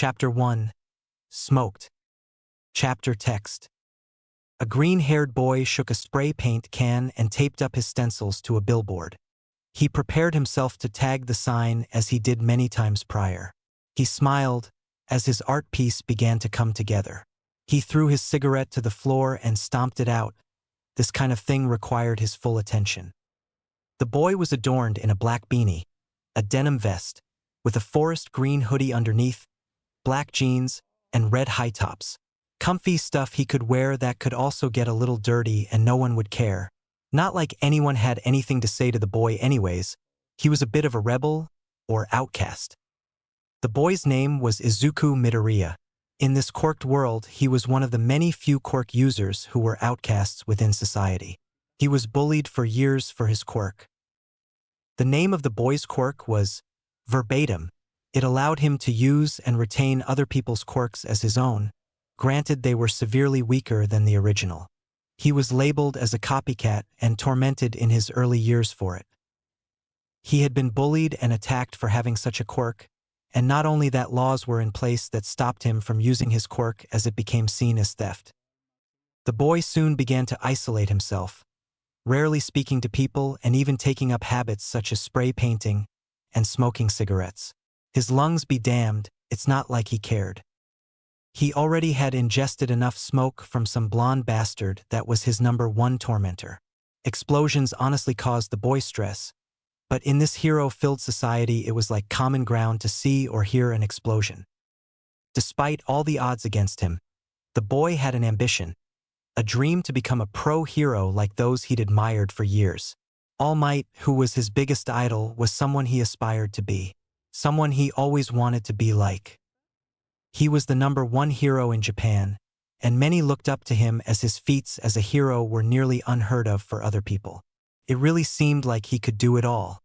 Chapter 1. Smoked. Chapter text. A green-haired boy shook a spray paint can and taped up his stencils to a billboard. He prepared himself to tag the sign as he did many times prior. He smiled as his art piece began to come together. He threw his cigarette to the floor and stomped it out. This kind of thing required his full attention. The boy was adorned in a black beanie, a denim vest, with a forest green hoodie underneath, black jeans, and red high tops. Comfy stuff he could wear that could also get a little dirty and no one would care. Not like anyone had anything to say to the boy anyways. He was a bit of a rebel, or outcast. The boy's name was Izuku Midoriya. In this quirked world, he was one of the many few quirk users who were outcasts within society. He was bullied for years for his quirk. The name of the boy's quirk was verbatim. It allowed him to use and retain other people's quirks as his own, granted they were severely weaker than the original. He was labeled as a copycat and tormented in his early years for it. He had been bullied and attacked for having such a quirk, and not only that, laws were in place that stopped him from using his quirk as it became seen as theft. The boy soon began to isolate himself, rarely speaking to people and even taking up habits such as spray painting and smoking cigarettes. His lungs be damned, it's not like he cared. He already had ingested enough smoke from some blonde bastard that was his #1 tormentor. Explosions honestly caused the boy stress, but in this hero-filled society it was like common ground to see or hear an explosion. Despite all the odds against him, the boy had an ambition, a dream to become a pro-hero like those he'd admired for years. All Might, who was his biggest idol, was someone he aspired to be, someone he always wanted to be like. He was the #1 hero in Japan, and many looked up to him as his feats as a hero were nearly unheard of for other people. It really seemed like he could do it all.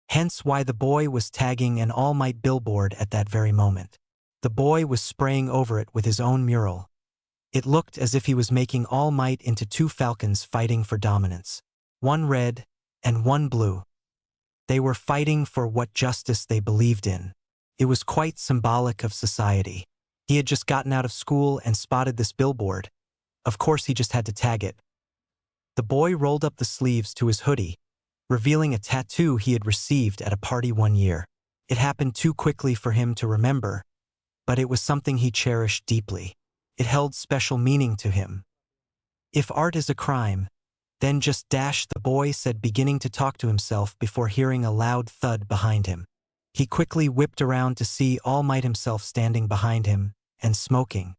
Hence why the boy was tagging an All Might billboard at that very moment. The boy was spraying over it with his own mural. It looked as if he was making All Might into two falcons fighting for dominance. One red and one blue. They were fighting for what justice they believed in. It was quite symbolic of society. He had just gotten out of school and spotted this billboard. Of course he just had to tag it. The boy rolled up the sleeves to his hoodie, revealing a tattoo he had received at a party one year. It happened too quickly for him to remember, but it was something he cherished deeply. It held special meaning to him. If art is a crime, then just dash, the boy said, beginning to talk to himself before hearing a loud thud behind him. He quickly whipped around to see All Might himself standing behind him and smoking.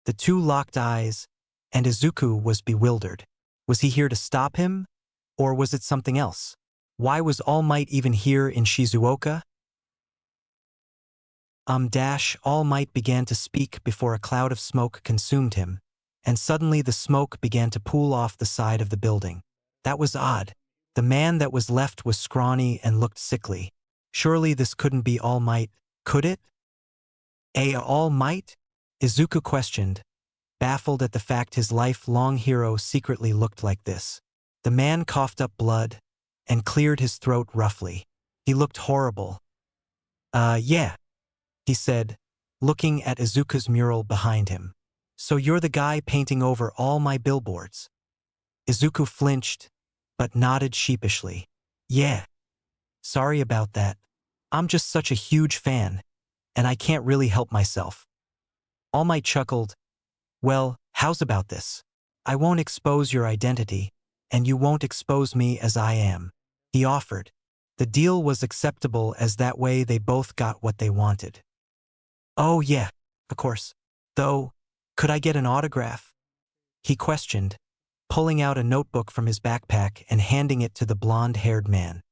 The two locked eyes, and Izuku was bewildered. Was he here to stop him, or was it something else? Why was All Might even here in Shizuoka? All Might began to speak before a cloud of smoke consumed him, and suddenly the smoke began to pool off the side of the building. That was odd. The man that was left was scrawny and looked sickly. Surely this couldn't be All Might, could it? All Might? Izuku questioned, baffled at the fact his lifelong hero secretly looked like this. The man coughed up blood and cleared his throat roughly. He looked horrible. Yeah, he said, looking at Izuku's mural behind him. So you're the guy painting over all my billboards? Izuku flinched, but nodded sheepishly. Yeah. Sorry about that. I'm just such a huge fan, and I can't really help myself. All Might chuckled. Well, how's about this? I won't expose your identity, and you won't expose me as I am. He offered. The deal was acceptable as that way they both got what they wanted. Oh yeah, of course. Though, could I get an autograph? He questioned, pulling out a notebook from his backpack and handing it to the blonde-haired man.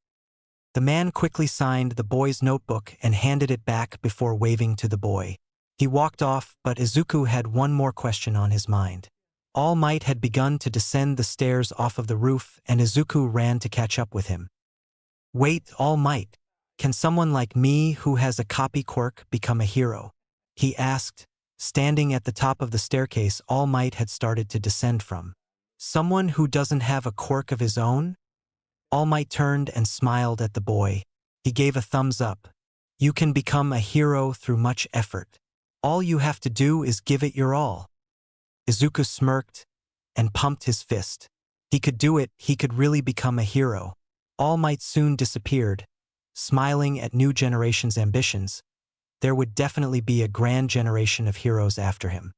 The man quickly signed the boy's notebook and handed it back before waving to the boy. He walked off, but Izuku had one more question on his mind. All Might had begun to descend the stairs off of the roof, and Izuku ran to catch up with him. Wait, All Might, can someone like me who has a copy quirk become a hero? He asked, standing at the top of the staircase All Might had started to descend from. Someone who doesn't have a quirk of his own? All Might turned and smiled at the boy. He gave a thumbs up. You can become a hero through much effort. All you have to do is give it your all. Izuku smirked and pumped his fist. He could do it, he could really become a hero. All Might soon disappeared, smiling at new generation's ambitions. There would definitely be a grand generation of heroes after him.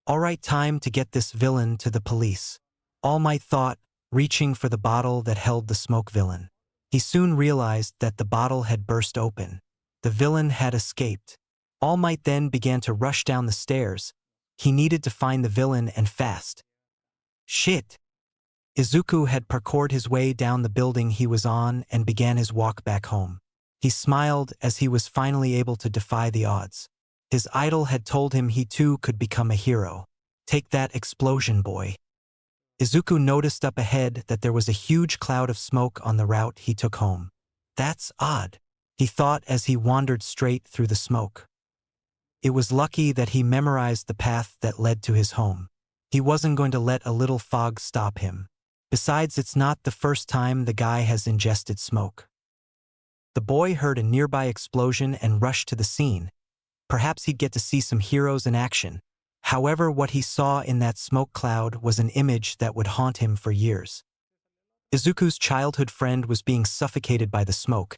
All right, time to get this villain to the police. All Might thought, reaching for the bottle that held the smoke villain. He soon realized that the bottle had burst open. The villain had escaped. All Might then began to rush down the stairs. He needed to find the villain and fast. Shit! Izuku had parkoured his way down the building he was on and began his walk back home. He smiled as he was finally able to defy the odds. His idol had told him he too could become a hero. Take that, explosion boy. Izuku noticed up ahead that there was a huge cloud of smoke on the route he took home. That's odd, he thought as he wandered straight through the smoke. It was lucky that he memorized the path that led to his home. He wasn't going to let a little fog stop him. Besides, it's not the first time the guy has ingested smoke. The boy heard a nearby explosion and rushed to the scene. Perhaps he'd get to see some heroes in action. However, what he saw in that smoke cloud was an image that would haunt him for years. Izuku's childhood friend was being suffocated by the smoke.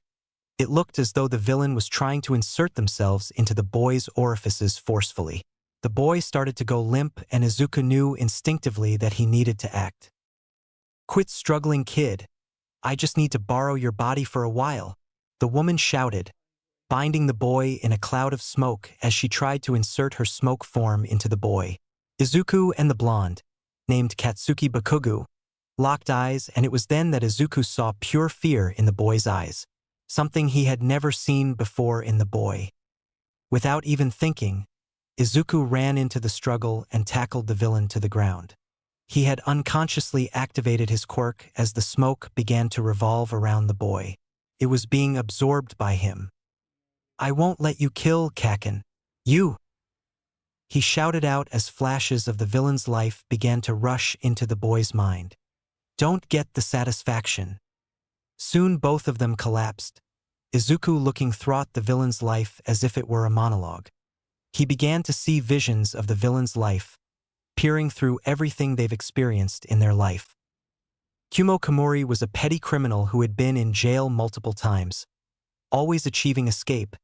It looked as though the villain was trying to insert themselves into the boy's orifices forcefully. The boy started to go limp, and Izuku knew instinctively that he needed to act. Quit struggling, kid. I just need to borrow your body for a while, the woman shouted, binding the boy in a cloud of smoke as she tried to insert her smoke form into the boy. Izuku and the blonde, named Katsuki Bakugu, locked eyes, and it was then that Izuku saw pure fear in the boy's eyes, something he had never seen before in the boy. Without even thinking, Izuku ran into the struggle and tackled the villain to the ground. He had unconsciously activated his quirk as the smoke began to revolve around the boy. It was being absorbed by him. I won't let you kill Kaken. You! He shouted out as flashes of the villain's life began to rush into the boy's mind. Don't get the satisfaction. Soon both of them collapsed, Izuku looking throughout the villain's life as if it were a monologue. He began to see visions of the villain's life, peering through everything they've experienced in their life. Kumo Komori was a petty criminal who had been in jail multiple times, always achieving escape,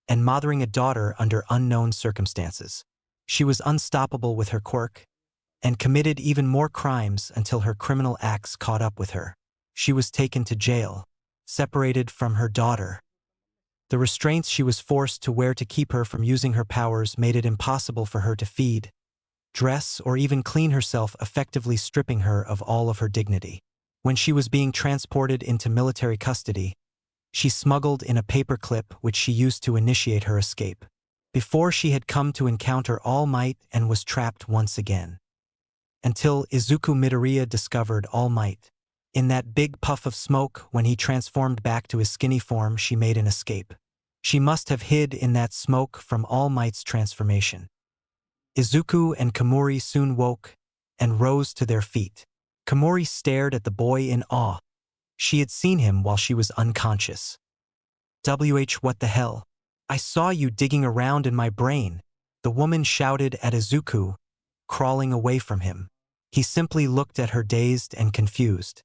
and mothering a daughter under unknown circumstances. She was unstoppable with her quirk, and committed even more crimes until her criminal acts caught up with her. She was taken to jail, separated from her daughter. The restraints she was forced to wear to keep her from using her powers made it impossible for her to feed, dress, or even clean herself, effectively stripping her of all of her dignity. When she was being transported into military custody, she smuggled in a paperclip which she used to initiate her escape. Before she had come to encounter All Might and was trapped once again. Until Izuku Midoriya discovered All Might. In that big puff of smoke, when he transformed back to his skinny form, she made an escape. She must have hid in that smoke from All Might's transformation. Izuku and Komori soon woke and rose to their feet. Komori stared at the boy in awe. She had seen him while she was unconscious. What the hell? I saw you digging around in my brain, the woman shouted at Izuku, crawling away from him. He simply looked at her, dazed and confused.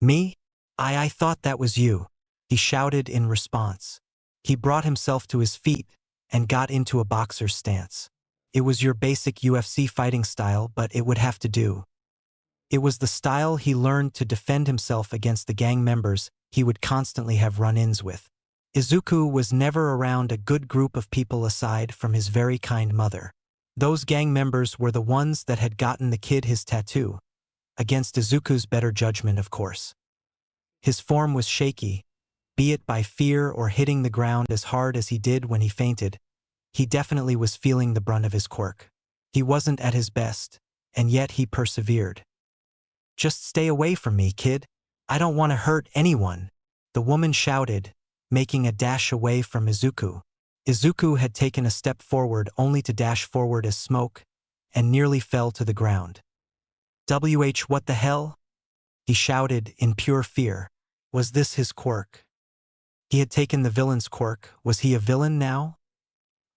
Me? I thought that was you, he shouted in response. He brought himself to his feet and got into a boxer's stance. It was your basic UFC fighting style, but it would have to do. It was the style he learned to defend himself against the gang members he would constantly have run-ins with. Izuku was never around a good group of people aside from his very kind mother. Those gang members were the ones that had gotten the kid his tattoo, against Izuku's better judgment, of course. His form was shaky, be it by fear or hitting the ground as hard as he did when he fainted. He definitely was feeling the brunt of his quirk. He wasn't at his best, and yet he persevered. Just stay away from me, kid. I don't want to hurt anyone, the woman shouted, making a dash away from Izuku. Izuku had taken a step forward only to dash forward as smoke, and nearly fell to the ground. What the hell? He shouted in pure fear. Was this his quirk? He had taken the villain's quirk. Was he a villain now?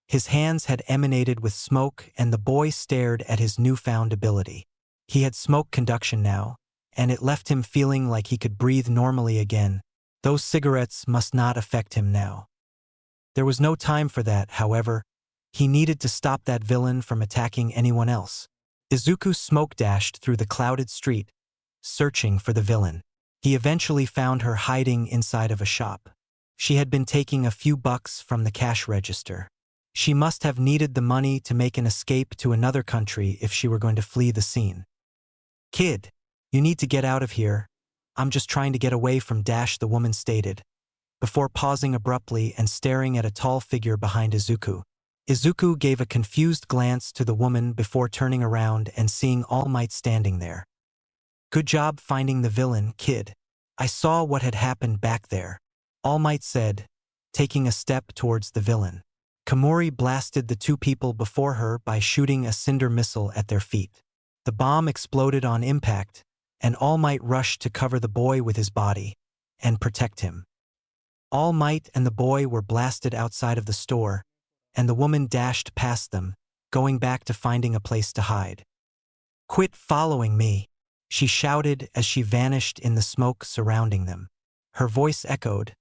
His hands had emanated with smoke, and the boy stared at his newfound ability. He had smoke conduction now, and it left him feeling like he could breathe normally again. Those cigarettes must not affect him now. There was no time for that, however. He needed to stop that villain from attacking anyone else. Izuku smoke dashed through the clouded street, searching for the villain. He eventually found her hiding inside of a shop. She had been taking a few bucks from the cash register. She must have needed the money to make an escape to another country if she were going to flee the scene. "Kid, you need to get out of here. I'm just trying to get away from Dash," the woman stated, before pausing abruptly and staring at a tall figure behind Izuku. Izuku gave a confused glance to the woman before turning around and seeing All Might standing there. "Good job finding the villain, kid. I saw what had happened back there," All Might said, taking a step towards the villain. Kamori blasted the two people before her by shooting a cinder missile at their feet. The bomb exploded on impact, and All Might rushed to cover the boy with his body and protect him. All Might and the boy were blasted outside of the store, and the woman dashed past them, going back to finding a place to hide. "Quit following me," she shouted as she vanished in the smoke surrounding them. Her voice echoed,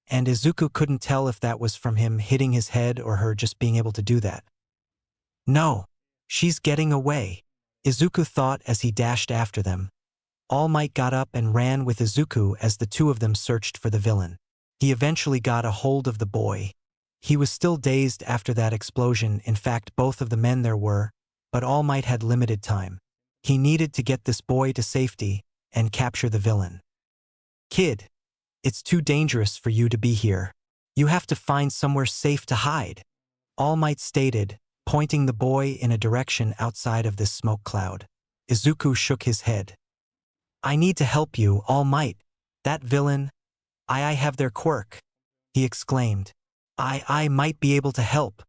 and Izuku couldn't tell if that was from him hitting his head or her just being able to do that. "No, she's getting away," Izuku thought as he dashed after them. All Might got up and ran with Izuku as the two of them searched for the villain. He eventually got a hold of the boy. He was still dazed after that explosion. In fact, both of the men there were, but All Might had limited time. He needed to get this boy to safety and capture the villain. "Kid, it's too dangerous for you to be here. You have to find somewhere safe to hide," All Might stated, pointing the boy in a direction outside of this smoke cloud. Izuku shook his head. "I need to help you, All Might. That villain, I have their quirk," he exclaimed. I might be able to help."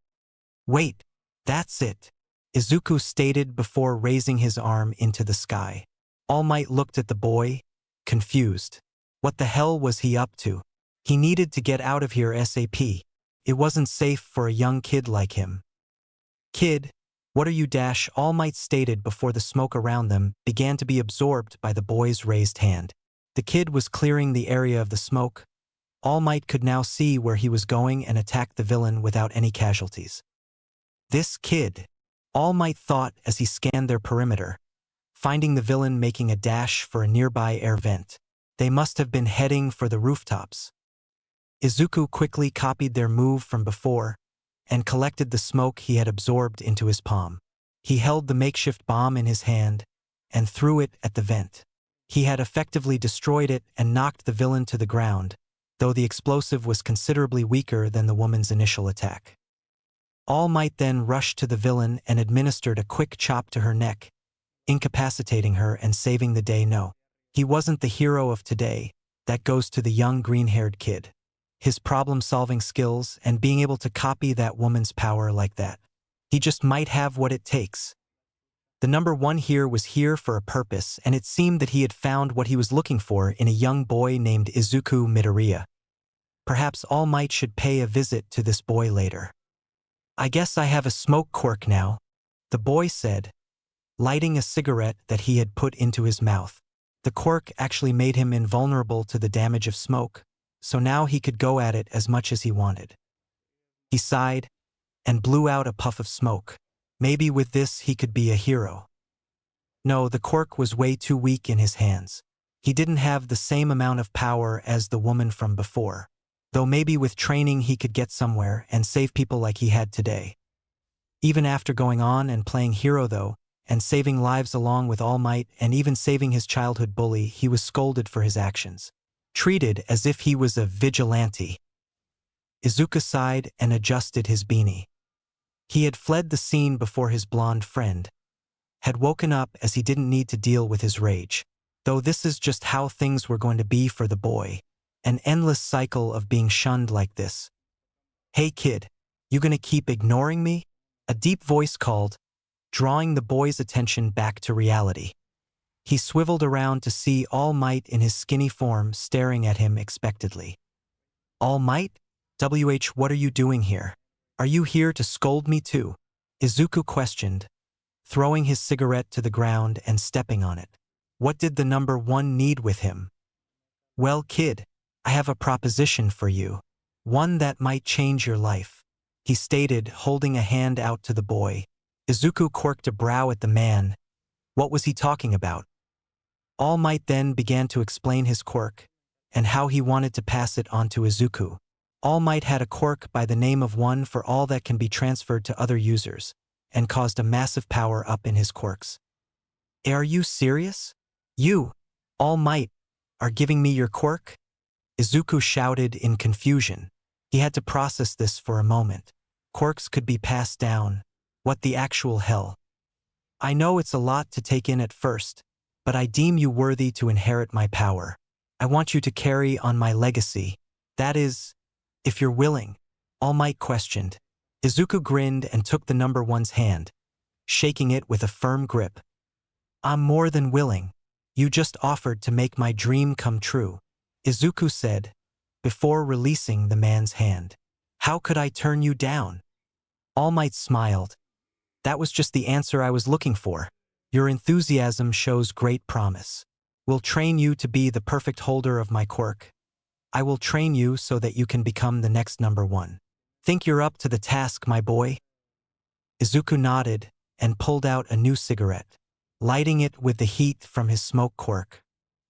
"Wait, that's it," Izuku stated before raising his arm into the sky. All Might looked at the boy, confused. What the hell was he up to? He needed to get out of here ASAP. It wasn't safe for a young kid like him. "Kid, what are you?" All Might stated before the smoke around them began to be absorbed by the boy's raised hand. The kid was clearing the area of the smoke. All Might could now see where he was going and attack the villain without any casualties. "This kid," All Might thought as he scanned their perimeter, finding the villain making a dash for a nearby air vent. They must have been heading for the rooftops. Izuku quickly copied their move from before and collected the smoke he had absorbed into his palm. He held the makeshift bomb in his hand and threw it at the vent. He had effectively destroyed it and knocked the villain to the ground, though the explosive was considerably weaker than the woman's initial attack. All Might then rushed to the villain and administered a quick chop to her neck, incapacitating her and saving the day. No, he wasn't the hero of today. That goes to the young green-haired kid. His problem-solving skills and being able to copy that woman's power like that. He just might have what it takes. The number one here was here for a purpose, and it seemed that he had found what he was looking for in a young boy named Izuku Midoriya. Perhaps All Might should pay a visit to this boy later. "I guess I have a smoke quirk now," the boy said, lighting a cigarette that he had put into his mouth. The quirk actually made him invulnerable to the damage of smoke, so now he could go at it as much as he wanted. He sighed and blew out a puff of smoke. Maybe with this he could be a hero. No, the quirk was way too weak in his hands. He didn't have the same amount of power as the woman from before. Though maybe with training he could get somewhere and save people like he had today. Even after going on and playing hero though, and saving lives along with All Might and even saving his childhood bully, he was scolded for his actions. Treated as if he was a vigilante. Izuku sighed and adjusted his beanie. He had fled the scene before his blonde friend had woken up as he didn't need to deal with his rage. Though this is just how things were going to be for the boy. An endless cycle of being shunned like this. "Hey kid, you gonna keep ignoring me?" A deep voice called, drawing the boy's attention back to reality. He swiveled around to see All Might in his skinny form staring at him expectantly. All Might? What are you doing here? Are you here to scold me too? Izuku questioned, throwing his cigarette to the ground and stepping on it. What did the number one need with him? Well, kid, I have a proposition for you. One that might change your life, he stated, holding a hand out to the boy. Izuku quirked a brow at the man. What was he talking about? All Might then began to explain his quirk, and how he wanted to pass it on to Izuku. All Might had a quirk by the name of One for All that can be transferred to other users, and caused a massive power-up in his quirks. Are you serious? You, All Might, are giving me your quirk? Izuku shouted in confusion. He had to process this for a moment. Quirks could be passed down. What the actual hell? I know it's a lot to take in at first, but I deem you worthy to inherit my power. I want you to carry on my legacy. That is, if you're willing, All Might questioned. Izuku grinned and took the number one's hand, shaking it with a firm grip. I'm more than willing. You just offered to make my dream come true, Izuku said, before releasing the man's hand. How could I turn you down? All Might smiled. That was just the answer I was looking for. Your enthusiasm shows great promise. We'll train you to be the perfect holder of my quirk. I will train you so that you can become the next number one. Think you're up to the task, my boy? Izuku nodded and pulled out a new cigarette, lighting it with the heat from his smoke quirk.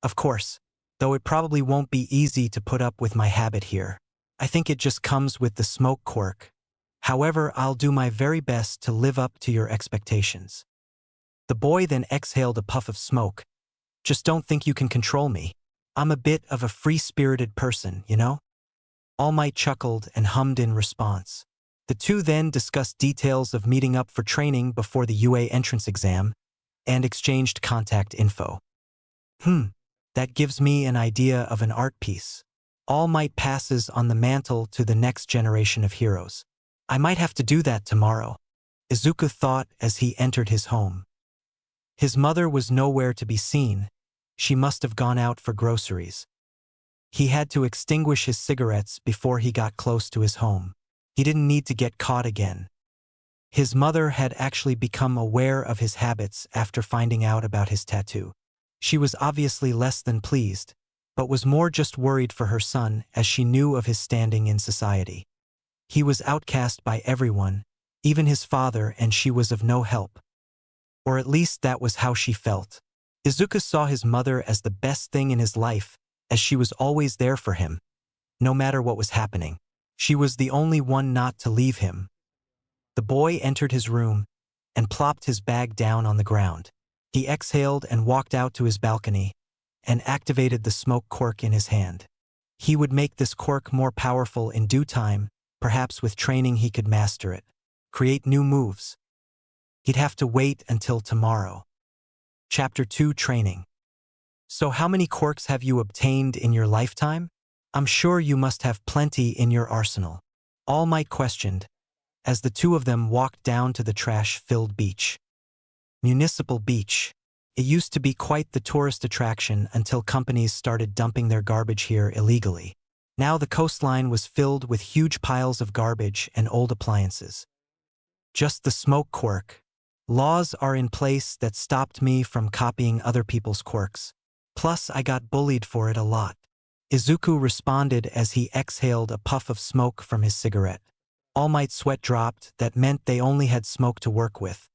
Of course, though it probably won't be easy to put up with my habit here. I think it just comes with the smoke quirk. However, I'll do my very best to live up to your expectations. The boy then exhaled a puff of smoke. Just don't think you can control me. I'm a bit of a free-spirited person, you know? All Might chuckled and hummed in response. The two then discussed details of meeting up for training before the UA entrance exam and exchanged contact info. That gives me an idea of an art piece. All Might passes on the mantle to the next generation of heroes. I might have to do that tomorrow, Izuku thought as he entered his home. His mother was nowhere to be seen. She must have gone out for groceries. He had to extinguish his cigarettes before he got close to his home. He didn't need to get caught again. His mother had actually become aware of his habits after finding out about his tattoo. She was obviously less than pleased, but was more just worried for her son as she knew of his standing in society. He was outcast by everyone, even his father, and she was of no help. Or at least that was how she felt. Izuku saw his mother as the best thing in his life, as she was always there for him. No matter what was happening, she was the only one not to leave him. The boy entered his room and plopped his bag down on the ground. He exhaled and walked out to his balcony and activated the smoke quirk in his hand. He would make this quirk more powerful in due time. Perhaps with training he could master it. Create new moves. He'd have to wait until tomorrow. Chapter 2 Training. So how many quirks have you obtained in your lifetime? I'm sure you must have plenty in your arsenal. All Might questioned, as the two of them walked down to the trash-filled beach. Municipal Beach. It used to be quite the tourist attraction until companies started dumping their garbage here illegally. Now the coastline was filled with huge piles of garbage and old appliances. Just the smoke quirk. Laws are in place that stopped me from copying other people's quirks. Plus, I got bullied for it a lot. Izuku responded as he exhaled a puff of smoke from his cigarette. All Might's sweat dropped. That meant they only had smoke to work with.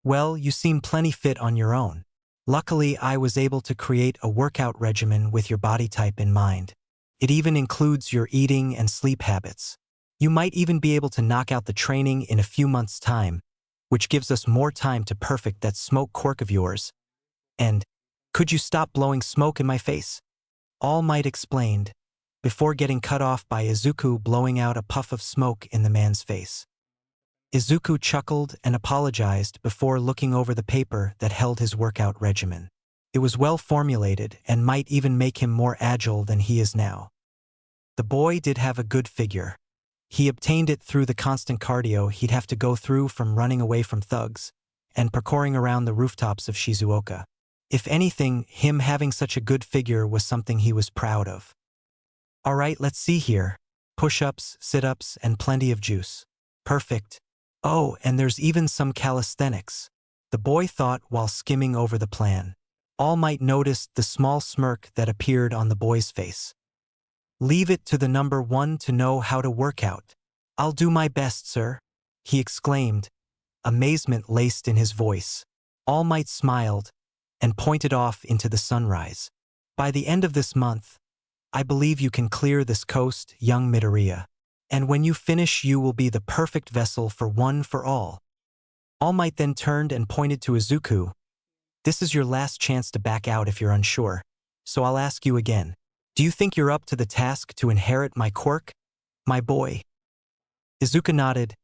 Well, you seem plenty fit on your own. Luckily, I was able to create a workout regimen with your body type in mind. It even includes your eating and sleep habits. You might even be able to knock out the training in a few months' time, which gives us more time to perfect that smoke quirk of yours. And, could you stop blowing smoke in my face? All Might explained, before getting cut off by Izuku blowing out a puff of smoke in the man's face. Izuku chuckled and apologized before looking over the paper that held his workout regimen. It was well formulated and might even make him more agile than he is now. The boy did have a good figure. He obtained it through the constant cardio he'd have to go through from running away from thugs and parkouring around the rooftops of Shizuoka. If anything, him having such a good figure was something he was proud of. All right, let's see here. Push-ups, sit-ups, and plenty of juice. Perfect. Oh, and there's even some calisthenics. The boy thought while skimming over the plan. All Might noticed the small smirk that appeared on the boy's face. Leave it to the number one to know how to work out. I'll do my best, sir, he exclaimed, amazement laced in his voice. All Might smiled and pointed off into the sunrise. By the end of this month, I believe you can clear this coast, young Midoriya. And when you finish, you will be the perfect vessel for one for all. All Might then turned and pointed to Izuku. This is your last chance to back out if you're unsure. So I'll ask you again. Do you think you're up to the task to inherit my quirk, my boy? Izuku nodded.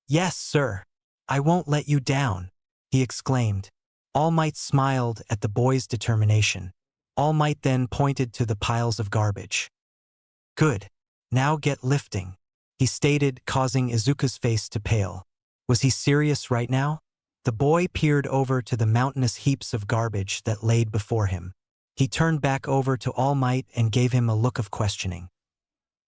Yes, sir. I won't let you down, he exclaimed. All Might smiled at the boy's determination. All Might then pointed to the piles of garbage. Good. Now get lifting, he stated, causing Izuku's face to pale. Was he serious right now? The boy peered over to the mountainous heaps of garbage that laid before him. He turned back over to All Might and gave him a look of questioning.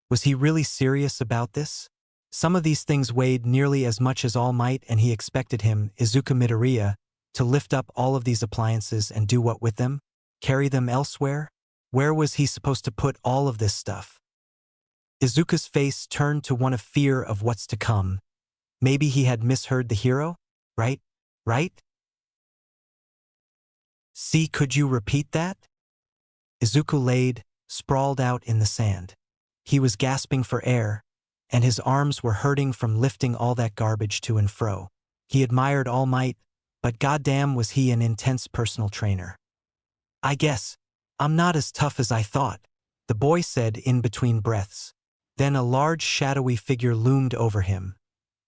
Was he really serious about this? Some of these things weighed nearly as much as All Might, and he expected him, Izuku Midoriya, to lift up all of these appliances and do what with them? Carry them elsewhere? Where was he supposed to put all of this stuff? Izuku's face turned to one of fear of what's to come. Maybe he had misheard the hero? Right? See, could you repeat that? Izuku laid, sprawled out in the sand. He was gasping for air, and his arms were hurting from lifting all that garbage to and fro. He admired All Might, but goddamn was he an intense personal trainer. I guess I'm not as tough as I thought, the boy said in between breaths. Then a large shadowy figure loomed over him.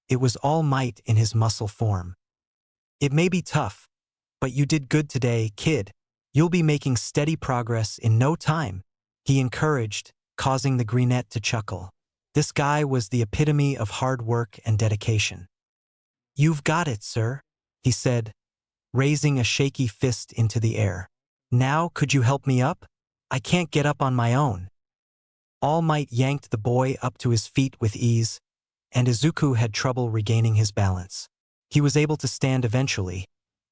It was All Might in his muscle form. It may be tough, but you did good today, kid. You'll be making steady progress in no time, he encouraged, causing the greenette to chuckle. This guy was the epitome of hard work and dedication. You've got it, sir, he said, raising a shaky fist into the air. Now could you help me up? I can't get up on my own. All Might yanked the boy up to his feet with ease, and Izuku had trouble regaining his balance. He was able to stand eventually,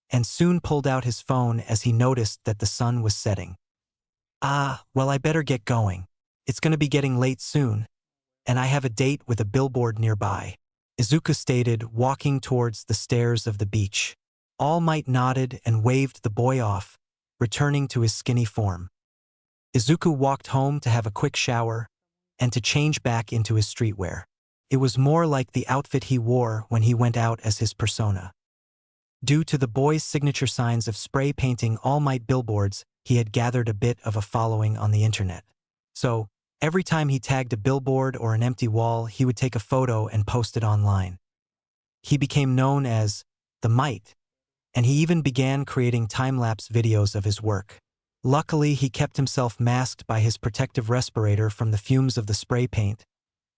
and soon pulled out his phone as he noticed that the sun was setting. Well, I better get going. It's going to be getting late soon, and I have a date with a billboard nearby, Izuku stated, walking towards the stairs of the beach. All Might nodded and waved the boy off, returning to his skinny form. Izuku walked home to have a quick shower and to change back into his streetwear. It was more like the outfit he wore when he went out as his persona. Due to the boy's signature signs of spray painting All Might billboards, he had gathered a bit of a following on the internet. So, every time he tagged a billboard or an empty wall, he would take a photo and post it online. He became known as the Might, and he even began creating time-lapse videos of his work. Luckily, he kept himself masked by his protective respirator from the fumes of the spray paint,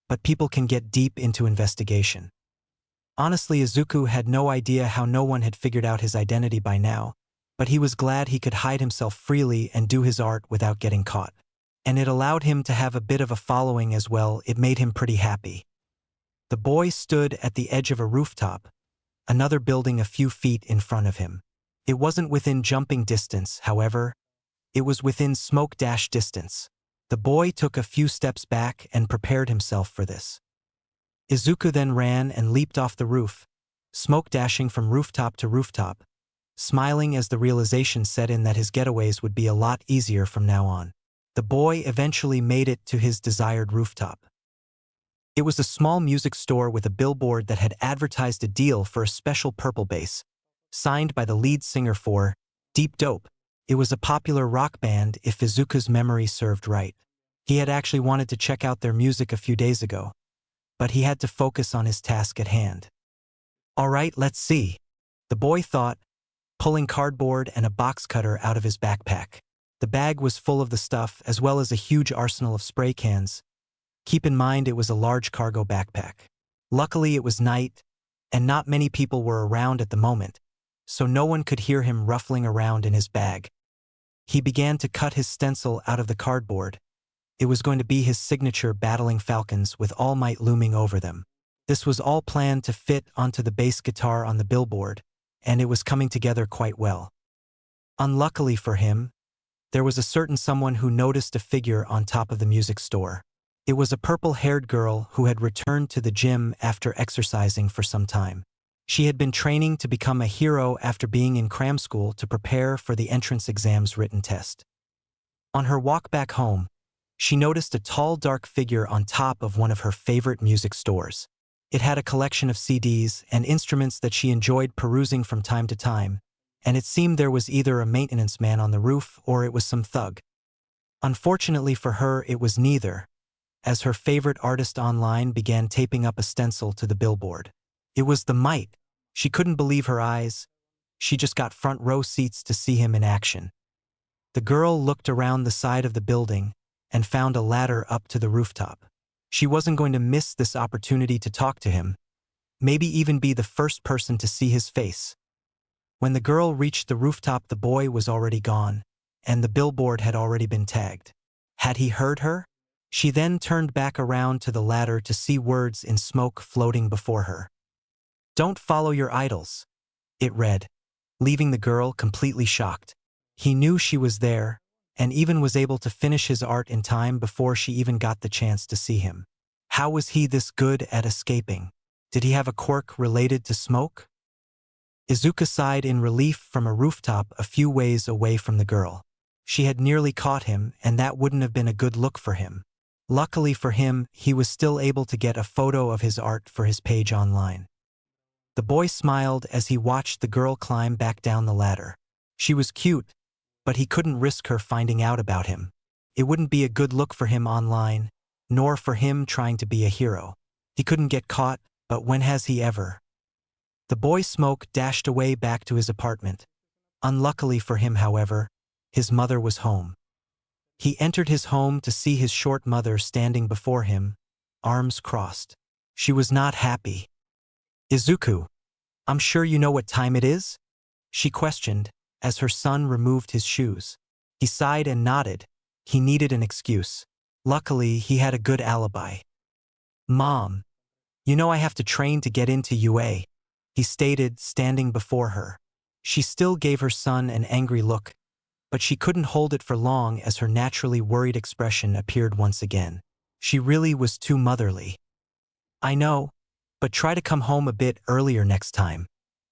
but people can get deep into investigation. Honestly, Izuku had no idea how no one had figured out his identity by now, but he was glad he could hide himself freely and do his art without getting caught. And it allowed him to have a bit of a following as well. It made him pretty happy. The boy stood at the edge of a rooftop, another building a few feet in front of him. It wasn't within jumping distance, however. It was within smoke dash distance. The boy took a few steps back and prepared himself for this. Izuku then ran and leaped off the roof, smoke dashing from rooftop to rooftop, smiling as the realization set in that his getaways would be a lot easier from now on. The boy eventually made it to his desired rooftop. It was a small music store with a billboard that had advertised a deal for a special purple bass, signed by the lead singer for Deep Dope. It was a popular rock band if Izuku's memory served right. He had actually wanted to check out their music a few days ago, but he had to focus on his task at hand. All right, let's see, the boy thought, pulling cardboard and a box cutter out of his backpack. The bag was full of the stuff as well as a huge arsenal of spray cans. Keep in mind it was a large cargo backpack. Luckily it was night, and not many people were around at the moment, so no one could hear him ruffling around in his bag. He began to cut his stencil out of the cardboard, It was going to be his signature battling falcons with All Might looming over them. This was all planned to fit onto the bass guitar on the billboard, and it was coming together quite well. Unluckily for him, there was a certain someone who noticed a figure on top of the music store. It was a purple-haired girl who had returned to the gym after exercising for some time. She had been training to become a hero after being in cram school to prepare for the entrance exam's written test. On her walk back home, she noticed a tall, dark figure on top of one of her favorite music stores. It had a collection of CDs and instruments that she enjoyed perusing from time to time, and it seemed there was either a maintenance man on the roof or it was some thug. Unfortunately for her, it was neither, as her favorite artist online began taping up a stencil to the billboard. It was the Might. She couldn't believe her eyes. She just got front row seats to see him in action. The girl looked around the side of the building and found a ladder up to the rooftop. She wasn't going to miss this opportunity to talk to him, maybe even be the first person to see his face. When the girl reached the rooftop, the boy was already gone, and the billboard had already been tagged. Had he heard her? She then turned back around to the ladder to see words in smoke floating before her. "Don't follow your idols," it read, leaving the girl completely shocked. He knew she was there, and even was able to finish his art in time before she even got the chance to see him. How was he this good at escaping? Did he have a quirk related to smoke? Izuku sighed in relief from a rooftop a few ways away from the girl. She had nearly caught him, and that wouldn't have been a good look for him. Luckily for him, he was still able to get a photo of his art for his page online. The boy smiled as he watched the girl climb back down the ladder. She was cute, but he couldn't risk her finding out about him. It wouldn't be a good look for him online, nor for him trying to be a hero. He couldn't get caught, but when has he ever? The boy Smoke dashed away back to his apartment. Unluckily for him, however, his mother was home. He entered his home to see his short mother standing before him, arms crossed. She was not happy. "Izuku, I'm sure you know what time it is?" she questioned, as her son removed his shoes. He sighed and nodded. He needed an excuse. Luckily, he had a good alibi. "Mom, you know I have to train to get into UA," he stated, standing before her. She still gave her son an angry look, but she couldn't hold it for long as her naturally worried expression appeared once again. She really was too motherly. "I know, but try to come home a bit earlier next time,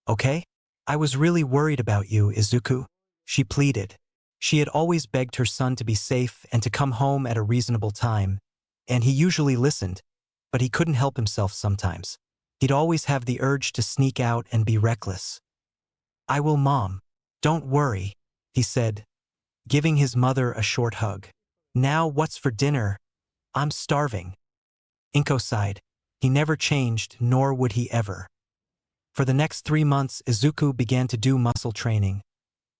okay? I was really worried about you, Izuku," she pleaded. She had always begged her son to be safe and to come home at a reasonable time, and he usually listened, but he couldn't help himself sometimes. He'd always have the urge to sneak out and be reckless. "I will, Mom. Don't worry," he said, giving his mother a short hug. "Now what's for dinner? I'm starving." Inko sighed. He never changed, nor would he ever. For the next 3 months, Izuku began to do muscle training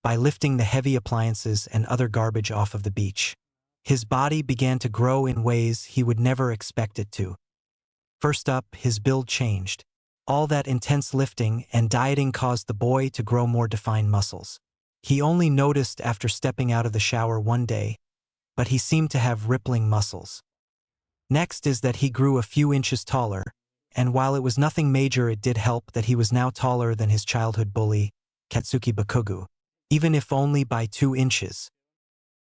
by lifting the heavy appliances and other garbage off of the beach. His body began to grow in ways he would never expect it to. First up, his build changed. All that intense lifting and dieting caused the boy to grow more defined muscles. He only noticed after stepping out of the shower one day, but he seemed to have rippling muscles. Next is that he grew a few inches taller, and while it was nothing major, it did help that he was now taller than his childhood bully, Katsuki Bakugu, even if only by 2 inches.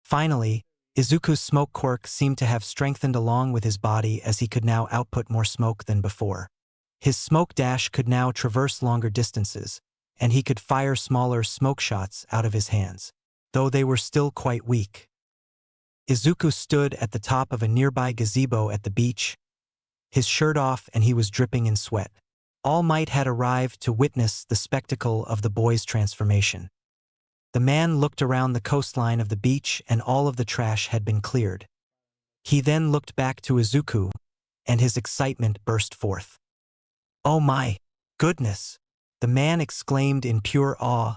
Finally, Izuku's smoke quirk seemed to have strengthened along with his body as he could now output more smoke than before. His smoke dash could now traverse longer distances, and he could fire smaller smoke shots out of his hands, though they were still quite weak. Izuku stood at the top of a nearby gazebo at the beach, his shirt off, and he was dripping in sweat. All Might had arrived to witness the spectacle of the boy's transformation. The man looked around the coastline of the beach, and all of the trash had been cleared. He then looked back to Izuku, and his excitement burst forth. "Oh my goodness!" the man exclaimed in pure awe,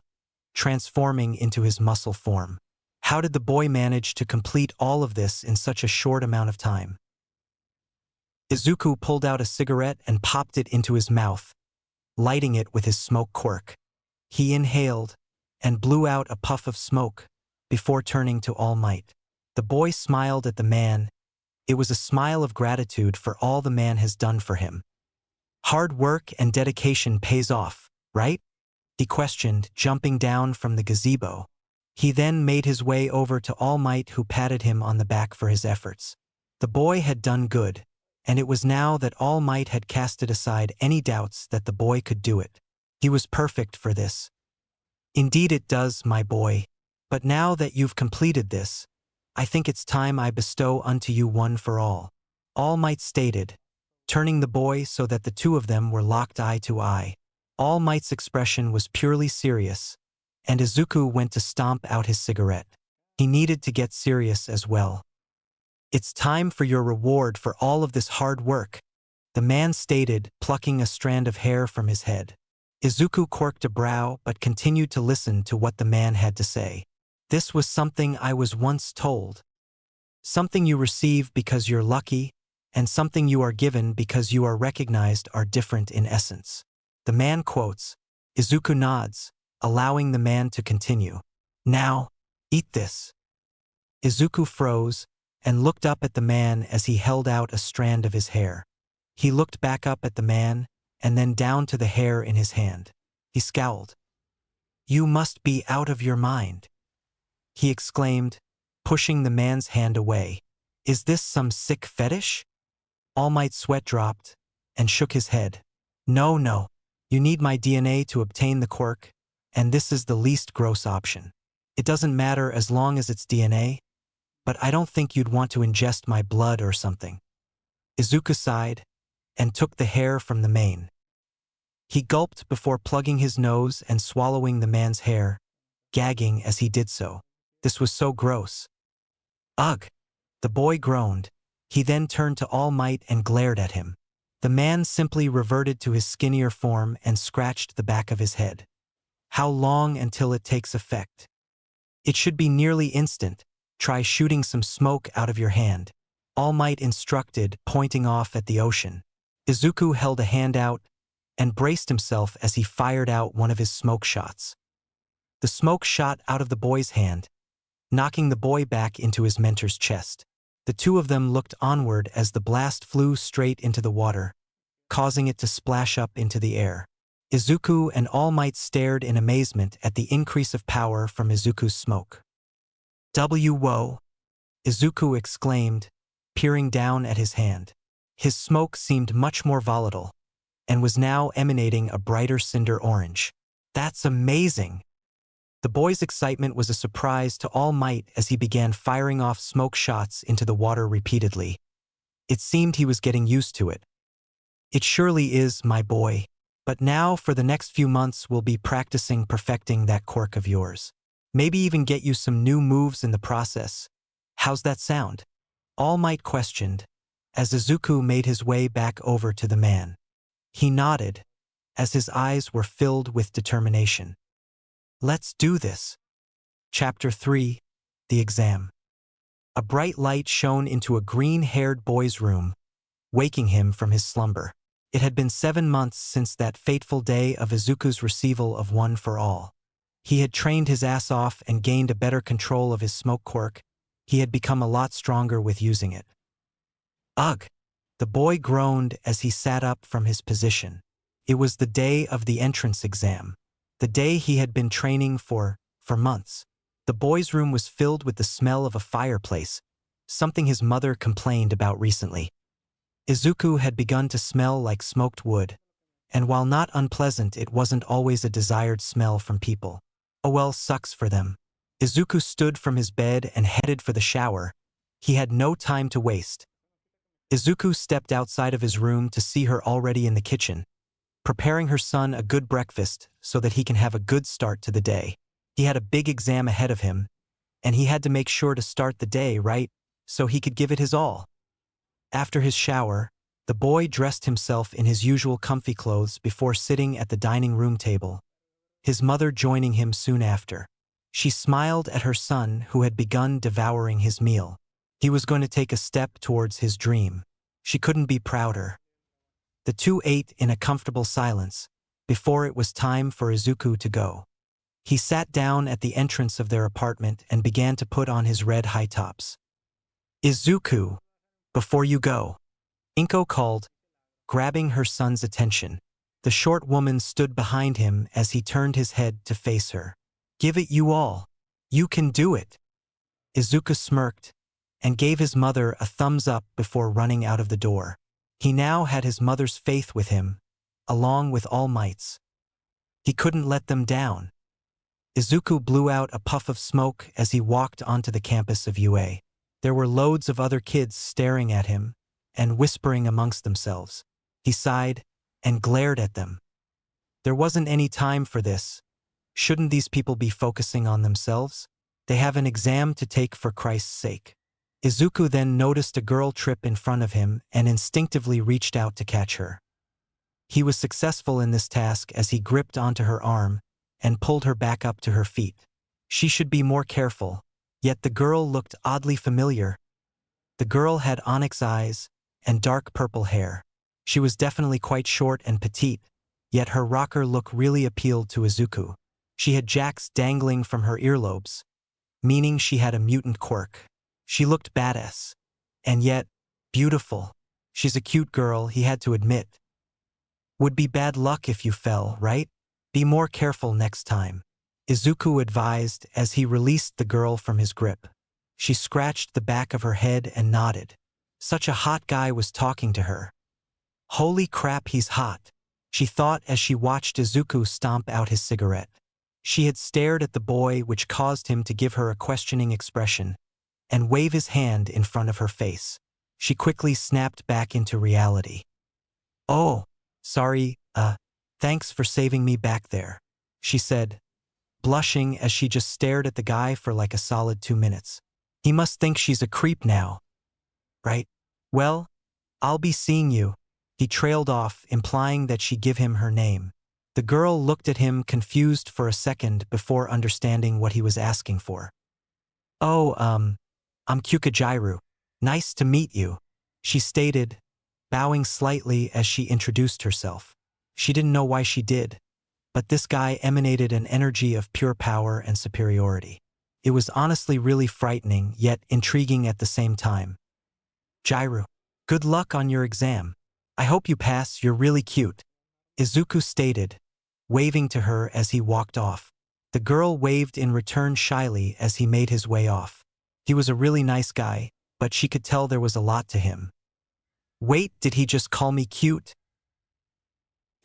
transforming into his muscle form. How did the boy manage to complete all of this in such a short amount of time? Izuku pulled out a cigarette and popped it into his mouth, lighting it with his smoke quirk. He inhaled and blew out a puff of smoke before turning to All Might. The boy smiled at the man, It was a smile of gratitude for all the man has done for him. Hard work and dedication pays off, right? He questioned, jumping down from the gazebo. He then made his way over to All Might, who patted him on the back for his efforts. The boy had done good, and it was now that All Might had casted aside any doubts that the boy could do it. He was perfect for this. Indeed it does, my boy. But now that you've completed this, I think it's time I bestow unto you one for all. All Might stated, turning the boy so that the two of them were locked eye to eye. All Might's expression was purely serious, and Izuku went to stomp out his cigarette. He needed to get serious as well. It's time for your reward for all of this hard work, the man stated, plucking a strand of hair from his head. Izuku quirked a brow but continued to listen to what the man had to say. This was something I was once told. Something you receive because you're lucky, and something you are given because you are recognized are different in essence. The man quotes. Izuku nods, allowing the man to continue. Now, eat this. Izuku froze and looked up at the man as he held out a strand of his hair. He looked back up at the man and then down to the hair in his hand. He scowled. You must be out of your mind, he exclaimed, pushing the man's hand away. Is this some sick fetish? All Might's sweat dropped and shook his head. No. You need my DNA to obtain the quirk, and this is the least gross option. It doesn't matter as long as it's DNA, but I don't think you'd want to ingest my blood or something. Izuku sighed and took the hair from the mane. He gulped before plugging his nose and swallowing the man's hair, gagging as he did so. This was so gross. Ugh! The boy groaned. He then turned to All Might and glared at him. The man simply reverted to his skinnier form and scratched the back of his head. How long until it takes effect? It should be nearly instant. Try shooting some smoke out of your hand, All Might instructed, pointing off at the ocean. Izuku held a hand out and braced himself as he fired out one of his smoke shots. The smoke shot out of the boy's hand, knocking the boy back into his mentor's chest. The two of them looked onward as the blast flew straight into the water, causing it to splash up into the air. Izuku and All Might stared in amazement at the increase of power from Izuku's smoke. Whoa! Izuku exclaimed, peering down at his hand. His smoke seemed much more volatile, and was now emanating a brighter cinder orange. That's amazing! The boy's excitement was a surprise to All Might as he began firing off smoke shots into the water repeatedly. It seemed he was getting used to it. It surely is, my boy. But now for the next few months we'll be practicing perfecting that quirk of yours. Maybe even get you some new moves in the process. How's that sound? All Might questioned, as Izuku made his way back over to the man. He nodded, as his eyes were filled with determination. Let's do this. Chapter 3, The Exam. A bright light shone into a green-haired boy's room, waking him from his slumber. It had been 7 months since that fateful day of Izuku's receival of One for All. He had trained his ass off and gained a better control of his smoke quirk. He had become a lot stronger with using it. Ugh! The boy groaned as he sat up from his position. It was the day of the entrance exam. The day he had been training for months. The boy's room was filled with the smell of a fireplace, something his mother complained about recently. Izuku had begun to smell like smoked wood, and while not unpleasant, it wasn't always a desired smell from people. Oh well, sucks for them. Izuku stood from his bed and headed for the shower. He had no time to waste. Izuku stepped outside of his room to see her already in the kitchen, preparing her son a good breakfast so that he can have a good start to the day. He had a big exam ahead of him, and he had to make sure to start the day right so he could give it his all. After his shower, the boy dressed himself in his usual comfy clothes before sitting at the dining room table, his mother joining him soon after. She smiled at her son, who had begun devouring his meal. He was going to take a step towards his dream. She couldn't be prouder. The two ate in a comfortable silence before it was time for Izuku to go. He sat down at the entrance of their apartment and began to put on his red high tops. Izuku! Before you go, Inko called, grabbing her son's attention. The short woman stood behind him as he turned his head to face her. Give it you all. You can do it. Izuku smirked and gave his mother a thumbs up before running out of the door. He now had his mother's faith with him, along with All Might's. He couldn't let them down. Izuku blew out a puff of smoke as he walked onto the campus of UA. There were loads of other kids staring at him and whispering amongst themselves. He sighed and glared at them. There wasn't any time for this. Shouldn't these people be focusing on themselves? They have an exam to take for Christ's sake. Izuku then noticed a girl trip in front of him and instinctively reached out to catch her. He was successful in this task as he gripped onto her arm and pulled her back up to her feet. She should be more careful, yet the girl looked oddly familiar. The girl had onyx eyes and dark purple hair. She was definitely quite short and petite, yet her rocker look really appealed to Izuku. She had jacks dangling from her earlobes, meaning she had a mutant quirk. She looked badass, and yet beautiful. She's a cute girl, he had to admit. Would be bad luck if you fell, right? Be more careful next time, Izuku advised as he released the girl from his grip. She scratched the back of her head and nodded. Such a hot guy was talking to her. Holy crap, he's hot, she thought as she watched Izuku stomp out his cigarette. She had stared at the boy, which caused him to give her a questioning expression and wave his hand in front of her face. She quickly snapped back into reality. Oh, sorry, thanks for saving me back there, she said, blushing as she just stared at the guy for like a solid 2 minutes. He must think she's a creep now, right? Well, I'll be seeing you. He trailed off, implying that she give him her name. The girl looked at him confused for a second before understanding what he was asking for. Oh, I'm Kyukajiru. Nice to meet you, she stated, bowing slightly as she introduced herself. She didn't know why she did, but this guy emanated an energy of pure power and superiority. It was honestly really frightening, yet intriguing at the same time. Jiru, good luck on your exam. I hope you pass, you're really cute, Izuku stated, waving to her as he walked off. The girl waved in return shyly as he made his way off. He was a really nice guy, but she could tell there was a lot to him. Wait, did he just call me cute?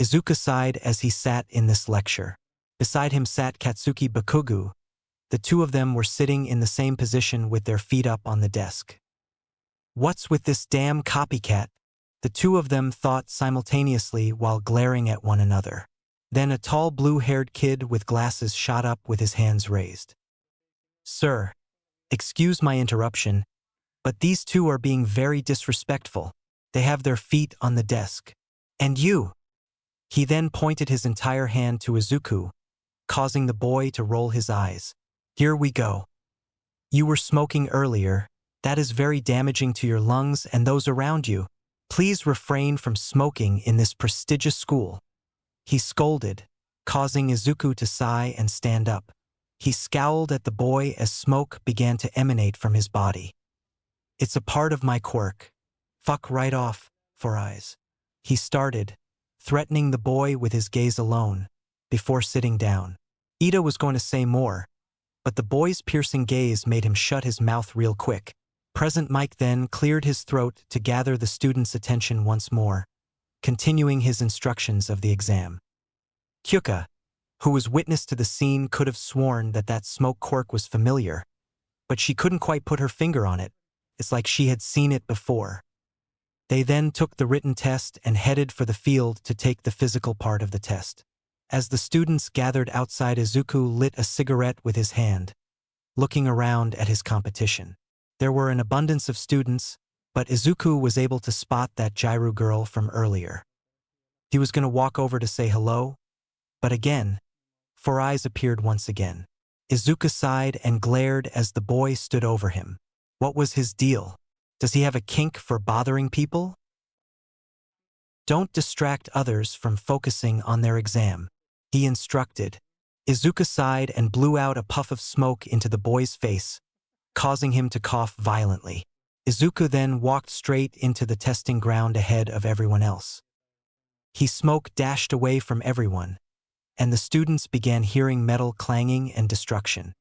Izuku sighed as he sat in this lecture. Beside him sat Katsuki Bakugu. The two of them were sitting in the same position with their feet up on the desk. What's with this damn copycat? The two of them thought simultaneously while glaring at one another. Then a tall blue-haired kid with glasses shot up with his hands raised. Sir, excuse my interruption, but these two are being very disrespectful. They have their feet on the desk. And you? He then pointed his entire hand to Izuku, causing the boy to roll his eyes. Here we go. You were smoking earlier. That is very damaging to your lungs and those around you. Please refrain from smoking in this prestigious school. He scolded, causing Izuku to sigh and stand up. He scowled at the boy as smoke began to emanate from his body. It's a part of my quirk. Fuck right off, Four Eyes. He started, threatening the boy with his gaze alone, before sitting down. Ida was going to say more, but the boy's piercing gaze made him shut his mouth real quick. Present Mike then cleared his throat to gather the students' attention once more, continuing his instructions of the exam. Kyuka, who was witness to the scene, could have sworn that that smoke quirk was familiar, but she couldn't quite put her finger on it. It's like she had seen it before. They then took the written test and headed for the field to take the physical part of the test. As the students gathered outside, Izuku lit a cigarette with his hand, looking around at his competition. There were an abundance of students, but Izuku was able to spot that Jiru girl from earlier. He was going to walk over to say hello, but again, Four Eyes appeared once again. Izuku sighed and glared as the boy stood over him. What was his deal? Does he have a kink for bothering people? Don't distract others from focusing on their exam, he instructed. Izuku sighed and blew out a puff of smoke into the boy's face, causing him to cough violently. Izuku then walked straight into the testing ground ahead of everyone else. His smoke dashed away from everyone, and the students began hearing metal clanging and destruction.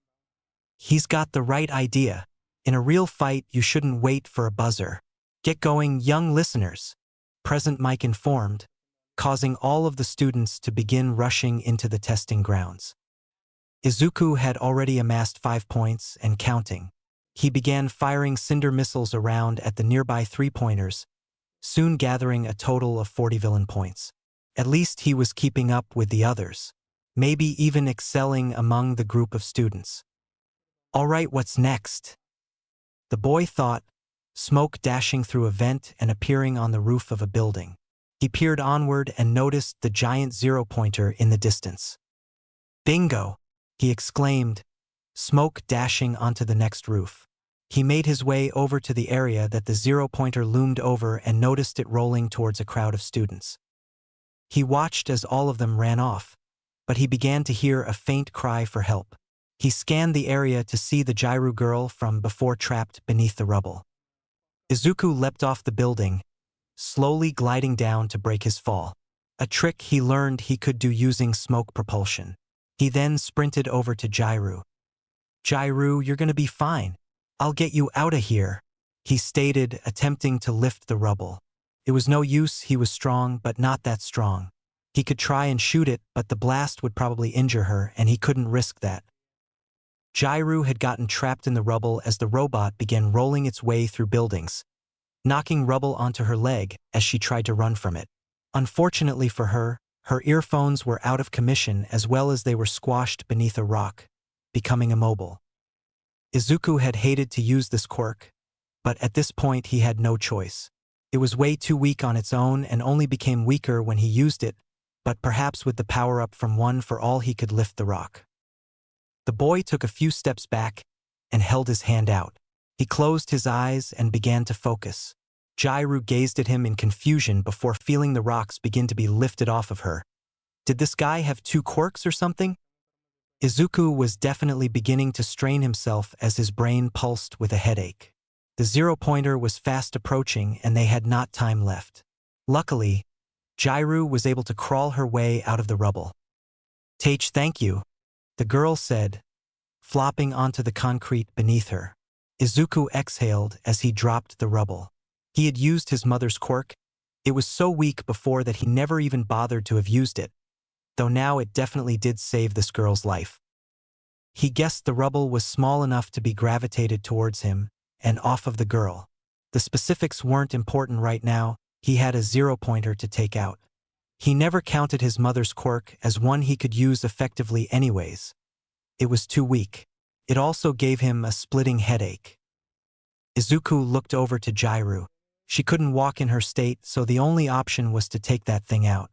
He's got the right idea. In a real fight, you shouldn't wait for a buzzer. Get going, young listeners. Present Mike informed, causing all of the students to begin rushing into the testing grounds. Izuku had already amassed 5 points and counting. He began firing cinder missiles around at the nearby three-pointers, soon gathering a total of 40 villain points. At least he was keeping up with the others, maybe even excelling among the group of students. All right, what's next? The boy thought, smoke dashing through a vent and appearing on the roof of a building. He peered onward and noticed the giant zero-pointer in the distance. Bingo! He exclaimed, smoke dashing onto the next roof. He made his way over to the area that the zero-pointer loomed over and noticed it rolling towards a crowd of students. He watched as all of them ran off, but he began to hear a faint cry for help. He scanned the area to see the Jiru girl from before trapped beneath the rubble. Izuku leapt off the building, slowly gliding down to break his fall, a trick he learned he could do using smoke propulsion. He then sprinted over to Jiru. Jiru, you're gonna be fine. I'll get you out of here, he stated, attempting to lift the rubble. It was no use, he was strong, but not that strong. He could try and shoot it, but the blast would probably injure her, and he couldn't risk that. Jiru had gotten trapped in the rubble as the robot began rolling its way through buildings, knocking rubble onto her leg as she tried to run from it. Unfortunately for her, her earphones were out of commission as well as they were squashed beneath a rock, becoming immobile. Izuku had hated to use this quirk, but at this point he had no choice. It was way too weak on its own and only became weaker when he used it, but perhaps with the power-up from One for All he could lift the rock. The boy took a few steps back and held his hand out. He closed his eyes and began to focus. Jiru gazed at him in confusion before feeling the rocks begin to be lifted off of her. Did this guy have 2 quirks or something? Izuku was definitely beginning to strain himself as his brain pulsed with a headache. The zero-pointer was fast approaching and they had not time left. Luckily, Jiru was able to crawl her way out of the rubble. "Teich, thank you," the girl said, flopping onto the concrete beneath her. Izuku exhaled as he dropped the rubble. He had used his mother's quirk. It was so weak before that he never even bothered to have used it, though now it definitely did save this girl's life. He guessed the rubble was small enough to be gravitated towards him and off of the girl. The specifics weren't important right now, he had a zero-pointer to take out. He never counted his mother's quirk as one he could use effectively anyways. It was too weak. It also gave him a splitting headache. Izuku looked over to Jiru. She couldn't walk in her state, so the only option was to take that thing out.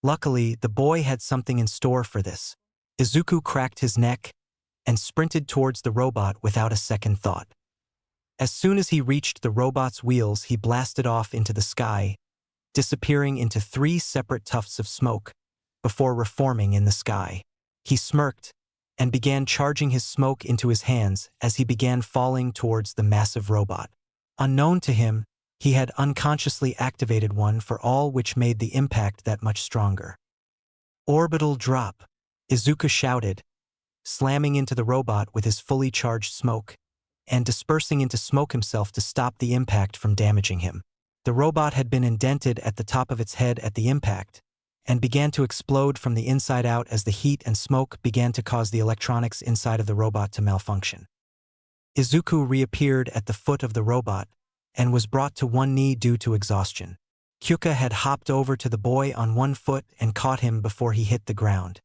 Luckily, the boy had something in store for this. Izuku cracked his neck and sprinted towards the robot without a second thought. As soon as he reached the robot's wheels, he blasted off into the sky, disappearing into 3 separate tufts of smoke before reforming in the sky. He smirked and began charging his smoke into his hands as he began falling towards the massive robot. Unknown to him, he had unconsciously activated One for All, which made the impact that much stronger. "Orbital drop," Izuku shouted, slamming into the robot with his fully charged smoke, and dispersing into smoke himself to stop the impact from damaging him. The robot had been indented at the top of its head at the impact, and began to explode from the inside out as the heat and smoke began to cause the electronics inside of the robot to malfunction. Izuku reappeared at the foot of the robot, and was brought to one knee due to exhaustion. Kyuka had hopped over to the boy on one foot and caught him before he hit the ground.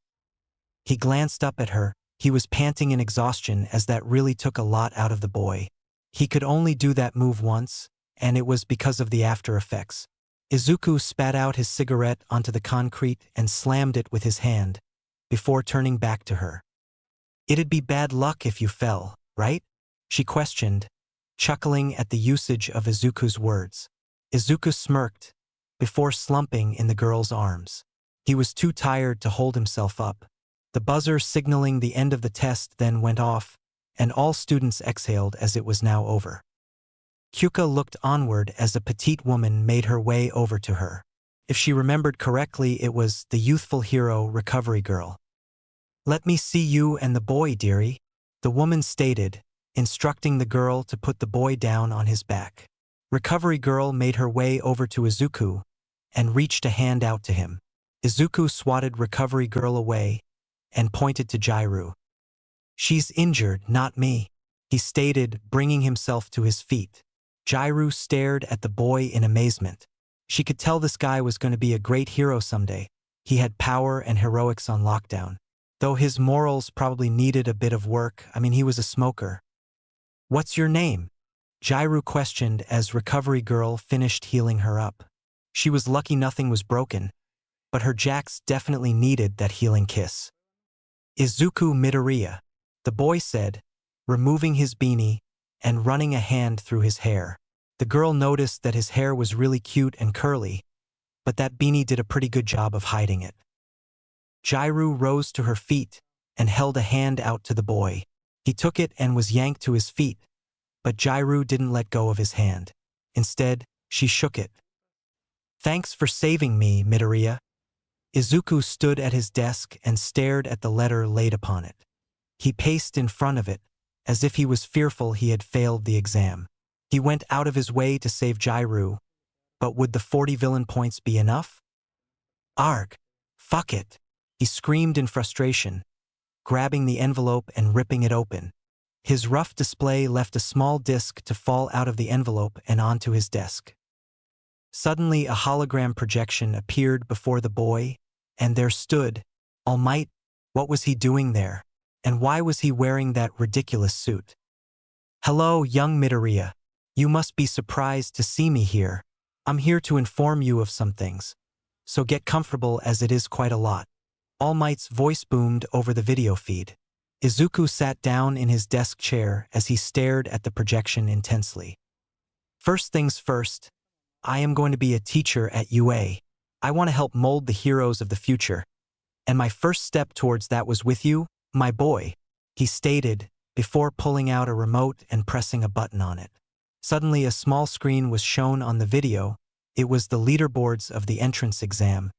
He glanced up at her. He was panting in exhaustion as that really took a lot out of the boy. He could only do that move once, and it was because of the after effects. Izuku spat out his cigarette onto the concrete and slammed it with his hand, before turning back to her. "It'd be bad luck if you fell, right?" she questioned, chuckling at the usage of Izuku's words. Izuku smirked, before slumping in the girl's arms. He was too tired to hold himself up. The buzzer signaling the end of the test then went off, and all students exhaled as it was now over. Kyuka looked onward as a petite woman made her way over to her. If she remembered correctly, it was the youthful hero Recovery Girl. "Let me see you and the boy, dearie," the woman stated, instructing the girl to put the boy down on his back. Recovery Girl made her way over to Izuku and reached a hand out to him. Izuku swatted Recovery Girl away and pointed to Jairu. "She's injured, not me," he stated, bringing himself to his feet. Jairu stared at the boy in amazement. She could tell this guy was going to be a great hero someday. He had power and heroics on lockdown. Though his morals probably needed a bit of work. He was a smoker. "What's your name?" Jairu questioned as Recovery Girl finished healing her up. She was lucky nothing was broken, but her Jax definitely needed that healing kiss. "Izuku Midoriya," the boy said, removing his beanie and running a hand through his hair. The girl noticed that his hair was really cute and curly, but that beanie did a pretty good job of hiding it. Jairu rose to her feet and held a hand out to the boy. He took it and was yanked to his feet, but Jairu didn't let go of his hand. Instead, she shook it. "Thanks for saving me, Midoriya." Izuku stood at his desk and stared at the letter laid upon it. He paced in front of it, as if he was fearful he had failed the exam. He went out of his way to save Jairu, but would the 40 villain points be enough? "Arg! Fuck it!" he screamed in frustration, grabbing the envelope and ripping it open. His rough display left a small disc to fall out of the envelope and onto his desk. Suddenly, a hologram projection appeared before the boy, and there stood All Might. What was he doing there? And why was he wearing that ridiculous suit? "Hello, young Midoriya. You must be surprised to see me here. I'm here to inform you of some things. So get comfortable, as it is quite a lot." All Might's voice boomed over the video feed. Izuku sat down in his desk chair as he stared at the projection intensely. "First things first, I am going to be a teacher at UA. I want to help mold the heroes of the future. And my first step towards that was with you, my boy," he stated, before pulling out a remote and pressing a button on it. Suddenly, a small screen was shown on the video. It was the leaderboards of the entrance exam.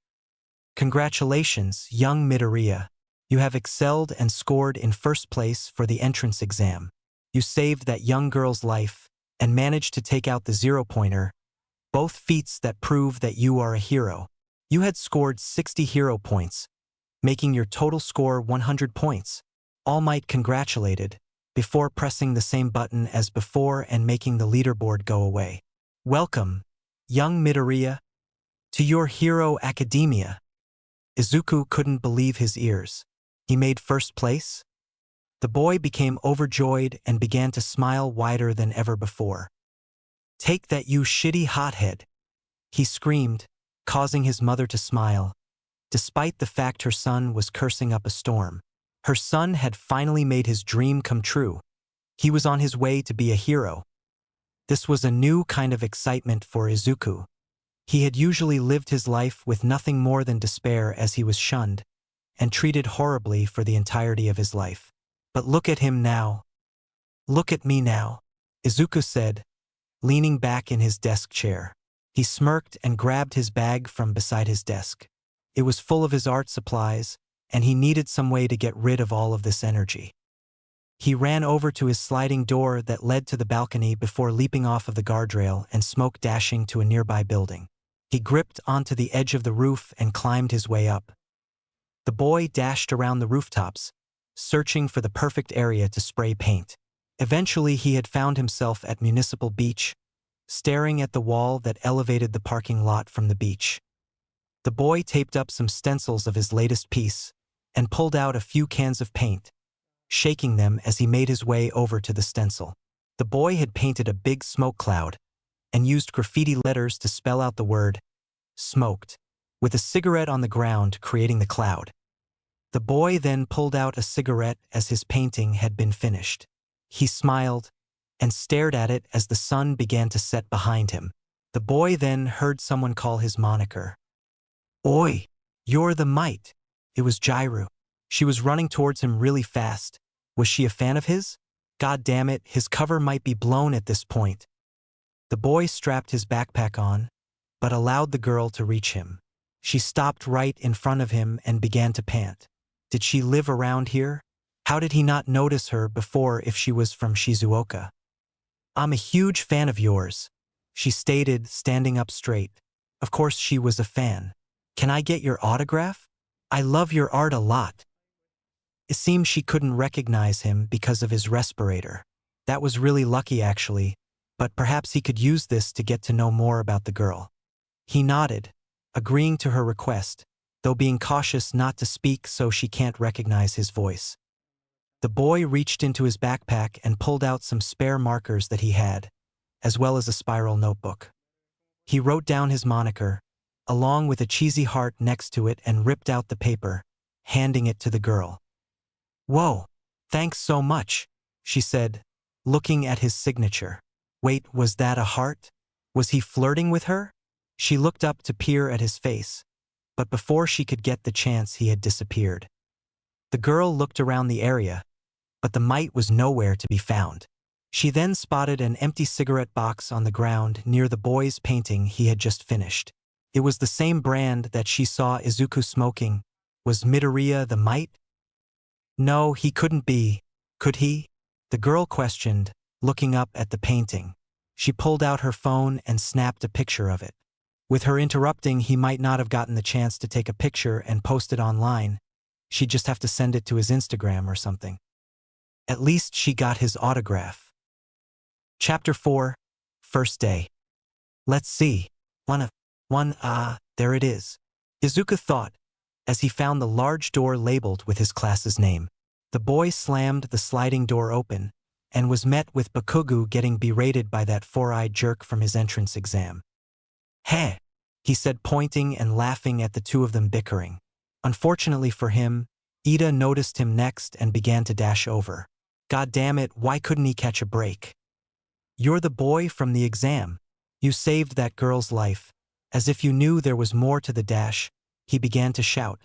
"Congratulations, young Midoriya. You have excelled and scored in first place for the entrance exam. You saved that young girl's life and managed to take out the 0-pointer, both feats that prove that you are a hero. You had scored 60 hero points, making your total score 100 points. All Might congratulated, before pressing the same button as before and making the leaderboard go away. "Welcome, young Midoriya, to your hero academia." Izuku couldn't believe his ears. He made first place? The boy became overjoyed and began to smile wider than ever before. "Take that, you shitty hothead," he screamed, causing his mother to smile, despite the fact her son was cursing up a storm. Her son had finally made his dream come true. He was on his way to be a hero. This was a new kind of excitement for Izuku. He had usually lived his life with nothing more than despair, as he was shunned and treated horribly for the entirety of his life. But look at him now. "Look at me now," Izuku said, leaning back in his desk chair. He smirked and grabbed his bag from beside his desk. It was full of his art supplies, and he needed some way to get rid of all of this energy. He ran over to his sliding door that led to the balcony before leaping off of the guardrail and smoke dashing to a nearby building. He gripped onto the edge of the roof and climbed his way up. The boy dashed around the rooftops, searching for the perfect area to spray paint. Eventually, he had found himself at Municipal Beach, staring at the wall that elevated the parking lot from the beach. The boy taped up some stencils of his latest piece and pulled out a few cans of paint, shaking them as he made his way over to the stencil. The boy had painted a big smoke cloud and used graffiti letters to spell out the word "smoked," with a cigarette on the ground creating the cloud. The boy then pulled out a cigarette as his painting had been finished. He smiled and stared at it as the sun began to set behind him. The boy then heard someone call his moniker. "Oi, you're the Might." It was Jairu. She was running towards him really fast. Was she a fan of his? God damn it, his cover might be blown at this point. The boy strapped his backpack on, but allowed the girl to reach him. She stopped right in front of him and began to pant. Did she live around here? How did he not notice her before if she was from Shizuoka? I'm a huge fan of yours, she stated, standing up straight. Of course she was a fan. Can I get your autograph? I love your art a lot. It seemed she couldn't recognize him because of his respirator. That was really lucky actually, but perhaps he could use this to get to know more about the girl. He nodded, agreeing to her request, though being cautious not to speak so she can't recognize his voice. The boy reached into his backpack and pulled out some spare markers that he had, as well as a spiral notebook. He wrote down his moniker, along with a cheesy heart next to it, and ripped out the paper, handing it to the girl. Whoa, thanks so much, she said, looking at his signature. Wait, was that a heart? Was he flirting with her? She looked up to peer at his face, but before she could get the chance he had disappeared. The girl looked around the area, but the mite was nowhere to be found. She then spotted an empty cigarette box on the ground near the boy's painting he had just finished. It was the same brand that she saw Izuku smoking. Was Midoriya the mite? No, he couldn't be. Could he? The girl questioned, looking up at the painting. She pulled out her phone and snapped a picture of it. With her interrupting, he might not have gotten the chance to take a picture and post it online. She'd just have to send it to his Instagram or something. At least she got his autograph. Chapter 4, First Day. Let's see. There it is. Izuku thought, as he found the large door labeled with his class's name. The boy slammed the sliding door open, and was met with Bakugu getting berated by that four-eyed jerk from his entrance exam. Heh, he said, pointing and laughing at the two of them bickering. Unfortunately for him, Ida noticed him next and began to dash over. God damn it, why couldn't he catch a break? You're the boy from the exam. You saved that girl's life. As if you knew there was more to the dash, he began to shout,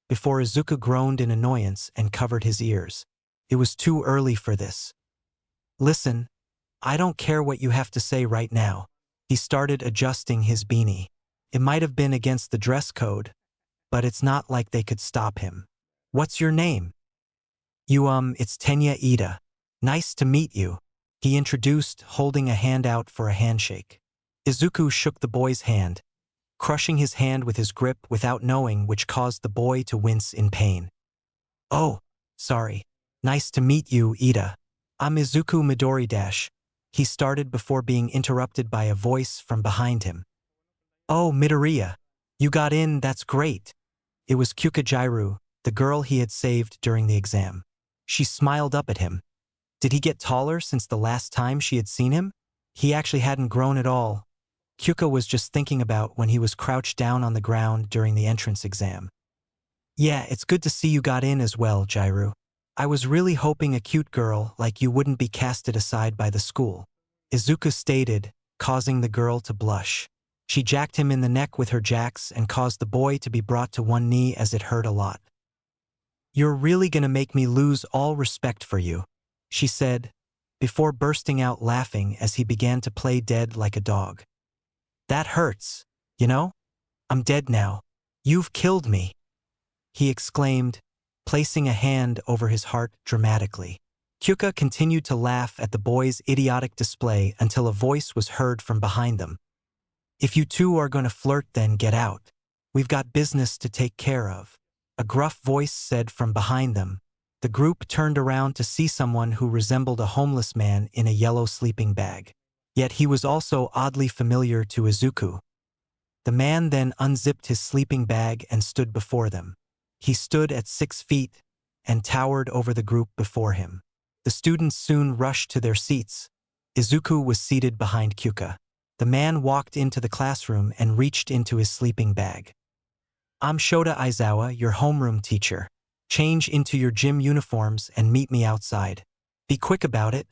before Izuku groaned in annoyance and covered his ears. It was too early for this. Listen, I don't care what you have to say right now. He started adjusting his beanie. It might have been against the dress code, but it's not like they could stop him. What's your name? It's Tenya Ida. Nice to meet you, he introduced, holding a hand out for a handshake. Izuku shook the boy's hand, crushing his hand with his grip without knowing, which caused the boy to wince in pain. Oh, sorry. Nice to meet you, Ida. I'm Izuku Midori. He started before being interrupted by a voice from behind him. Oh, Midoriya. You got in, that's great. It was Kyukajiru, the girl he had saved during the exam. She smiled up at him. Did he get taller since the last time she had seen him? He actually hadn't grown at all. Kyuka was just thinking about when he was crouched down on the ground during the entrance exam. Yeah, it's good to see you got in as well, Jiru. I was really hoping a cute girl like you wouldn't be casted aside by the school, Izuku stated, causing the girl to blush. She jacked him in the neck with her jacks and caused the boy to be brought to one knee as it hurt a lot. You're really gonna make me lose all respect for you, she said, before bursting out laughing as he began to play dead like a dog. That hurts, you know? I'm dead now. You've killed me, he exclaimed, placing a hand over his heart dramatically. Kyuka continued to laugh at the boy's idiotic display until a voice was heard from behind them. If you two are gonna flirt, then get out. We've got business to take care of, a gruff voice said from behind them. The group turned around to see someone who resembled a homeless man in a yellow sleeping bag. Yet he was also oddly familiar to Izuku. The man then unzipped his sleeping bag and stood before them. He stood at 6 feet and towered over the group before him. The students soon rushed to their seats. Izuku was seated behind Kyuka. The man walked into the classroom and reached into his sleeping bag. I'm Shota Aizawa, your homeroom teacher. Change into your gym uniforms and meet me outside. Be quick about it,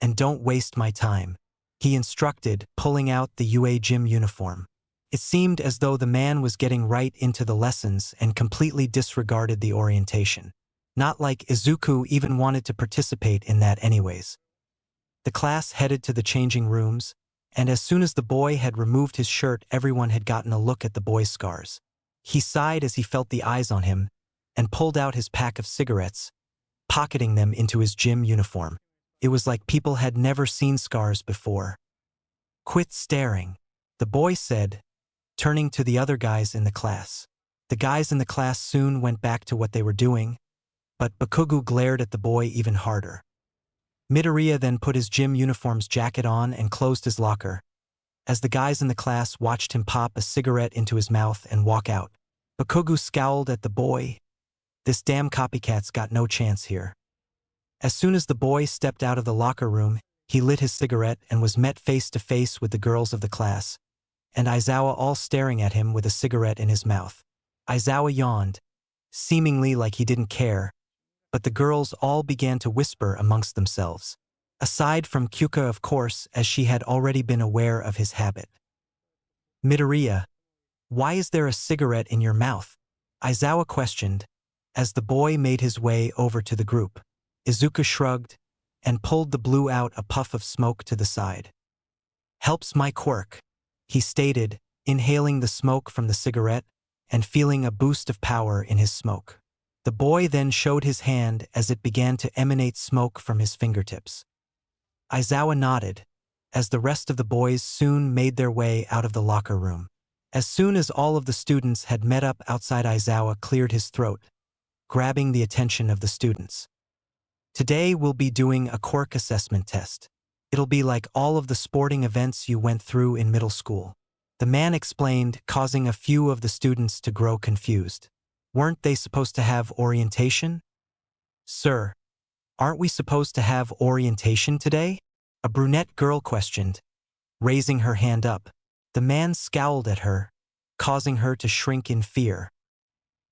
and don't waste my time, he instructed, pulling out the UA gym uniform. It seemed as though the man was getting right into the lessons and completely disregarded the orientation. Not like Izuku even wanted to participate in that anyways. The class headed to the changing rooms, and as soon as the boy had removed his shirt, everyone had gotten a look at the boy's scars. He sighed as he felt the eyes on him, and pulled out his pack of cigarettes, pocketing them into his gym uniform. It was like people had never seen scars before. "Quit staring," the boy said, turning to the other guys in the class. The guys in the class soon went back to what they were doing, but Bakugu glared at the boy even harder. Midoriya then put his gym uniform's jacket on and closed his locker, as the guys in the class watched him pop a cigarette into his mouth and walk out. Bakugu scowled at the boy. This damn copycat's got no chance here. As soon as the boy stepped out of the locker room, he lit his cigarette and was met face to face with the girls of the class, and Aizawa all staring at him with a cigarette in his mouth. Aizawa yawned, seemingly like he didn't care, but the girls all began to whisper amongst themselves. Aside from Kyuka, of course, as she had already been aware of his habit. "Midoriya, why is there a cigarette in your mouth?" Aizawa questioned, as the boy made his way over to the group. Izuku shrugged and pulled the blue out a puff of smoke to the side. "Helps my quirk," he stated, inhaling the smoke from the cigarette and feeling a boost of power in his smoke. The boy then showed his hand as it began to emanate smoke from his fingertips. Aizawa nodded, as the rest of the boys soon made their way out of the locker room. As soon as all of the students had met up outside, Aizawa cleared his throat, grabbing the attention of the students. "Today we'll be doing a quirk assessment test. It'll be like all of the sporting events you went through in middle school," the man explained, causing a few of the students to grow confused. "Weren't they supposed to have orientation?" "Sir, aren't we supposed to have orientation today?" a brunette girl questioned, raising her hand up. The man scowled at her, causing her to shrink in fear.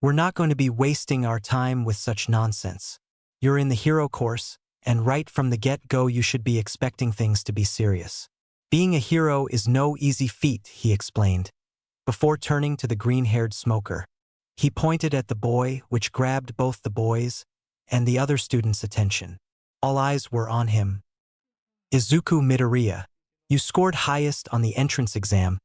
"We're not going to be wasting our time with such nonsense. You're in the hero course, and right from the get-go you should be expecting things to be serious. Being a hero is no easy feat," he explained, before turning to the green-haired smoker. He pointed at the boy, which grabbed both the boys' and the other students' attention. All eyes were on him. "Izuku Midoriya, you scored highest on the entrance exam.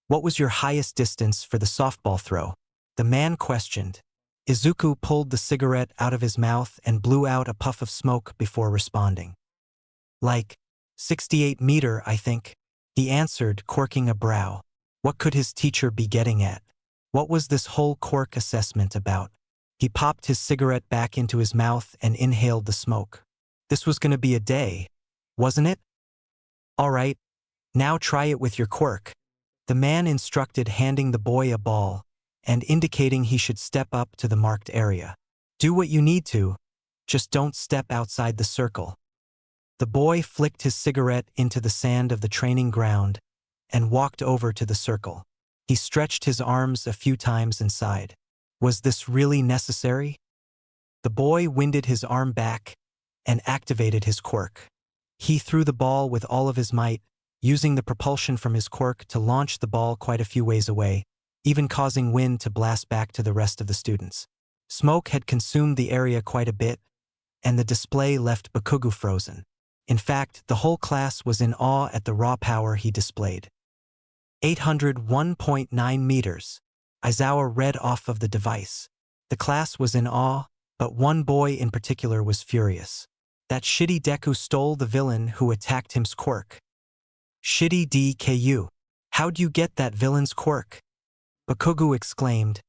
What was your highest distance for the softball throw?" the man questioned. Izuku pulled the cigarette out of his mouth and blew out a puff of smoke before responding. "Like 68 meter, I think," he answered, quirking a brow. What could his teacher be getting at? What was this whole quirk assessment about? He popped his cigarette back into his mouth and inhaled the smoke. This was going to be a day, wasn't it? "All right, now try it with your quirk," the man instructed, handing the boy a ball and indicating he should step up to the marked area. "Do what you need to, just don't step outside the circle." The boy flicked his cigarette into the sand of the training ground and walked over to the circle. He stretched his arms a few times and sighed. Was this really necessary? The boy winded his arm back and activated his quirk. He threw the ball with all of his might, using the propulsion from his quirk to launch the ball quite a few ways away, even causing wind to blast back to the rest of the students. Smoke had consumed the area quite a bit, and the display left Bakugu frozen. In fact, the whole class was in awe at the raw power he displayed. 801.9 meters. Aizawa read off of the device. The class was in awe, but one boy in particular was furious. That shitty Deku stole the villain who attacked him's quirk. "Shitty DKU. How'd you get that villain's quirk?" Bakugu exclaimed,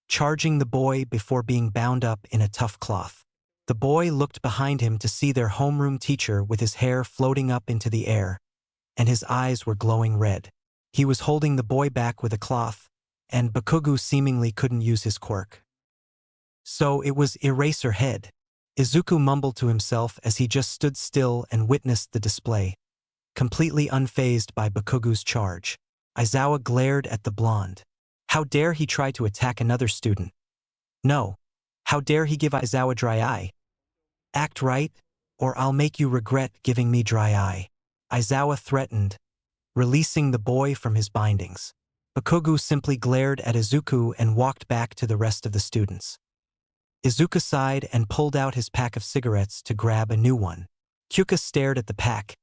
charging the boy before being bound up in a tough cloth. The boy looked behind him to see their homeroom teacher with his hair floating up into the air, and his eyes were glowing red. He was holding the boy back with a cloth, and Bakugu seemingly couldn't use his quirk. So it was Eraserhead. Izuku mumbled to himself as he just stood still and witnessed the display, completely unfazed by Bakugu's charge. Aizawa glared at the blonde. How dare he try to attack another student? No. How dare he give Aizawa dry eye? Act right, or I'll make you regret giving me dry eye, Aizawa threatened, releasing the boy from his bindings. Bakugu simply glared at Izuku and walked back to the rest of the students. Izuku sighed and pulled out his pack of cigarettes to grab a new one. Kyuka stared at the pack,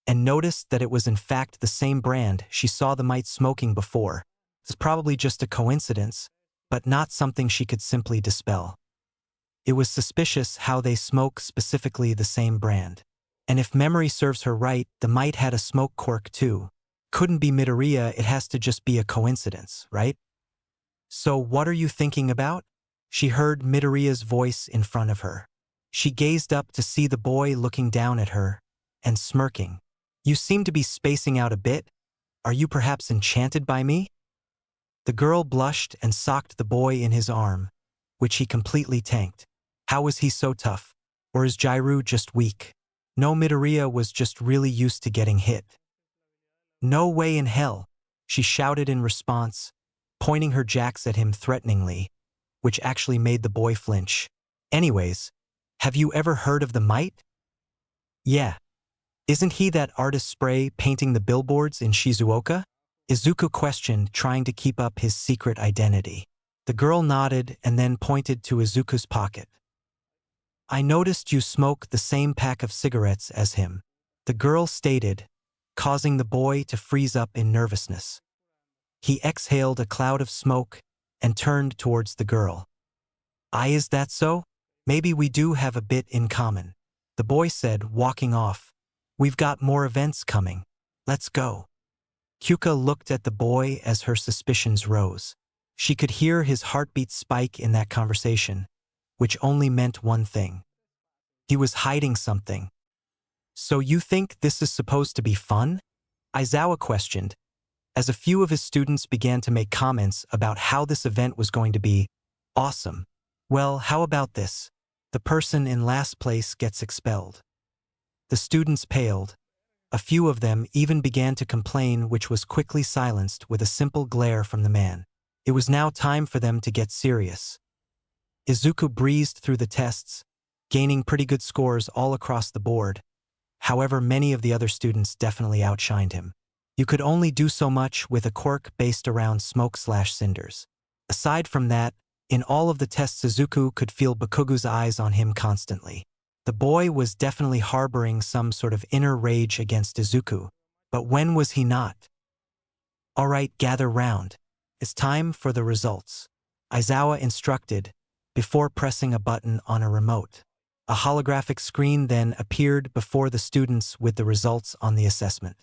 and noticed that it was in fact the same brand she saw the mite smoking before. It's probably just a coincidence, but not something she could simply dispel. It was suspicious how they smoke specifically the same brand. And if memory serves her right, the mite had a smoke quirk too. Couldn't be Midoriya, it has to just be a coincidence, right? So what are you thinking about? She heard Midoriya's voice in front of her. She gazed up to see the boy looking down at her and smirking. You seem to be spacing out a bit. Are you perhaps enchanted by me? The girl blushed and socked the boy in his arm, which he completely tanked. How was he so tough? Or is Jairu just weak? No, Midoriya was just really used to getting hit. No way in hell, she shouted in response, pointing her jacks at him threateningly, which actually made the boy flinch. Anyways, have you ever heard of the mite? Yeah. Isn't he that artist spray painting the billboards in Shizuoka? Izuku questioned, trying to keep up his secret identity. The girl nodded and then pointed to Izuku's pocket. I noticed you smoke the same pack of cigarettes as him, the girl stated, causing the boy to freeze up in nervousness. He exhaled a cloud of smoke and turned towards the girl. Is that so? Maybe we do have a bit in common, the boy said, walking off. We've got more events coming. Let's go. Kyuka looked at the boy as her suspicions rose. She could hear his heartbeat spike in that conversation, which only meant one thing. He was hiding something. So you think this is supposed to be fun? Aizawa questioned, as a few of his students began to make comments about how this event was going to be awesome. Well, how about this? The person in last place gets expelled. The students paled. A few of them even began to complain, which was quickly silenced with a simple glare from the man. It was now time for them to get serious. Izuku breezed through the tests, gaining pretty good scores all across the board. However, many of the other students definitely outshined him. You could only do so much with a quirk based around smoke/cinders. Aside from that, in all of the tests, Izuku could feel Bakugu's eyes on him constantly. The boy was definitely harboring some sort of inner rage against Izuku, but when was he not? All right, gather round. It's time for the results, Aizawa instructed, before pressing a button on a remote. A holographic screen then appeared before the students with the results on the assessment.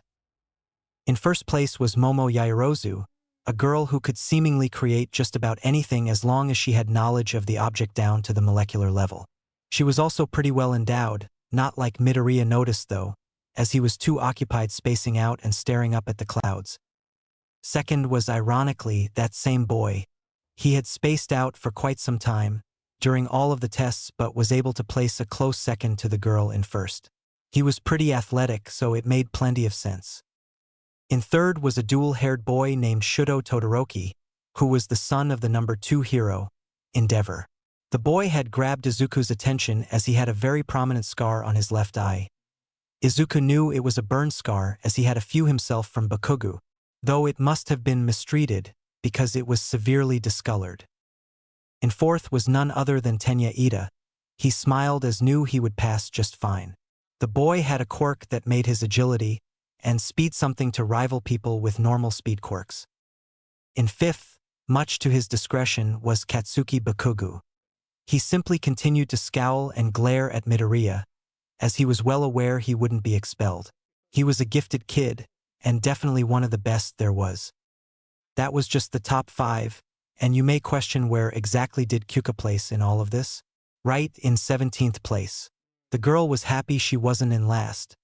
In first place was Momo Yaoyorozu, a girl who could seemingly create just about anything as long as she had knowledge of the object down to the molecular level. She was also pretty well endowed, not like Midoriya noticed though, as he was too occupied spacing out and staring up at the clouds. Second was ironically that same boy. He had spaced out for quite some time during all of the tests but was able to place a close second to the girl in first. He was pretty athletic, so it made plenty of sense. In third was a dual-haired boy named Shudo Todoroki, who was the son of the number 2 hero, Endeavor. The boy had grabbed Izuku's attention as he had a very prominent scar on his left eye. Izuku knew it was a burn scar as he had a few himself from Bakugu, though it must have been mistreated because it was severely discolored. In fourth was none other than Tenya Ida. He smiled as knew he would pass just fine. The boy had a quirk that made his agility and speed something to rival people with normal speed quirks. In fifth, much to his discretion, was Katsuki Bakugu. He simply continued to scowl and glare at Midoriya, as he was well aware he wouldn't be expelled. He was a gifted kid, and definitely one of the best there was. That was just the top 5, and you may question where exactly did Kyuka place in all of this? Right in 17th place. The girl was happy she wasn't in last,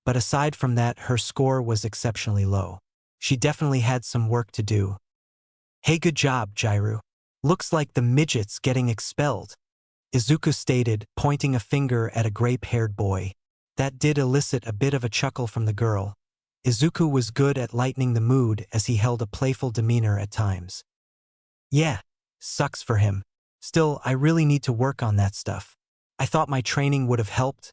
but aside from that her score was exceptionally low. She definitely had some work to do. Hey, good job, Jairu. Looks like the midget's getting expelled, Izuku stated, pointing a finger at a grape-haired boy. That did elicit a bit of a chuckle from the girl. Izuku was good at lightening the mood as he held a playful demeanor at times. Yeah, sucks for him. Still, I really need to work on that stuff. I thought my training would have helped,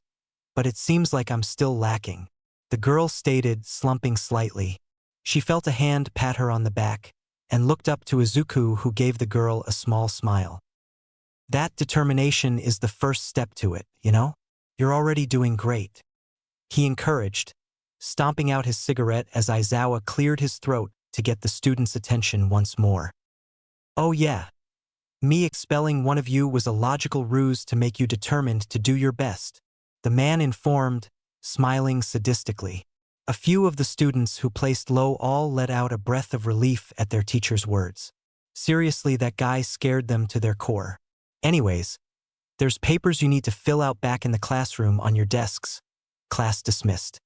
but it seems like I'm still lacking, the girl stated, slumping slightly. She felt a hand pat her on the back and looked up to Izuku, who gave the girl a small smile. That determination is the first step to it, you know? You're already doing great, he encouraged, stomping out his cigarette as Izawa cleared his throat to get the students' attention once more. "Oh yeah. Me expelling one of you was a logical ruse to make you determined to do your best," the man informed, smiling sadistically. A few of the students who placed low all let out a breath of relief at their teacher's words. Seriously, that guy scared them to their core. "Anyways, there's papers you need to fill out back in the classroom on your desks." Class dismissed.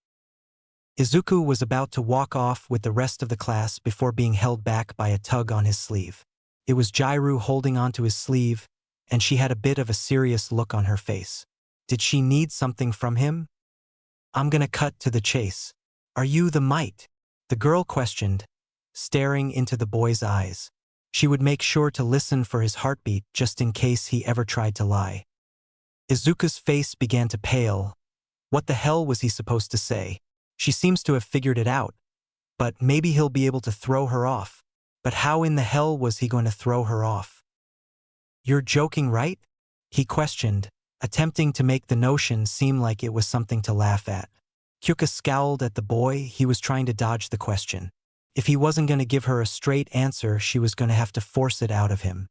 Izuku was about to walk off with the rest of the class before being held back by a tug on his sleeve. It was Jairu holding onto his sleeve, and she had a bit of a serious look on her face. Did she need something from him? "I'm gonna cut to the chase. Are you the mite?" the girl questioned, staring into the boy's eyes. She would make sure to listen for his heartbeat just in case he ever tried to lie. Izuku's face began to pale. What the hell was he supposed to say? She seems to have figured it out, but maybe he'll be able to throw her off. But how in the hell was he going to throw her off? "You're joking, right?" he questioned, attempting to make the notion seem like it was something to laugh at. Kyuka scowled at the boy. He was trying to dodge the question. If he wasn't going to give her a straight answer, she was going to have to force it out of him.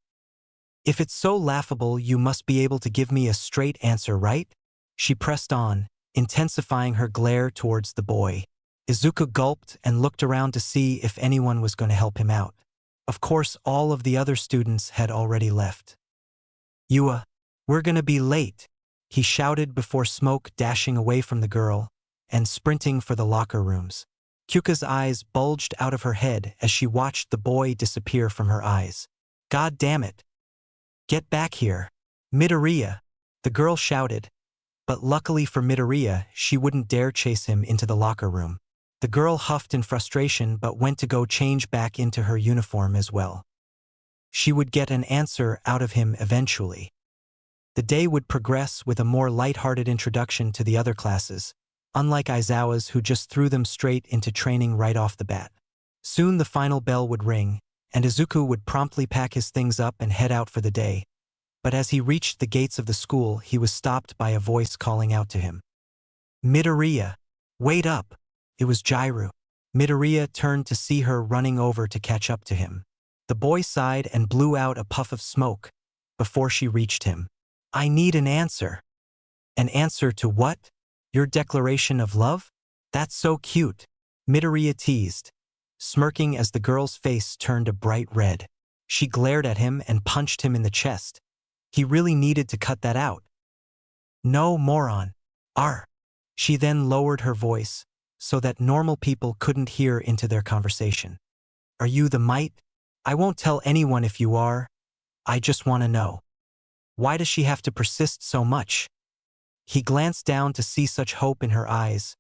"If it's so laughable, you must be able to give me a straight answer, right?" She pressed on, intensifying her glare towards the boy. Izuku gulped and looked around to see if anyone was going to help him out. Of course, all of the other students had already left. We're gonna be late," he shouted before smoke dashing away from the girl and sprinting for the locker rooms. Kyuka's eyes bulged out of her head as she watched the boy disappear from her eyes. "God damn it. Get back here. Midoriya," the girl shouted. But luckily for Midoriya, she wouldn't dare chase him into the locker room. The girl huffed in frustration but went to go change back into her uniform as well. She would get an answer out of him eventually. The day would progress with a more light-hearted introduction to the other classes, unlike Aizawa's, who just threw them straight into training right off the bat. Soon the final bell would ring, and Izuku would promptly pack his things up and head out for the day. But as he reached the gates of the school, he was stopped by a voice calling out to him. "Midoriya, wait up." It was Jairu. Midoriya turned to see her running over to catch up to him. The boy sighed and blew out a puff of smoke before she reached him. "I need an answer." "An answer to what? Your declaration of love? That's so cute," Midoriya teased, smirking as the girl's face turned a bright red. She glared at him and punched him in the chest. He really needed to cut that out. "No, moron. R." She then lowered her voice so that normal people couldn't hear into their conversation. "Are you the mite? I won't tell anyone if you are. I just want to know. Why does she have to persist so much?" He glanced down to see such hope in her eyes,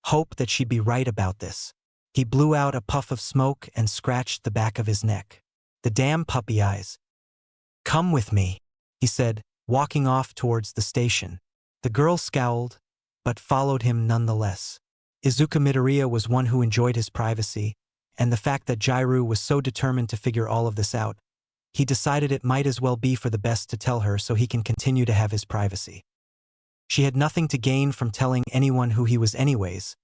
hope that she'd be right about this. He blew out a puff of smoke and scratched the back of his neck. "The damn puppy eyes. Come with me," he said, walking off towards the station. The girl scowled, but followed him nonetheless. Izuku Midoriya was one who enjoyed his privacy, and the fact that Jairu was so determined to figure all of this out, he decided it might as well be for the best to tell her so he can continue to have his privacy. She had nothing to gain from telling anyone who he was anyways,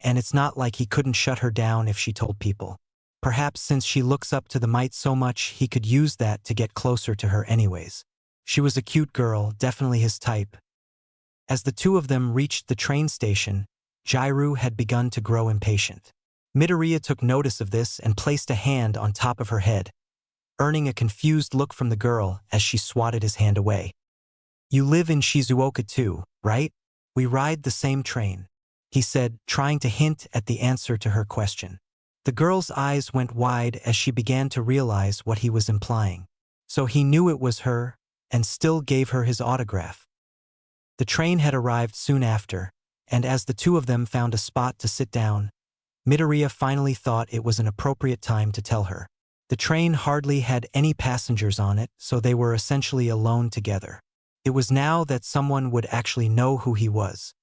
and it's not like he couldn't shut her down if she told people. Perhaps since she looks up to the mite so much, he could use that to get closer to her anyways. She was a cute girl, definitely his type. As the two of them reached the train station, Jairu had begun to grow impatient. Midoriya took notice of this and placed a hand on top of her head, earning a confused look from the girl as she swatted his hand away. "You live in Shizuoka too, right? We ride the same train," he said, trying to hint at the answer to her question. The girl's eyes went wide as she began to realize what he was implying. So he knew it was her, and still gave her his autograph. The train had arrived soon after, and as the two of them found a spot to sit down, Midoriya finally thought it was an appropriate time to tell her. The train hardly had any passengers on it, so they were essentially alone together. It was now that someone would actually know who he was.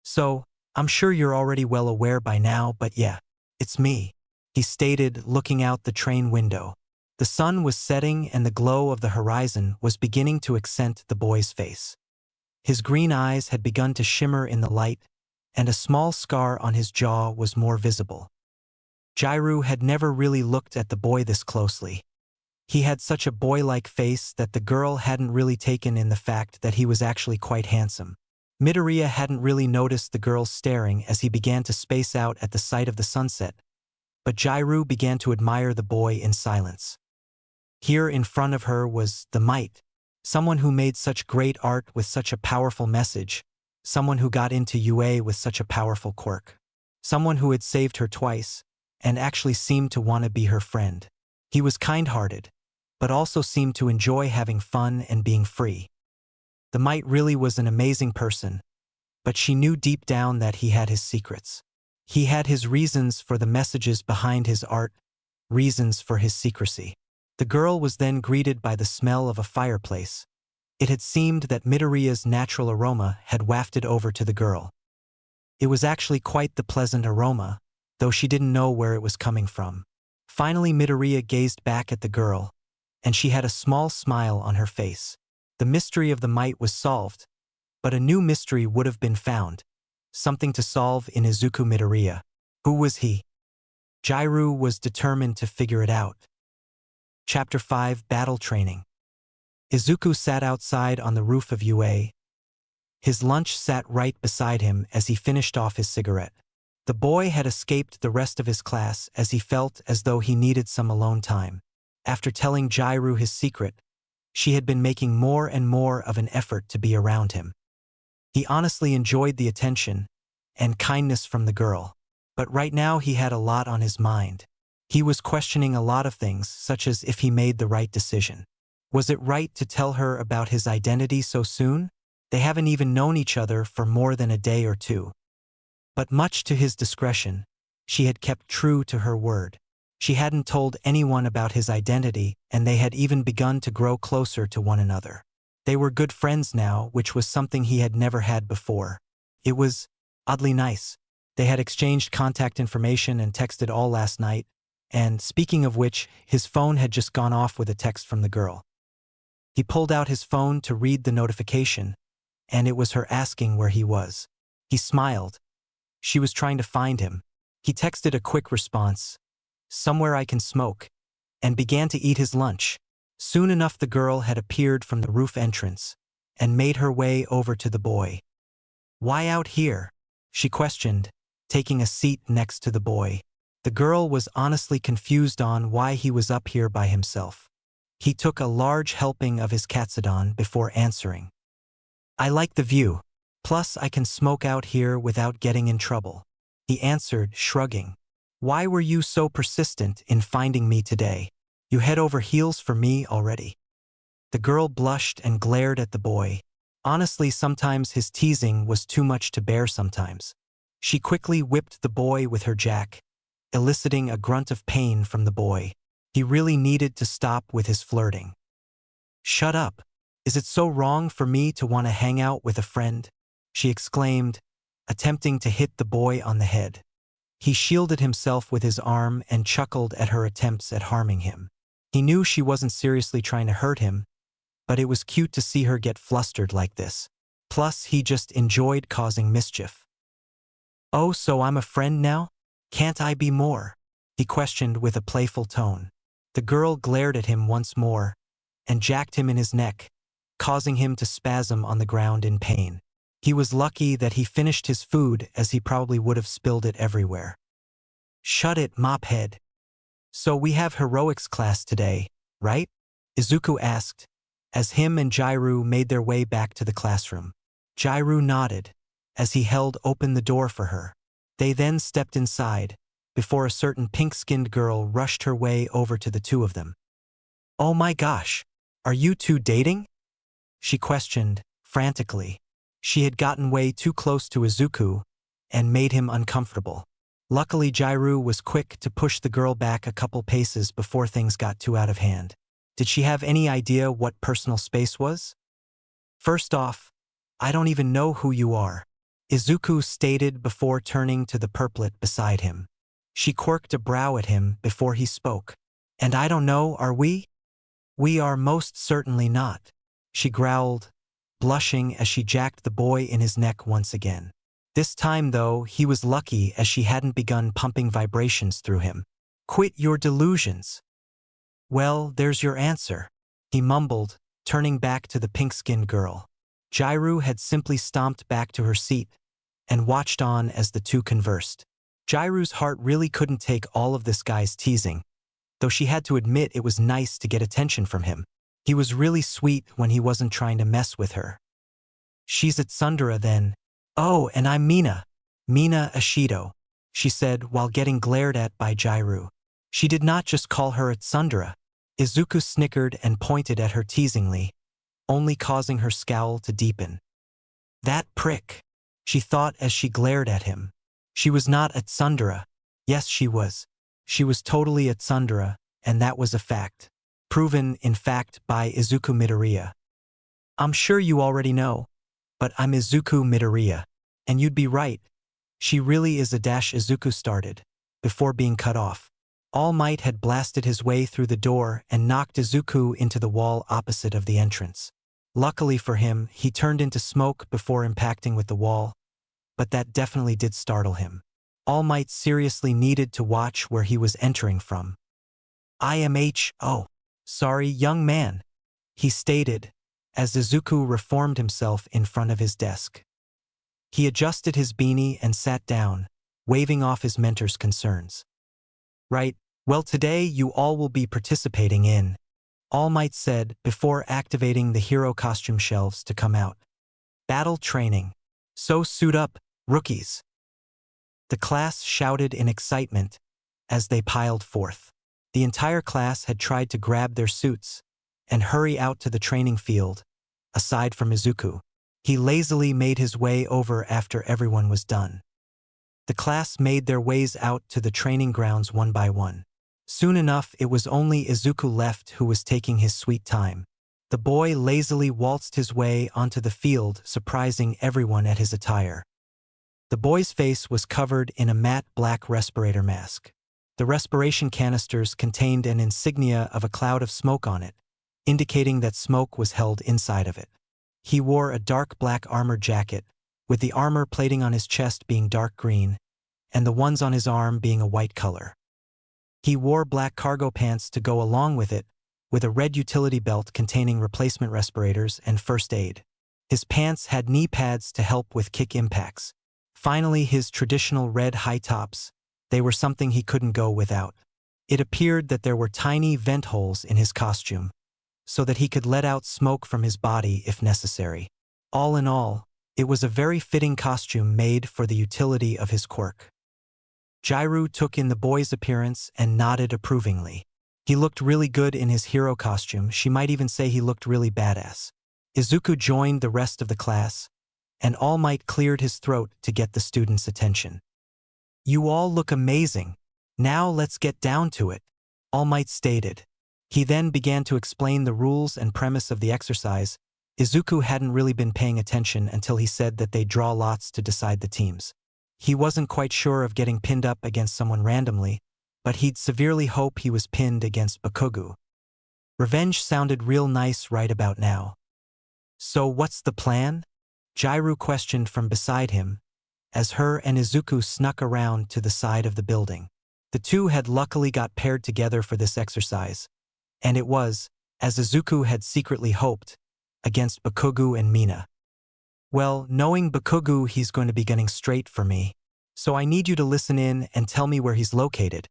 "So, I'm sure you're already well aware by now, but yeah, it's me," he stated, looking out the train window. The sun was setting and the glow of the horizon was beginning to accent the boy's face. His green eyes had begun to shimmer in the light, and a small scar on his jaw was more visible. Jairu had never really looked at the boy this closely. He had such a boy-like face that the girl hadn't really taken in the fact that he was actually quite handsome. Midoriya hadn't really noticed the girl staring as he began to space out at the sight of the sunset, but Jairu began to admire the boy in silence. Here in front of her was the Might, someone who made such great art with such a powerful message, someone who got into UA with such a powerful quirk, someone who had saved her twice, and actually seemed to want to be her friend. He was kind-hearted, but also seemed to enjoy having fun and being free. The Might really was an amazing person, but she knew deep down that he had his secrets. He had his reasons for the messages behind his art, reasons for his secrecy. The girl was then greeted by the smell of a fireplace. It had seemed that Midoriya's natural aroma had wafted over to the girl. It was actually quite the pleasant aroma, though she didn't know where it was coming from. Finally, Midoriya gazed back at the girl, and she had a small smile on her face. The mystery of the Might was solved, but a new mystery would have been found, something to solve in Izuku Midoriya. Who was he? Jairu was determined to figure it out. Chapter 5 Battle Training. Izuku sat outside on the roof of UA. His lunch sat right beside him as he finished off his cigarette. The boy had escaped the rest of his class as he felt as though he needed some alone time. After telling Jairu his secret, she had been making more and more of an effort to be around him. He honestly enjoyed the attention and kindness from the girl, but right now he had a lot on his mind. He was questioning a lot of things, such as if he made the right decision. Was it right to tell her about his identity so soon? They haven't even known each other for more than a day or two. But much to his discretion, she had kept true to her word. She hadn't told anyone about his identity, and they had even begun to grow closer to one another. They were good friends now, which was something he had never had before. It was oddly nice. They had exchanged contact information and texted all last night, and, speaking of which, his phone had just gone off with a text from the girl. He pulled out his phone to read the notification, and it was her asking where he was. He smiled. She was trying to find him. He texted a quick response, "Somewhere I can smoke," and began to eat his lunch. Soon enough the girl had appeared from the roof entrance and made her way over to the boy. "Why out here?" she questioned, taking a seat next to the boy. The girl was honestly confused on why he was up here by himself. He took a large helping of his katsudon before answering. "I like the view. Plus I can smoke out here without getting in trouble," he answered, shrugging. "Why were you so persistent in finding me today? You head over heels for me already." The girl blushed and glared at the boy. Honestly, sometimes his teasing was too much to bear sometimes. She quickly whipped the boy with her jack, eliciting a grunt of pain from the boy. He really needed to stop with his flirting. "Shut up. Is it so wrong for me to want to hang out with a friend?" she exclaimed, attempting to hit the boy on the head. He shielded himself with his arm and chuckled at her attempts at harming him. He knew she wasn't seriously trying to hurt him, but it was cute to see her get flustered like this. Plus, he just enjoyed causing mischief. "Oh, so I'm a friend now? Can't I be more?" he questioned with a playful tone. The girl glared at him once more and jacked him in his neck, causing him to spasm on the ground in pain. He was lucky that he finished his food, as he probably would have spilled it everywhere. "Shut it, mophead. So we have heroics class today, right?" Izuku asked, as him and Jairu made their way back to the classroom. Jairu nodded, as he held open the door for her. They then stepped inside, before a certain pink-skinned girl rushed her way over to the two of them. "Oh my gosh, are you two dating?" she questioned, frantically. She had gotten way too close to Izuku and made him uncomfortable. Luckily, Jairu was quick to push the girl back a couple paces before things got too out of hand. Did she have any idea what personal space was? "First off, I don't even know who you are," Izuku stated before turning to the purplet beside him. She quirked a brow at him before he spoke. "And I don't know, are we?" "We are most certainly not," she growled, blushing as she jacked the boy in his neck once again. This time, though, he was lucky as she hadn't begun pumping vibrations through him. Quit your delusions. Well, there's your answer, he mumbled, turning back to the pink-skinned girl. Jairu had simply stomped back to her seat and watched on as the two conversed. Jairu's heart really couldn't take all of this guy's teasing, though she had to admit it was nice to get attention from him. He was really sweet when he wasn't trying to mess with her. She's at Sundara then. Oh, and I'm Mina. Mina Ashido, she said while getting glared at by Jairu. She did not just call her at Sundara. Izuku snickered and pointed at her teasingly, only causing her scowl to deepen. That prick, she thought as she glared at him. She was not at Sundara. Yes, she was. She was totally at Sundara, and that was a fact. Proven, in fact, by Izuku Midoriya. I'm sure you already know, but I'm Izuku Midoriya. And you'd be right. She really is a dash. Izuku started, before being cut off. All Might had blasted his way through the door and knocked Izuku into the wall opposite of the entrance. Luckily for him, he turned into smoke before impacting with the wall, but that definitely did startle him. All Might seriously needed to watch where he was entering from. Oh, sorry, young man, he stated, as Izuku reformed himself in front of his desk. He adjusted his beanie and sat down, waving off his mentor's concerns. Right, well today you all will be participating in, All Might said before activating the hero costume shelves to come out. Battle training. So suit up, rookies. The class shouted in excitement as they piled forth. The entire class had tried to grab their suits and hurry out to the training field, aside from Izuku. He lazily made his way over after everyone was done. The class made their ways out to the training grounds one by one. Soon enough, it was only Izuku left who was taking his sweet time. The boy lazily waltzed his way onto the field, surprising everyone at his attire. The boy's face was covered in a matte black respirator mask. The respiration canisters contained an insignia of a cloud of smoke on it, indicating that smoke was held inside of it. He wore a dark black armored jacket, with the armor plating on his chest being dark green, and the ones on his arm being a white color. He wore black cargo pants to go along with it, with a red utility belt containing replacement respirators and first aid. His pants had knee pads to help with kick impacts. Finally, his traditional red high tops. They were something he couldn't go without. It appeared that there were tiny vent holes in his costume, so that he could let out smoke from his body if necessary. All in all, it was a very fitting costume made for the utility of his quirk. Jairu took in the boy's appearance and nodded approvingly. He looked really good in his hero costume. She might even say he looked really badass. Izuku joined the rest of the class, and All Might cleared his throat to get the students' attention. You all look amazing. Now let's get down to it, All Might stated. He then began to explain the rules and premise of the exercise. Izuku hadn't really been paying attention until he said that they'd draw lots to decide the teams. He wasn't quite sure of getting pinned up against someone randomly, but he'd severely hope he was pinned against Bakugo. Revenge sounded real nice right about now. So what's the plan? Jairu questioned from beside him, as her and Izuku snuck around to the side of the building. The two had luckily got paired together for this exercise, and it was, as Izuku had secretly hoped, against Bakugo and Mina. Well, knowing Bakugo, he's going to be getting straight for me, so I need you to listen in and tell me where he's located.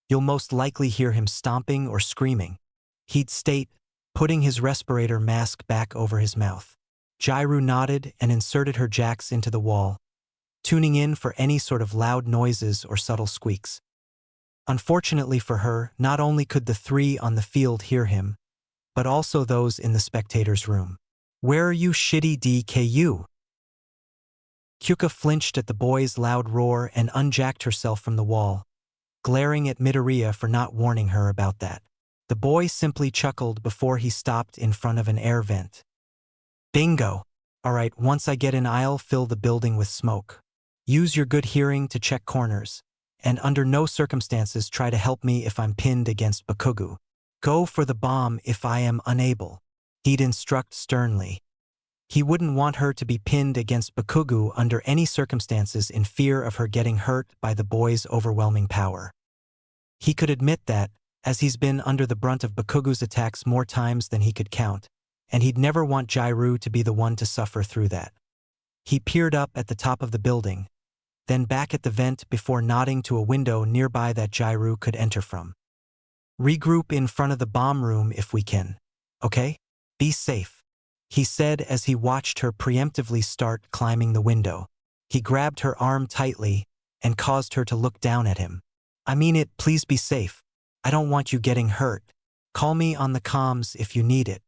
You'll most likely hear him stomping or screaming, he'd state, putting his respirator mask back over his mouth. Jairu nodded and inserted her jacks into the wall, tuning in for any sort of loud noises or subtle squeaks. Unfortunately for her, not only could the three on the field hear him, but also those in the spectators' room. Where are you, shitty DKU? Kyuka flinched at the boy's loud roar and unjacked herself from the wall, glaring at Midoriya for not warning her about that. The boy simply chuckled before he stopped in front of an air vent. Bingo! Alright, once I get in, I'll fill the building with smoke. Use your good hearing to check corners, and under no circumstances try to help me if I'm pinned against Bakugo. Go for the bomb if I am unable, he'd instruct sternly. He wouldn't want her to be pinned against Bakugo under any circumstances in fear of her getting hurt by the boy's overwhelming power. He could admit that, as he's been under the brunt of Bakugo's attacks more times than he could count, and he'd never want Jairu to be the one to suffer through that. He peered up at the top of the building, then back at the vent before nodding to a window nearby that Jairu could enter from. "Regroup in front of the bomb room if we can, okay? Be safe," he said as he watched her preemptively start climbing the window. He grabbed her arm tightly and caused her to look down at him. "I mean it, please be safe. I don't want you getting hurt. Call me on the comms if you need it."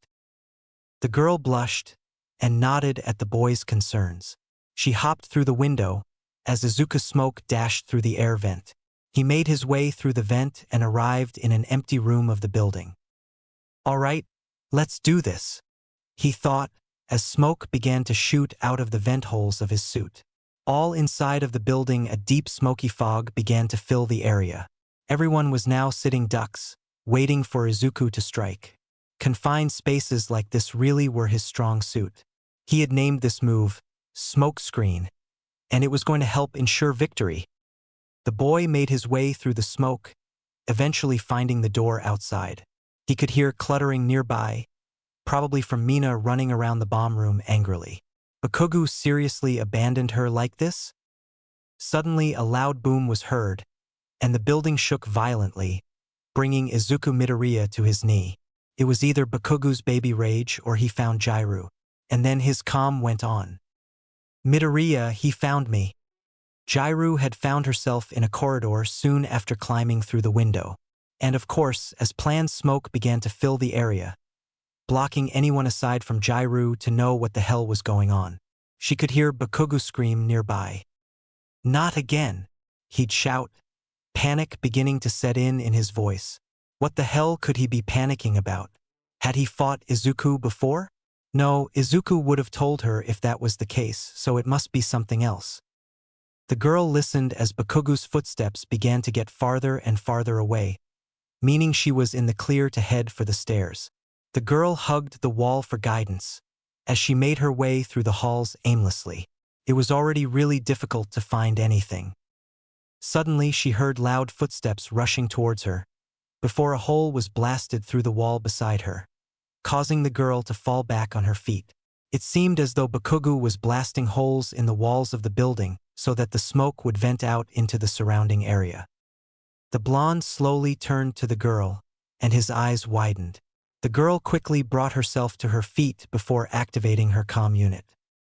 The girl blushed and nodded at the boy's concerns. She hopped through the window as Izuku's smoke dashed through the air vent. He made his way through the vent and arrived in an empty room of the building. "All right, let's do this," he thought as smoke began to shoot out of the vent holes of his suit. All inside of the building, a deep smoky fog began to fill the area. Everyone was now sitting ducks, waiting for Izuku to strike. Confined spaces like this really were his strong suit. He had named this move Smoke Screen, and it was going to help ensure victory. The boy made his way through the smoke, eventually finding the door outside. He could hear cluttering nearby, probably from Mina running around the bomb room angrily. Bakugo seriously abandoned her like this? Suddenly a loud boom was heard, and the building shook violently, bringing Izuku Midoriya to his knee. It was either Bakugo's baby rage or he found Jairu, and then his calm went on. "Midoriya, he found me." Jairu had found herself in a corridor soon after climbing through the window. And of course, as planned, smoke began to fill the area, blocking anyone aside from Jairu to know what the hell was going on. She could hear Bakugo scream nearby. "Not again," he'd shout, panic beginning to set in his voice. What the hell could he be panicking about? Had he fought Izuku before? No, Izuku would have told her if that was the case, so it must be something else. The girl listened as Bakugo's footsteps began to get farther and farther away, meaning she was in the clear to head for the stairs. The girl hugged the wall for guidance as she made her way through the halls aimlessly. It was already really difficult to find anything. Suddenly she heard loud footsteps rushing towards her, before a hole was blasted through the wall beside her, causing the girl to fall back on her feet. It seemed as though Bakugo was blasting holes in the walls of the building so that the smoke would vent out into the surrounding area. The blonde slowly turned to the girl, and his eyes widened. The girl quickly brought herself to her feet before activating her comm unit.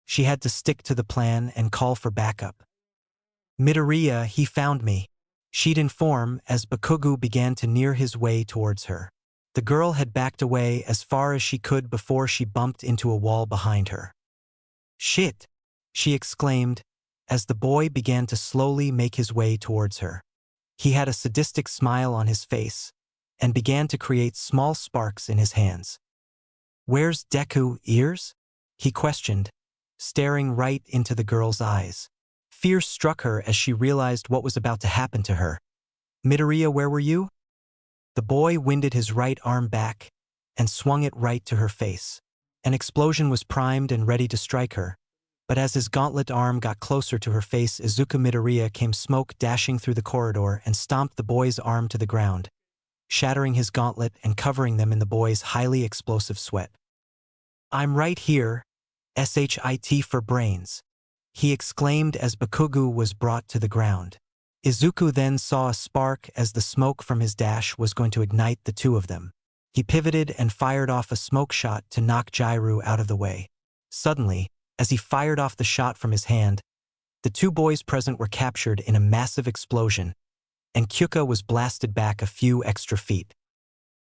She had to stick to the plan and call for backup. "Midoriya, he found me," she'd inform as Bakugo began to near his way towards her. The girl had backed away as far as she could before she bumped into a wall behind her. "Shit!" she exclaimed as the boy began to slowly make his way towards her. He had a sadistic smile on his face and began to create small sparks in his hands. "Where's Deku, ears?" he questioned, staring right into the girl's eyes. Fear struck her as she realized what was about to happen to her. "Midoriya, where were you?" The boy winded his right arm back and swung it right to her face. An explosion was primed and ready to strike her, but as his gauntlet arm got closer to her face, Izuku Midoriya came smoke dashing through the corridor and stomped the boy's arm to the ground, shattering his gauntlet and covering them in the boy's highly explosive sweat. "I'm right here, SHIT for brains," he exclaimed as Bakugo was brought to the ground. Izuku then saw a spark as the smoke from his dash was going to ignite the two of them. He pivoted and fired off a smoke shot to knock Jairu out of the way. Suddenly, as he fired off the shot from his hand, the two boys present were captured in a massive explosion, and Kyuka was blasted back a few extra feet.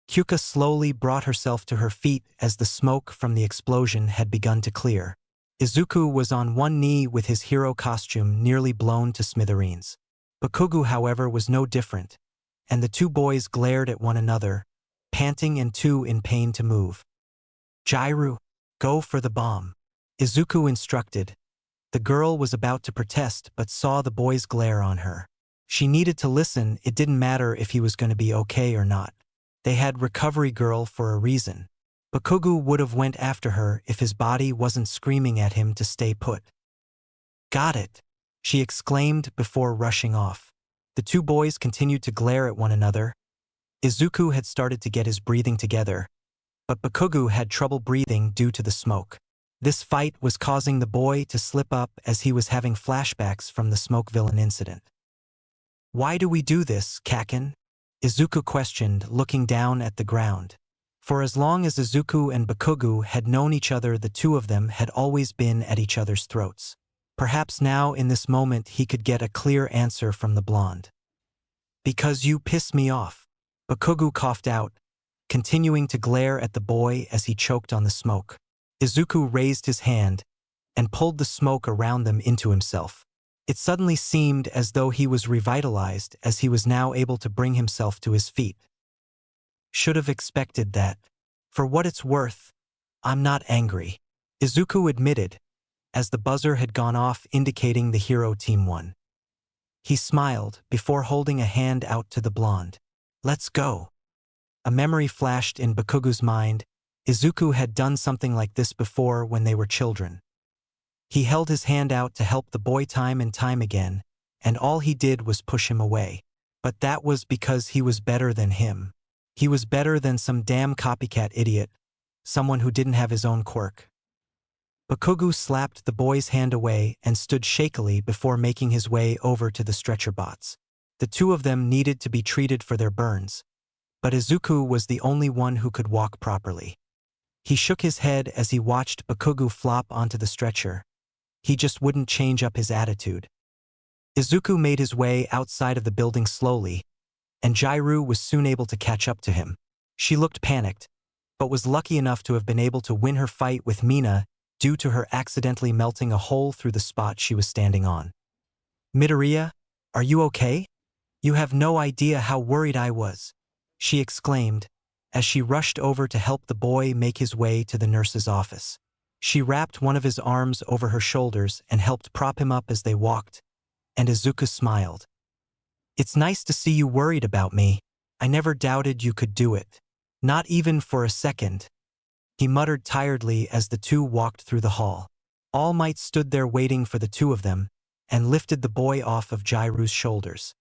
Kyuka slowly brought herself to her feet as the smoke from the explosion had begun to clear. Izuku was on one knee with his hero costume nearly blown to smithereens. Bakugo, however, was no different, and the two boys glared at one another, panting and too in pain to move. "Jairu, go for the bomb," Izuku instructed. The girl was about to protest but saw the boy's glare on her. She needed to listen. It didn't matter if he was going to be okay or not. They had Recovery Girl for a reason. Bakugu would have went after her if his body wasn't screaming at him to stay put. "Got it," she exclaimed before rushing off. The two boys continued to glare at one another. Izuku had started to get his breathing together, but Bakugu had trouble breathing due to the smoke. This fight was causing the boy to slip up as he was having flashbacks from the smoke villain incident. "Why do we do this, Kaken?" Izuku questioned, looking down at the ground. For as long as Izuku and Bakugu had known each other, the two of them had always been at each other's throats. Perhaps now in this moment he could get a clear answer from the blonde. "Because you piss me off," Bakugu coughed out, continuing to glare at the boy as he choked on the smoke. Izuku raised his hand and pulled the smoke around them into himself. It suddenly seemed as though he was revitalized as he was now able to bring himself to his feet. "Should have expected that. For what it's worth, I'm not angry," Izuku admitted, as the buzzer had gone off indicating the hero team won. He smiled before holding a hand out to the blonde. "Let's go." A memory flashed in Bakugu's mind. Izuku had done something like this before when they were children. He held his hand out to help the boy time and time again, and all he did was push him away. But that was because he was better than him. He was better than some damn copycat idiot, someone who didn't have his own quirk. Bakugu slapped the boy's hand away and stood shakily before making his way over to the stretcher bots. The two of them needed to be treated for their burns, but Izuku was the only one who could walk properly. He shook his head as he watched Bakugu flop onto the stretcher. He just wouldn't change up his attitude. Izuku made his way outside of the building slowly, and Jairu was soon able to catch up to him. She looked panicked, but was lucky enough to have been able to win her fight with Mina due to her accidentally melting a hole through the spot she was standing on. "Midoriya, are you okay? You have no idea how worried I was," she exclaimed, as she rushed over to help the boy make his way to the nurse's office. She wrapped one of his arms over her shoulders and helped prop him up as they walked, and Izuku smiled. "It's nice to see you worried about me. I never doubted you could do it. Not even for a second," he muttered tiredly as the two walked through the hall. All Might stood there waiting for the two of them, and lifted the boy off of Jairu's shoulders.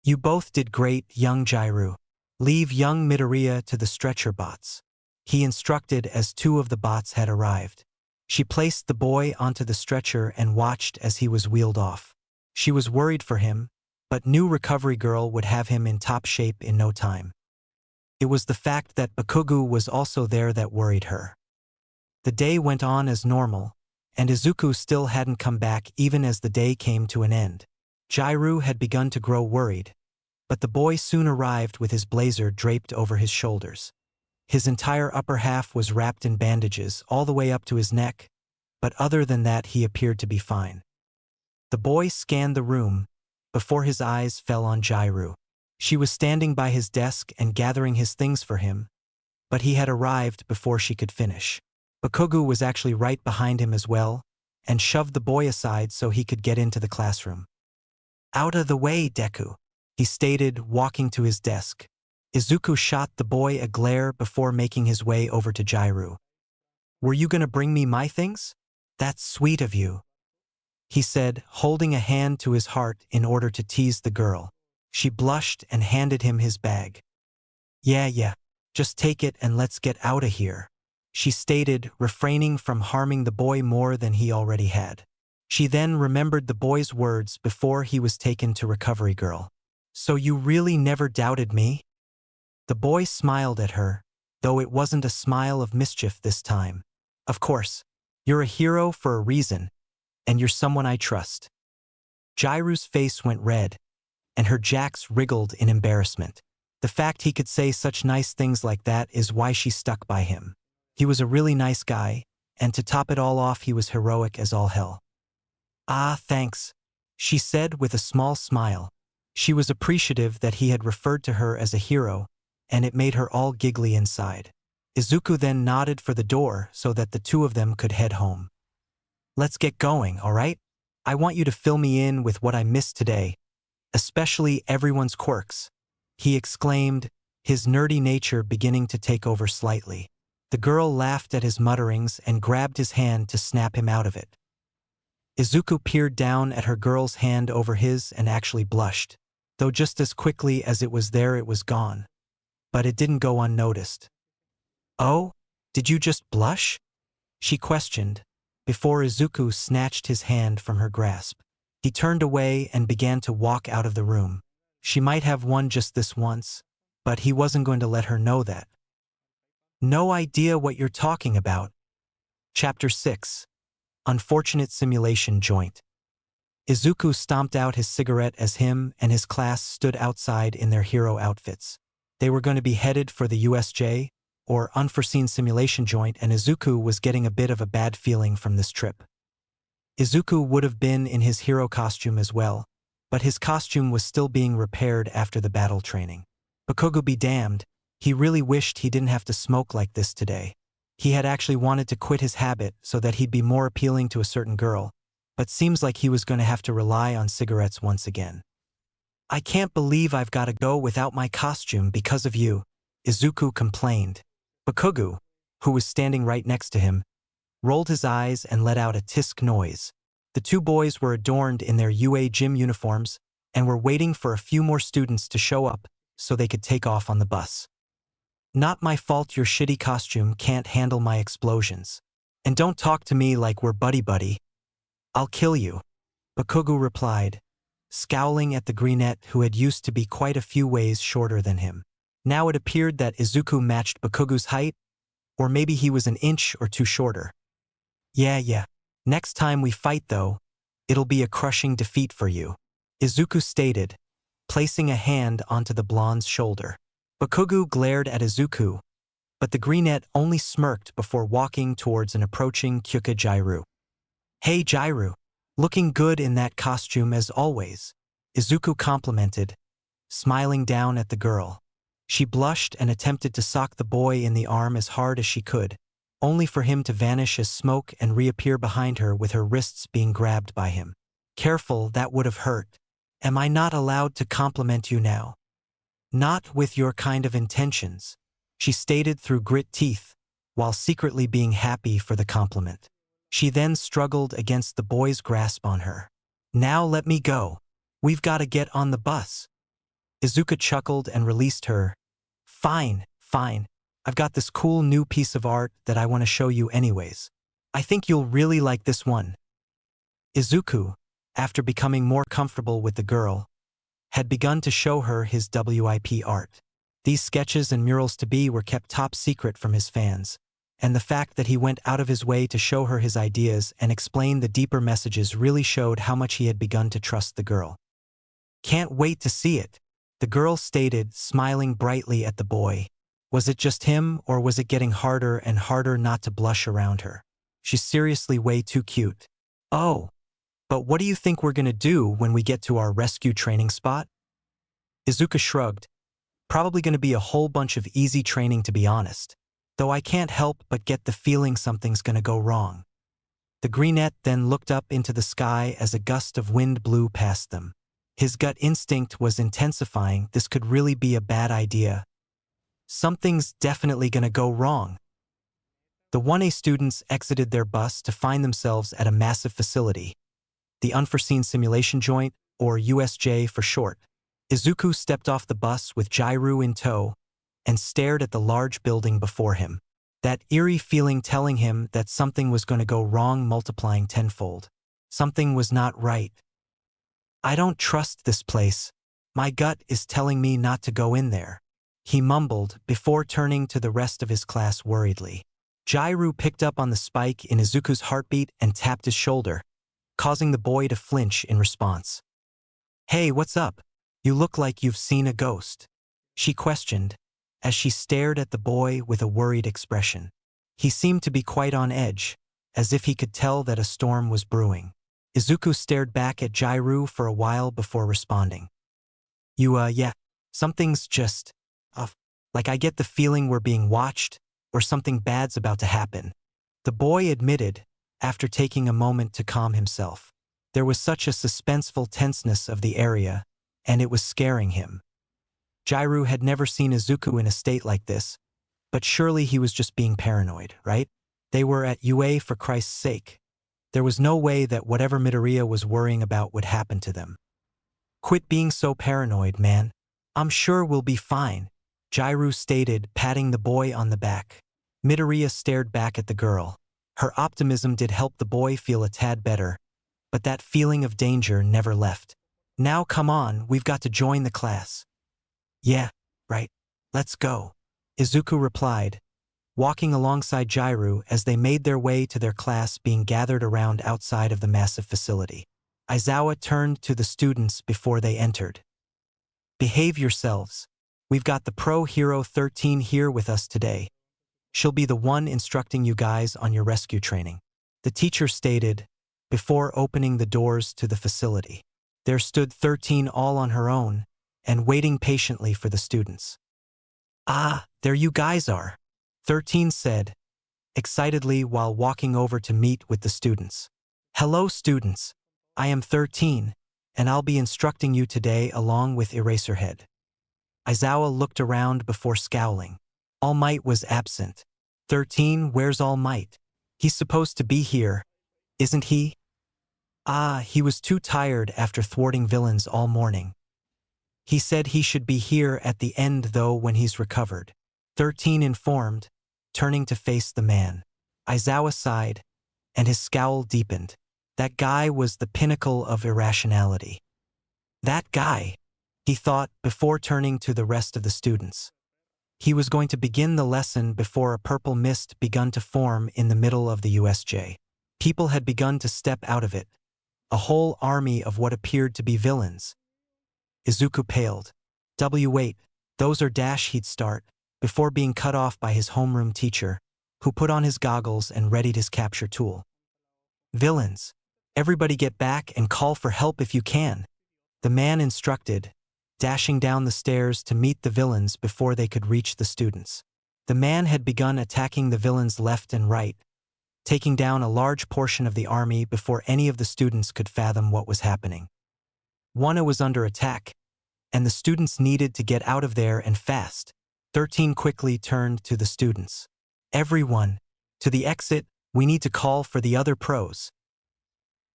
"You both did great, young Jairu. Leave young Midoriya to the stretcher bots," he instructed as two of the bots had arrived. She placed the boy onto the stretcher and watched as he was wheeled off. She was worried for him, but knew Recovery Girl would have him in top shape in no time. It was the fact that Bakugu was also there that worried her. The day went on as normal, and Izuku still hadn't come back even as the day came to an end. Jairu had begun to grow worried, but the boy soon arrived with his blazer draped over his shoulders. His entire upper half was wrapped in bandages all the way up to his neck, but other than that he appeared to be fine. The boy scanned the room before his eyes fell on Jairu. She was standing by his desk and gathering his things for him, but he had arrived before she could finish. Bakugu was actually right behind him as well, and shoved the boy aside so he could get into the classroom. "Out of the way, Deku," he stated, walking to his desk. Izuku shot the boy a glare before making his way over to Jairu. "Were you gonna bring me my things? That's sweet of you," he said, holding a hand to his heart in order to tease the girl. She blushed and handed him his bag. Yeah, just take it and let's get outta here," she stated, refraining from harming the boy more than he already had. She then remembered the boy's words before he was taken to Recovery Girl. "So you really never doubted me?" The boy smiled at her, though it wasn't a smile of mischief this time. "Of course, you're a hero for a reason, and you're someone I trust." Jairu's face went red, and her jacks wriggled in embarrassment. The fact he could say such nice things like that is why she stuck by him. He was a really nice guy, and to top it all off he was heroic as all hell. "Ah, thanks," she said with a small smile. She was appreciative that he had referred to her as a hero, and it made her all giggly inside. Izuku then nodded for the door so that the two of them could head home. "Let's get going, all right? I want you to fill me in with what I missed today, especially everyone's quirks," he exclaimed, his nerdy nature beginning to take over slightly. The girl laughed at his mutterings and grabbed his hand to snap him out of it. Izuku peered down at her girl's hand over his and actually blushed, though just as quickly as it was there it was gone. But it didn't go unnoticed. "Oh? Did you just blush?" she questioned, before Izuku snatched his hand from her grasp. He turned away and began to walk out of the room. She might have won just this once, but he wasn't going to let her know that. No idea what you're talking about. Chapter 6. Unfortunate Simulation Joint. Izuku stomped out his cigarette as him and his class stood outside in their hero outfits. They were going to be headed for the USJ, or Unforeseen Simulation Joint, and Izuku was getting a bit of a bad feeling from this trip. Izuku would have been in his hero costume as well, but his costume was still being repaired after the battle training. Bakugo be damned, he really wished he didn't have to smoke like this today. He had actually wanted to quit his habit so that he'd be more appealing to a certain girl, but seems like he was going to have to rely on cigarettes once again. "I can't believe I've got to go without my costume because of you," Izuku complained. Bakugo, who was standing right next to him, rolled his eyes and let out a tisk noise. The two boys were adorned in their UA gym uniforms and were waiting for a few more students to show up so they could take off on the bus. "Not my fault your shitty costume can't handle my explosions. And don't talk to me like we're buddy-buddy. I'll kill you," Bakugo replied, scowling at the greenette who had used to be quite a few ways shorter than him. Now it appeared that Izuku matched Bakugo's height, or maybe he was an inch or two shorter. Yeah. Next time we fight though, it'll be a crushing defeat for you," Izuku stated, placing a hand onto the blonde's shoulder. Bakugo glared at Izuku, but the greenette only smirked before walking towards an approaching Kyuka Jairu. "Hey Jairu, looking good in that costume as always," Izuku complimented, smiling down at the girl. She blushed and attempted to sock the boy in the arm as hard as she could, only for him to vanish as smoke and reappear behind her with her wrists being grabbed by him. "Careful, that would have hurt. Am I not allowed to compliment you now?" "Not with your kind of intentions," she stated through grit teeth, while secretly being happy for the compliment. She then struggled against the boy's grasp on her. "Now let me go. We've got to get on the bus." Izuku chuckled and released her. Fine. I've got this cool new piece of art that I want to show you anyways. I think you'll really like this one." Izuku, after becoming more comfortable with the girl, had begun to show her his WIP art. These sketches and murals to be were kept top secret from his fans, and the fact that he went out of his way to show her his ideas and explain the deeper messages really showed how much he had begun to trust the girl. "Can't wait to see it," the girl stated, smiling brightly at the boy. Was it just him, or was it getting harder and harder not to blush around her? She's seriously way too cute. "Oh, but what do you think we're gonna do when we get to our rescue training spot?" Izuku shrugged. "Probably gonna be a whole bunch of easy training to be honest, though I can't help but get the feeling something's gonna go wrong." The greenette then looked up into the sky as a gust of wind blew past them. His gut instinct was intensifying. This could really be a bad idea. Something's definitely gonna go wrong. The 1A students exited their bus to find themselves at a massive facility, the Unforeseen Simulation Joint, or USJ for short. Izuku stepped off the bus with Jairu in tow and stared at the large building before him, that eerie feeling telling him that something was going to go wrong multiplying tenfold. Something was not right. "I don't trust this place. My gut is telling me not to go in there," he mumbled before turning to the rest of his class worriedly. Jairu picked up on the spike in Izuku's heartbeat and tapped his shoulder, causing the boy to flinch in response. "Hey, what's up? You look like you've seen a ghost," she questioned, as she stared at the boy with a worried expression. He seemed to be quite on edge, as if he could tell that a storm was brewing. Izuku stared back at Jairu for a while before responding. Yeah, something's just off. Like I get the feeling we're being watched, or something bad's about to happen," the boy admitted, after taking a moment to calm himself. There was such a suspenseful tenseness of the area, and it was scaring him. Jairu had never seen Izuku in a state like this, But surely he was just being paranoid, right? They were at UA for Christ's sake. There was no way that whatever Midoriya was worrying about would happen to them. Quit being so paranoid, man. I'm sure we'll be fine, Jairu stated, patting the boy on the back. Midoriya stared back at the girl. Her optimism did help the boy feel a tad better, but that feeling of danger never left. Now come on, we've got to join the class. Yeah, right. Let's go, Izuku replied, walking alongside Jairu as they made their way to their class being gathered around outside of the massive facility. Aizawa turned to the students before they entered. Behave yourselves. We've got the pro hero 13 here with us today. She'll be the one instructing you guys on your rescue training, the teacher stated, before opening the doors to the facility. There stood 13 all on her own, and waiting patiently for the students. Ah, there you guys are, 13 said, excitedly while walking over to meet with the students. Hello students, I am 13, and I'll be instructing you today along with Eraserhead. Aizawa looked around before scowling. All Might was absent. 13, where's All Might? He's supposed to be here, isn't he? Ah, he was too tired after thwarting villains all morning. He said he should be here at the end though when he's recovered, 13 informed, turning to face the man. Aizawa sighed, and his scowl deepened. That guy was the pinnacle of irrationality. That guy, he thought before turning to the rest of the students. He was going to begin the lesson before a purple mist begun to form in the middle of the USJ. People had begun to step out of it, a whole army of what appeared to be villains. Izuku paled. Wait, those are Dash, he'd start, before being cut off by his homeroom teacher, who put on his goggles and readied his capture tool. Villains. Everybody get back and call for help if you can, the man instructed, dashing down the stairs to meet the villains before they could reach the students. The man had begun attacking the villains left and right, taking down a large portion of the army before any of the students could fathom what was happening. Wano was under attack, and the students needed to get out of there and fast. 13 quickly turned to the students. Everyone, to the exit, we need to call for the other pros.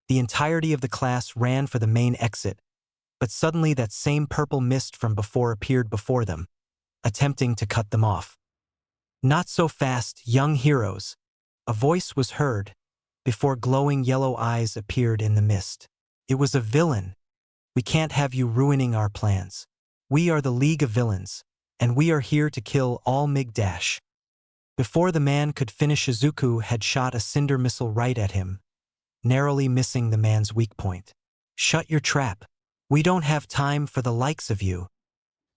The entirety of the class ran for the main exit, but suddenly that same purple mist from before appeared before them, attempting to cut them off. Not so fast, young heroes, a voice was heard, before glowing yellow eyes appeared in the mist. It was a villain. We can't have you ruining our plans. We are the League of Villains, and we are here to kill all Migdash. Before the man could finish, Izuku had shot a cinder missile right at him, narrowly missing the man's weak point. Shut your trap. We don't have time for the likes of you.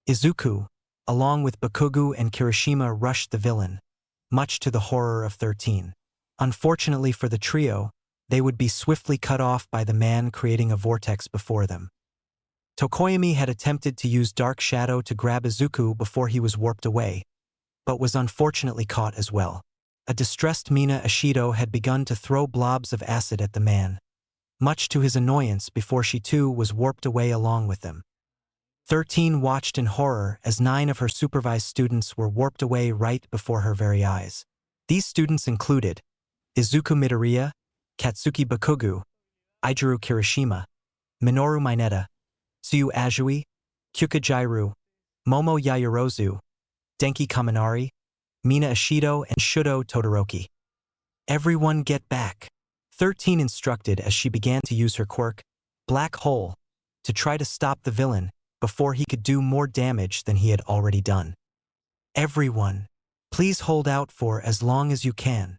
Izuku, along with Bakugo and Kirishima, rushed the villain, much to the horror of 13. Unfortunately for the trio, they would be swiftly cut off by the man creating a vortex before them. Tokoyami had attempted to use Dark Shadow to grab Izuku before he was warped away, but was unfortunately caught as well. A distressed Mina Ashido had begun to throw blobs of acid at the man, much to his annoyance before she too was warped away along with them. 13 watched in horror as 9 of her supervised students were warped away right before her very eyes. These students included Izuku Midoriya, Katsuki Bakugo, Ijiru Kirishima, Minoru Mineta, Tsuyu Azui, Kyuka Jairu, Momo Yaoyorozu, Denki Kaminari, Mina Ashido, and Shudo Todoroki. Everyone get back, 13 instructed as she began to use her quirk, Black Hole, to try to stop the villain before he could do more damage than he had already done. Everyone, please hold out for as long as you can.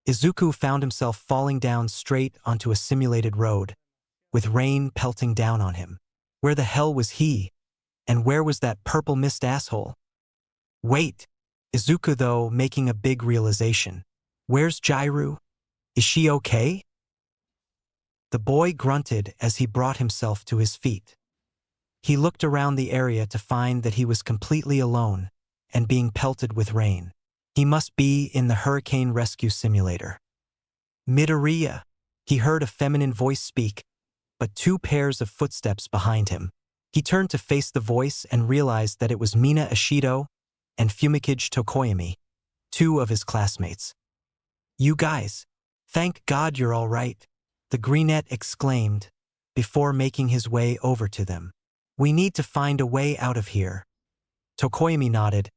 Izuku found himself falling down straight onto a simulated road, with rain pelting down on him. Where the hell was he? And where was that purple mist asshole? Wait, Izuku though making a big realization. Where's Jairu? Is she okay? The boy grunted as he brought himself to his feet. He looked around the area to find that he was completely alone and being pelted with rain. He must be in the hurricane rescue simulator. Midoriya, he heard a feminine voice speak, but 2 pairs of footsteps behind him. He turned to face the voice and realized that it was Mina Ashido and Fumikage Tokoyami. two of his classmates. "You guys, thank God you're all right," the greenette exclaimed, before making his way over to them. "We need to find a way out of here." Tokoyami nodded.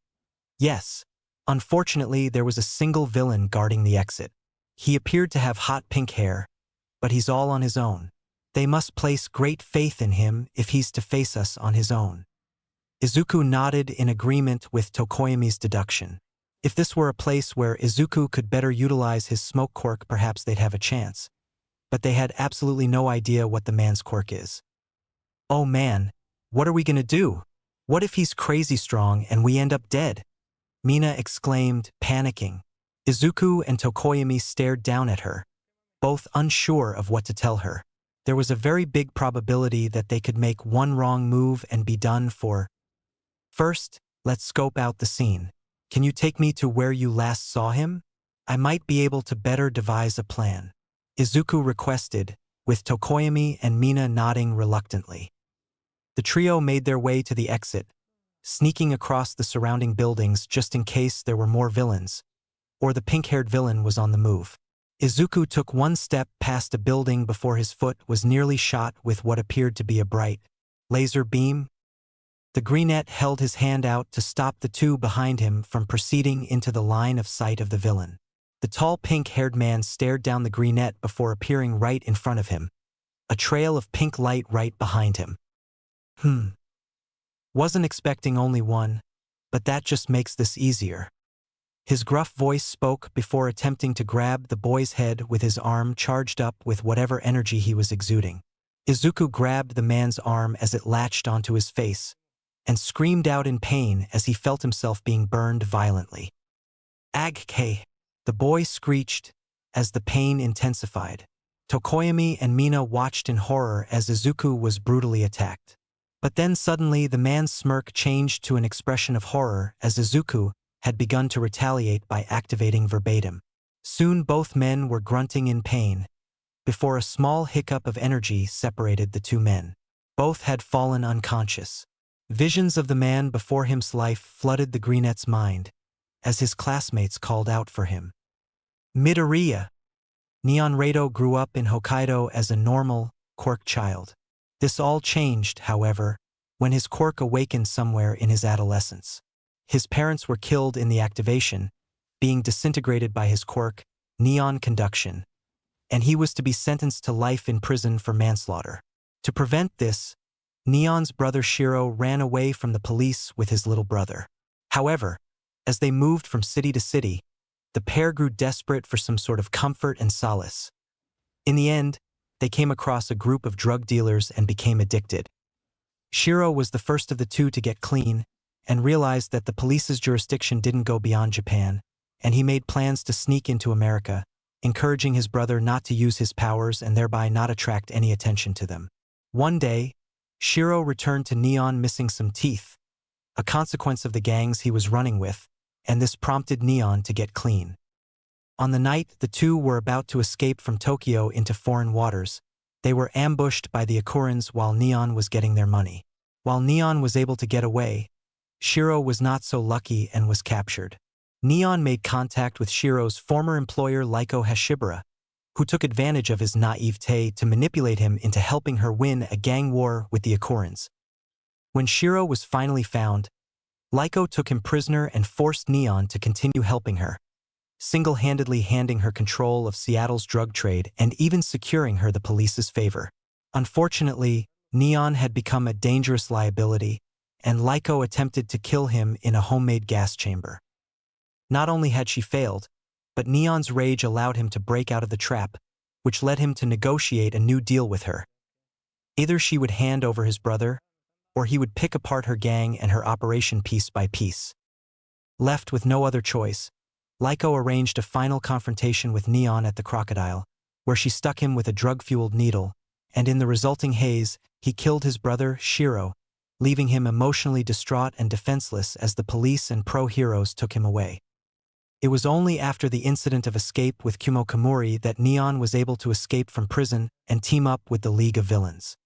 Yes. Unfortunately, there was a single villain guarding the exit. He appeared to have hot pink hair, but he's all on his own. They must place great faith in him if he's to face us on his own. Izuku nodded in agreement with Tokoyami's deduction. If this were a place where Izuku could better utilize his smoke quirk, perhaps they'd have a chance. But they had absolutely no idea what the man's quirk is. "Oh man, what are we gonna do? What if he's crazy strong and we end up dead?" Mina exclaimed, panicking. Izuku and Tokoyami stared down at her, both unsure of what to tell her. There was a very big probability that they could make one wrong move and be done for. "First, let's scope out the scene. Can you take me to where you last saw him? I might be able to better devise a plan," Izuku requested, with Tokoyami and Mina nodding reluctantly. The trio made their way to the exit, sneaking across the surrounding buildings just in case there were more villains, or the pink-haired villain was on the move. Izuku took one step past a building before his foot was nearly shot with what appeared to be a bright laser beam. The greenette held his hand out to stop the two behind him from proceeding into the line of sight of the villain. The tall pink-haired man stared down the greenette before appearing right in front of him, a trail of pink light right behind him. Wasn't expecting only one, but that just makes this easier." His gruff voice spoke before attempting to grab the boy's head with his arm charged up with whatever energy he was exuding. Izuku grabbed the man's arm as it latched onto his face, and screamed out in pain as he felt himself being burned violently. "Agk!" the boy screeched as the pain intensified. Tokoyami and Mina watched in horror as Izuku was brutally attacked. But then suddenly the man's smirk changed to an expression of horror as Izuku had begun to retaliate by activating verbatim. Soon both men were grunting in pain, before a small hiccup of energy separated the two men. Both had fallen unconscious. Visions of the man before him's life flooded the greenette's mind, as his classmates called out for him. Midoriya. Neon Rado grew up in Hokkaido as a normal, quirk child. This all changed, however, when his quirk awakened somewhere in his adolescence. His parents were killed in the activation, being disintegrated by his quirk, neon conduction, and he was to be sentenced to life in prison for manslaughter. To prevent this, Neon's brother Shiro ran away from the police with his little brother. However, as they moved from city to city, the pair grew desperate for some sort of comfort and solace. In the end, they came across a group of drug dealers and became addicted. Shiro was the first of the two to get clean and realized that the police's jurisdiction didn't go beyond Japan, and he made plans to sneak into America, encouraging his brother not to use his powers and thereby not attract any attention to them. One day, Shiro returned to Neon missing some teeth, a consequence of the gangs he was running with, and this prompted Neon to get clean. On the night the two were about to escape from Tokyo into foreign waters, they were ambushed by the Akurans while Neon was getting their money. While Neon was able to get away, Shiro was not so lucky and was captured. Neon made contact with Shiro's former employer Laiko Hashibara, who took advantage of his naivete to manipulate him into helping her win a gang war with the Akurans. When Shiro was finally found, Laiko took him prisoner and forced Neon to continue helping her, single-handedly handing her control of Seattle's drug trade and even securing her the police's favor. Unfortunately, Neon had become a dangerous liability, and Laiko attempted to kill him in a homemade gas chamber. Not only had she failed, but Neon's rage allowed him to break out of the trap, which led him to negotiate a new deal with her. Either she would hand over his brother, or he would pick apart her gang and her operation piece by piece. Left with no other choice, Laiko arranged a final confrontation with Neon at the Crocodile, where she stuck him with a drug-fueled needle, and in the resulting haze, he killed his brother, Shiro, leaving him emotionally distraught and defenseless as the police and pro-heroes took him away. It was only after the incident of escape with Kumo Kamuri that Neon was able to escape from prison and team up with the League of Villains.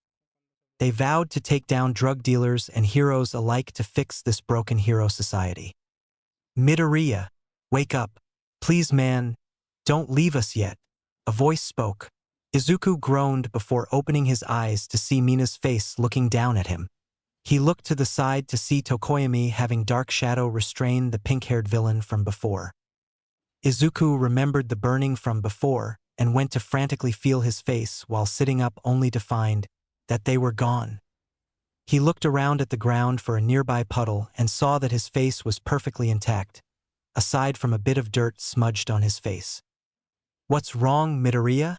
They vowed to take down drug dealers and heroes alike to fix this broken hero society. Midoriya. Wake up. Please, man. Don't leave us yet. A voice spoke. Izuku groaned before opening his eyes to see Mina's face looking down at him. He looked to the side to see Tokoyami having Dark Shadow restrain the pink-haired villain from before. Izuku remembered the burning from before and went to frantically feel his face while sitting up only to find that they were gone. He looked around at the ground for a nearby puddle and saw that his face was perfectly intact, aside from a bit of dirt smudged on his face. What's wrong, Midoriya?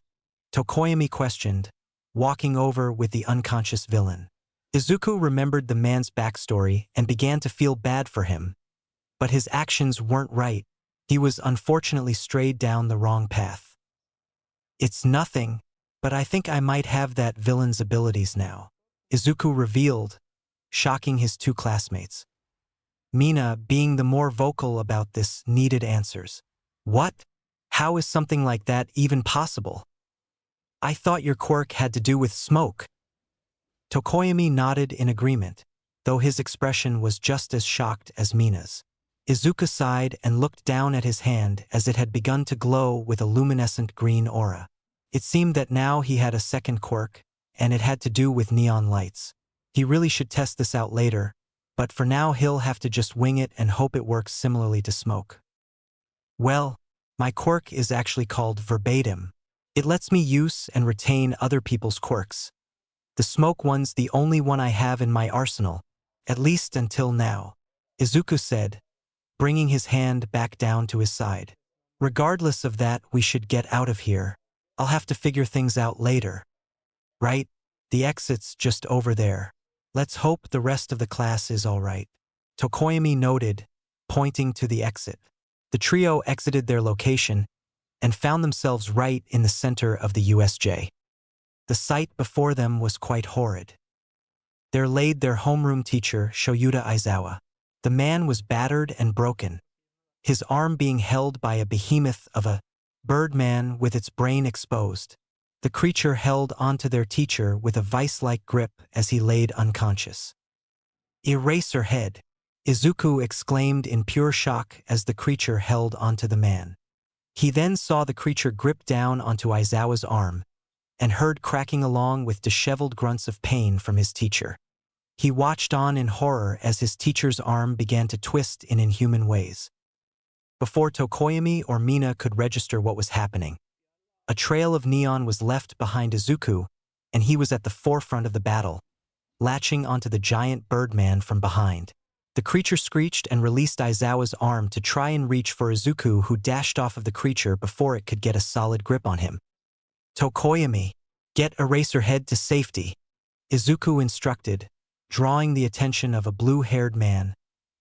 Tokoyami questioned, walking over with the unconscious villain. Izuku remembered the man's backstory and began to feel bad for him. But his actions weren't right. He was unfortunately strayed down the wrong path. It's nothing, but I think I might have that villain's abilities now, Izuku revealed, shocking his two classmates. Mina, being the more vocal about this, needed answers. What? How is something like that even possible? I thought your quirk had to do with smoke. Tokoyami nodded in agreement, though his expression was just as shocked as Mina's. Izuku sighed and looked down at his hand as it had begun to glow with a luminescent green aura. It seemed that now he had a second quirk, and it had to do with neon lights. He really should test this out later, but for now he'll have to just wing it and hope it works similarly to smoke. Well, my quirk is actually called verbatim. It lets me use and retain other people's quirks. The smoke one's the only one I have in my arsenal, at least until now, Izuku said, bringing his hand back down to his side. Regardless of that, we should get out of here. I'll have to figure things out later. Right? The exit's just over there. Let's hope the rest of the class is all right. Tokoyami noted, pointing to the exit. The trio exited their location and found themselves right in the center of the USJ. The sight before them was quite horrid. There laid their homeroom teacher, Shoyuta Aizawa. The man was battered and broken, his arm being held by a behemoth of a birdman with its brain exposed. The creature held onto their teacher with a vice-like grip as he laid unconscious. Eraserhead, Izuku exclaimed in pure shock as the creature held onto the man. He then saw the creature grip down onto Aizawa's arm and heard cracking along with disheveled grunts of pain from his teacher. He watched on in horror as his teacher's arm began to twist in inhuman ways. Before Tokoyami or Mina could register what was happening, a trail of neon was left behind Izuku, and he was at the forefront of the battle, latching onto the giant birdman from behind. The creature screeched and released Aizawa's arm to try and reach for Izuku, who dashed off of the creature before it could get a solid grip on him. Tokoyami, get Eraserhead to safety, Izuku instructed, drawing the attention of a blue-haired man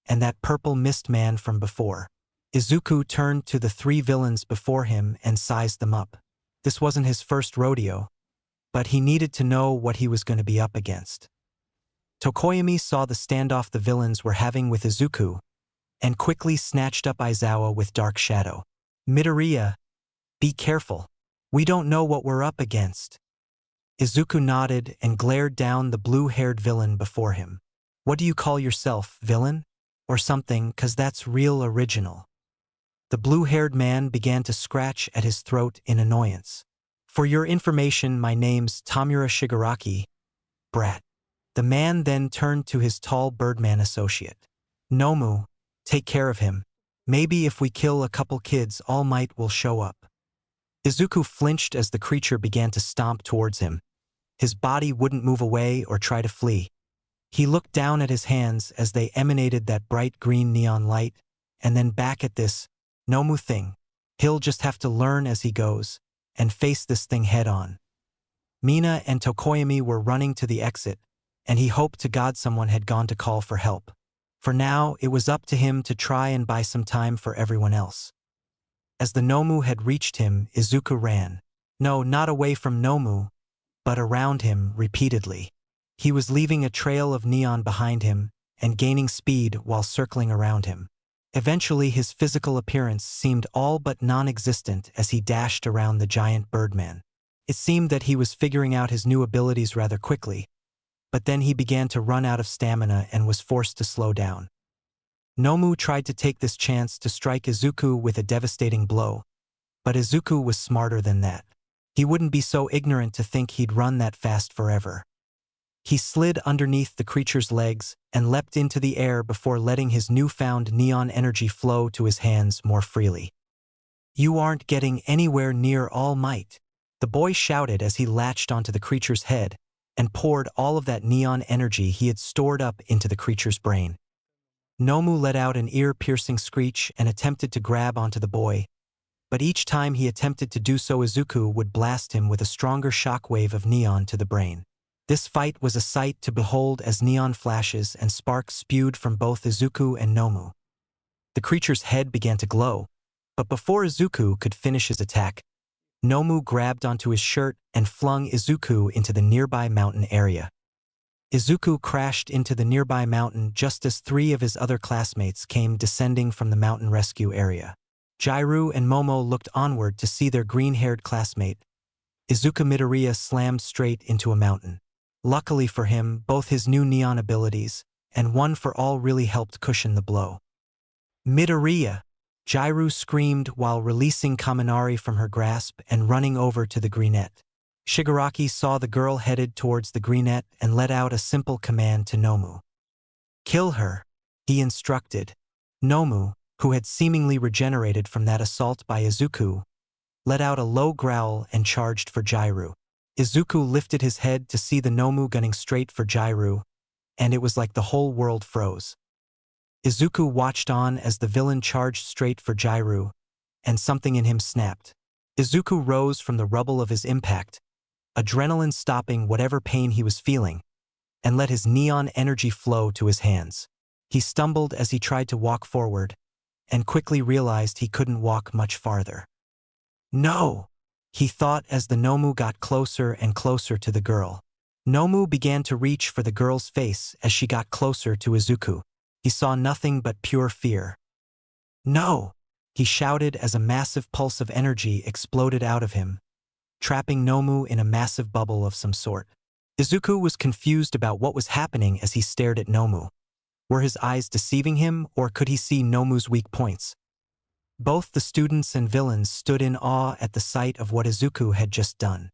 and that purple mist man from before. Izuku turned to the three villains before him and sized them up. This wasn't his first rodeo, but he needed to know what he was going to be up against. Tokoyami saw the standoff the villains were having with Izuku and quickly snatched up Aizawa with Dark Shadow. Midoriya, be careful. We don't know what we're up against. Izuku nodded and glared down the blue-haired villain before him. What do you call yourself, villain? Or something, 'cause that's real original. The blue-haired man began to scratch at his throat in annoyance. For your information, my name's Tamura Shigaraki, brat. The man then turned to his tall birdman associate. Nomu, take care of him. Maybe if we kill a couple kids, All Might will show up. Izuku flinched as the creature began to stomp towards him. His body wouldn't move away or try to flee. He looked down at his hands as they emanated that bright green neon light, and then back at this Nomu thing. He'll just have to learn as he goes and face this thing head-on. Mina and Tokoyami were running to the exit, and he hoped to God someone had gone to call for help. For now, it was up to him to try and buy some time for everyone else. As the Nomu had reached him, Izuku ran. No, not away from Nomu, but around him repeatedly. He was leaving a trail of neon behind him and gaining speed while circling around him. Eventually, his physical appearance seemed all but non-existent as he dashed around the giant birdman. It seemed that he was figuring out his new abilities rather quickly, but then he began to run out of stamina and was forced to slow down. Nomu tried to take this chance to strike Izuku with a devastating blow, but Izuku was smarter than that. He wouldn't be so ignorant to think he'd run that fast forever. He slid underneath the creature's legs and leapt into the air before letting his newfound neon energy flow to his hands more freely. "You aren't getting anywhere near All Might," the boy shouted as he latched onto the creature's head and poured all of that neon energy he had stored up into the creature's brain. Nomu let out an ear-piercing screech and attempted to grab onto the boy, but each time he attempted to do so, Izuku would blast him with a stronger shockwave of neon to the brain. This fight was a sight to behold as neon flashes and sparks spewed from both Izuku and Nomu. The creature's head began to glow, but before Izuku could finish his attack, Nomu grabbed onto his shirt and flung Izuku into the nearby mountain area. Izuku crashed into the nearby mountain just as 3 of his other classmates came descending from the mountain rescue area. Jairu and Momo looked onward to see their green-haired classmate. Izuku Midoriya slammed straight into a mountain. Luckily for him, both his new neon abilities and One for All really helped cushion the blow. "Midoriya!" Jairu screamed while releasing Kaminari from her grasp and running over to the greenette. Shigaraki saw the girl headed towards the greenette and let out a simple command to Nomu. "Kill her," he instructed. Nomu, who had seemingly regenerated from that assault by Izuku, let out a low growl and charged for Jairu. Izuku lifted his head to see the Nomu gunning straight for Jairu, and it was like the whole world froze. Izuku watched on as the villain charged straight for Jairu, and something in him snapped. Izuku rose from the rubble of his impact, adrenaline stopping whatever pain he was feeling, and let his neon energy flow to his hands. He stumbled as he tried to walk forward, and quickly realized he couldn't walk much farther. "No!" he thought as the Nomu got closer and closer to the girl. Nomu began to reach for the girl's face as she got closer to Izuku. He saw nothing but pure fear. "No!" he shouted as a massive pulse of energy exploded out of him, trapping Nomu in a massive bubble of some sort. Izuku was confused about what was happening as he stared at Nomu. Were his eyes deceiving him, or could he see Nomu's weak points? Both the students and villains stood in awe at the sight of what Izuku had just done.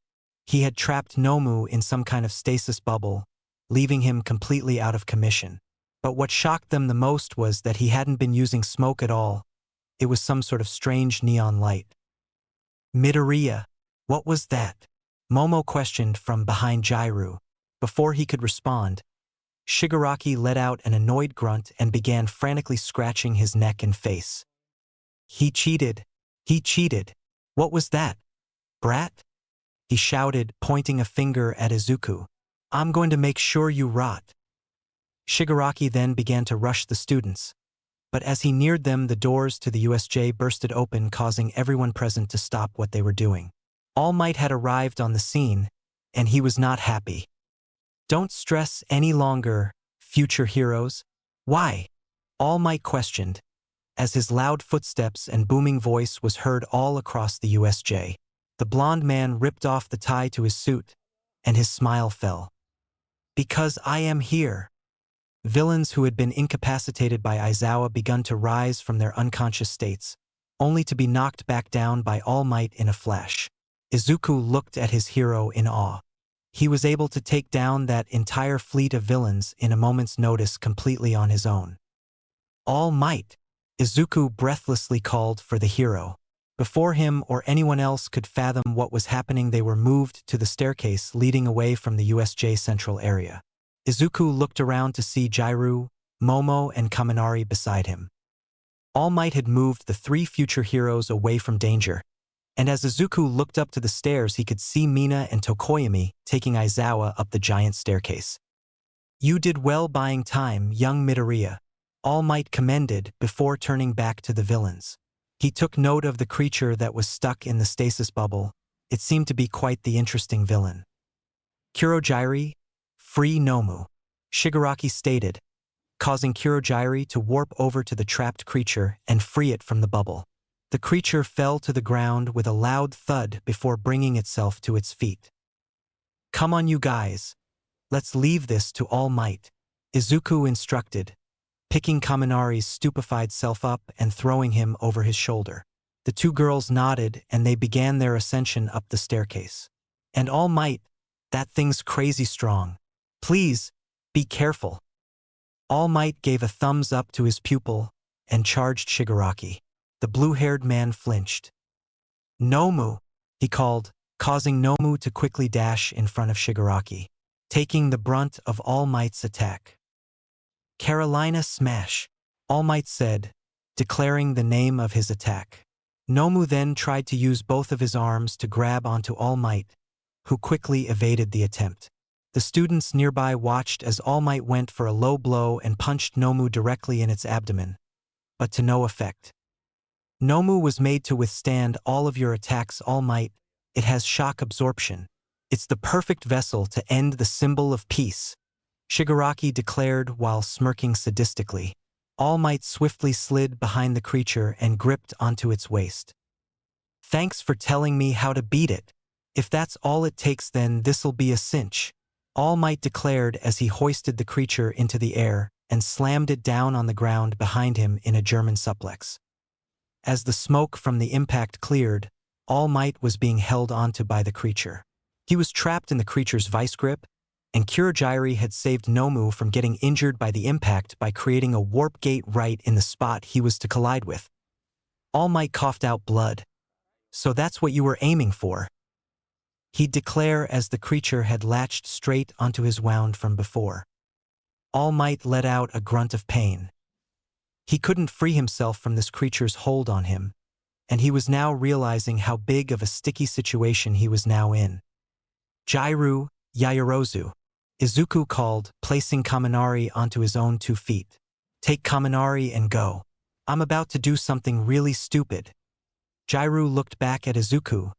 He had trapped Nomu in some kind of stasis bubble, leaving him completely out of commission. But what shocked them the most was that he hadn't been using smoke at all. It was some sort of strange neon light. "Midoriya, what was that?" Momo questioned from behind Jairu. Before he could respond, Shigaraki let out an annoyed grunt and began frantically scratching his neck and face. "He cheated. He cheated. What was that? Brat?" he shouted, pointing a finger at Izuku. "I'm going to make sure you rot." Shigaraki then began to rush the students, but as he neared them, the doors to the USJ bursted open, causing everyone present to stop what they were doing. All Might had arrived on the scene, and he was not happy. "Don't stress any longer, future heroes." "Why?" All Might questioned, as his loud footsteps and booming voice was heard all across the USJ. The blond man ripped off the tie to his suit, and his smile fell. "Because I am here." Villains who had been incapacitated by Aizawa begun to rise from their unconscious states, only to be knocked back down by All Might in a flash. Izuku looked at his hero in awe. He was able to take down that entire fleet of villains in a moment's notice completely on his own. "All Might!" Izuku breathlessly called for the hero. Before him or anyone else could fathom what was happening, they were moved to the staircase leading away from the USJ central area. Izuku looked around to see Jairu, Momo, and Kaminari beside him. All Might had moved the 3 future heroes away from danger, and as Izuku looked up to the stairs, he could see Mina and Tokoyami taking Aizawa up the giant staircase. "You did well buying time, young Midoriya," All Might commended before turning back to the villains. He took note of the creature that was stuck in the stasis bubble. It seemed to be quite the interesting villain. "Kurojairi, free Nomu," Shigaraki stated, causing Kurojairi to warp over to the trapped creature and free it from the bubble. The creature fell to the ground with a loud thud before bringing itself to its feet. "Come on, you guys. Let's leave this to All Might," Izuku instructed. picking Kaminari's stupefied self up and throwing him over his shoulder. The two girls nodded and they began their ascension up the staircase. And All Might, that thing's crazy strong. Please, be careful. All Might gave a thumbs up to his pupil and charged Shigaraki. The blue-haired man flinched. Nomu, he called, causing Nomu to quickly dash in front of Shigaraki, taking the brunt of All Might's attack. Carolina Smash, All Might said, declaring the name of his attack. Nomu then tried to use both of his arms to grab onto All Might, who quickly evaded the attempt. The students nearby watched as All Might went for a low blow and punched Nomu directly in its abdomen, but to no effect. Nomu was made to withstand all of your attacks, All Might. It has shock absorption. It's the perfect vessel to end the symbol of peace, Shigaraki declared while smirking sadistically. All Might swiftly slid behind the creature and gripped onto its waist. Thanks for telling me how to beat it. If that's all it takes, then this'll be a cinch, All Might declared as he hoisted the creature into the air and slammed it down on the ground behind him in a German suplex. As the smoke from the impact cleared, All Might was being held onto by the creature. He was trapped in the creature's vice grip, and Kurogiri had saved Nomu from getting injured by the impact by creating a warp gate right in the spot he was to collide with. All Might coughed out blood. So that's what you were aiming for, he'd declare as the creature had latched straight onto his wound from before. All Might let out a grunt of pain. He couldn't free himself from this creature's hold on him, and he was now realizing how big of a sticky situation he was now in. Jairu, Yaoyorozu, Izuku called, placing Kaminari onto his own 2 feet. Take Kaminari and go. I'm about to do something really stupid. Jairu looked back at Izuku,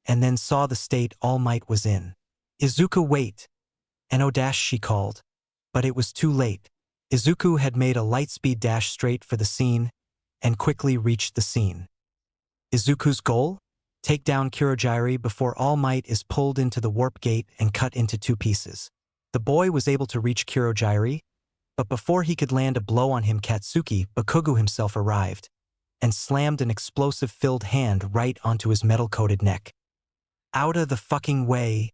and then saw the state All Might was in. Izuku, wait. Dash, she called. But it was too late. Izuku had made a lightspeed dash straight for the scene, and quickly reached the scene. Izuku's goal? Take down Kurogiri before All Might is pulled into the warp gate and cut into 2 pieces. The boy was able to reach Kurogiri, but before he could land a blow on him, Katsuki, Bakugo himself arrived, and slammed an explosive-filled hand right onto his metal-coated neck. Outta the fucking way,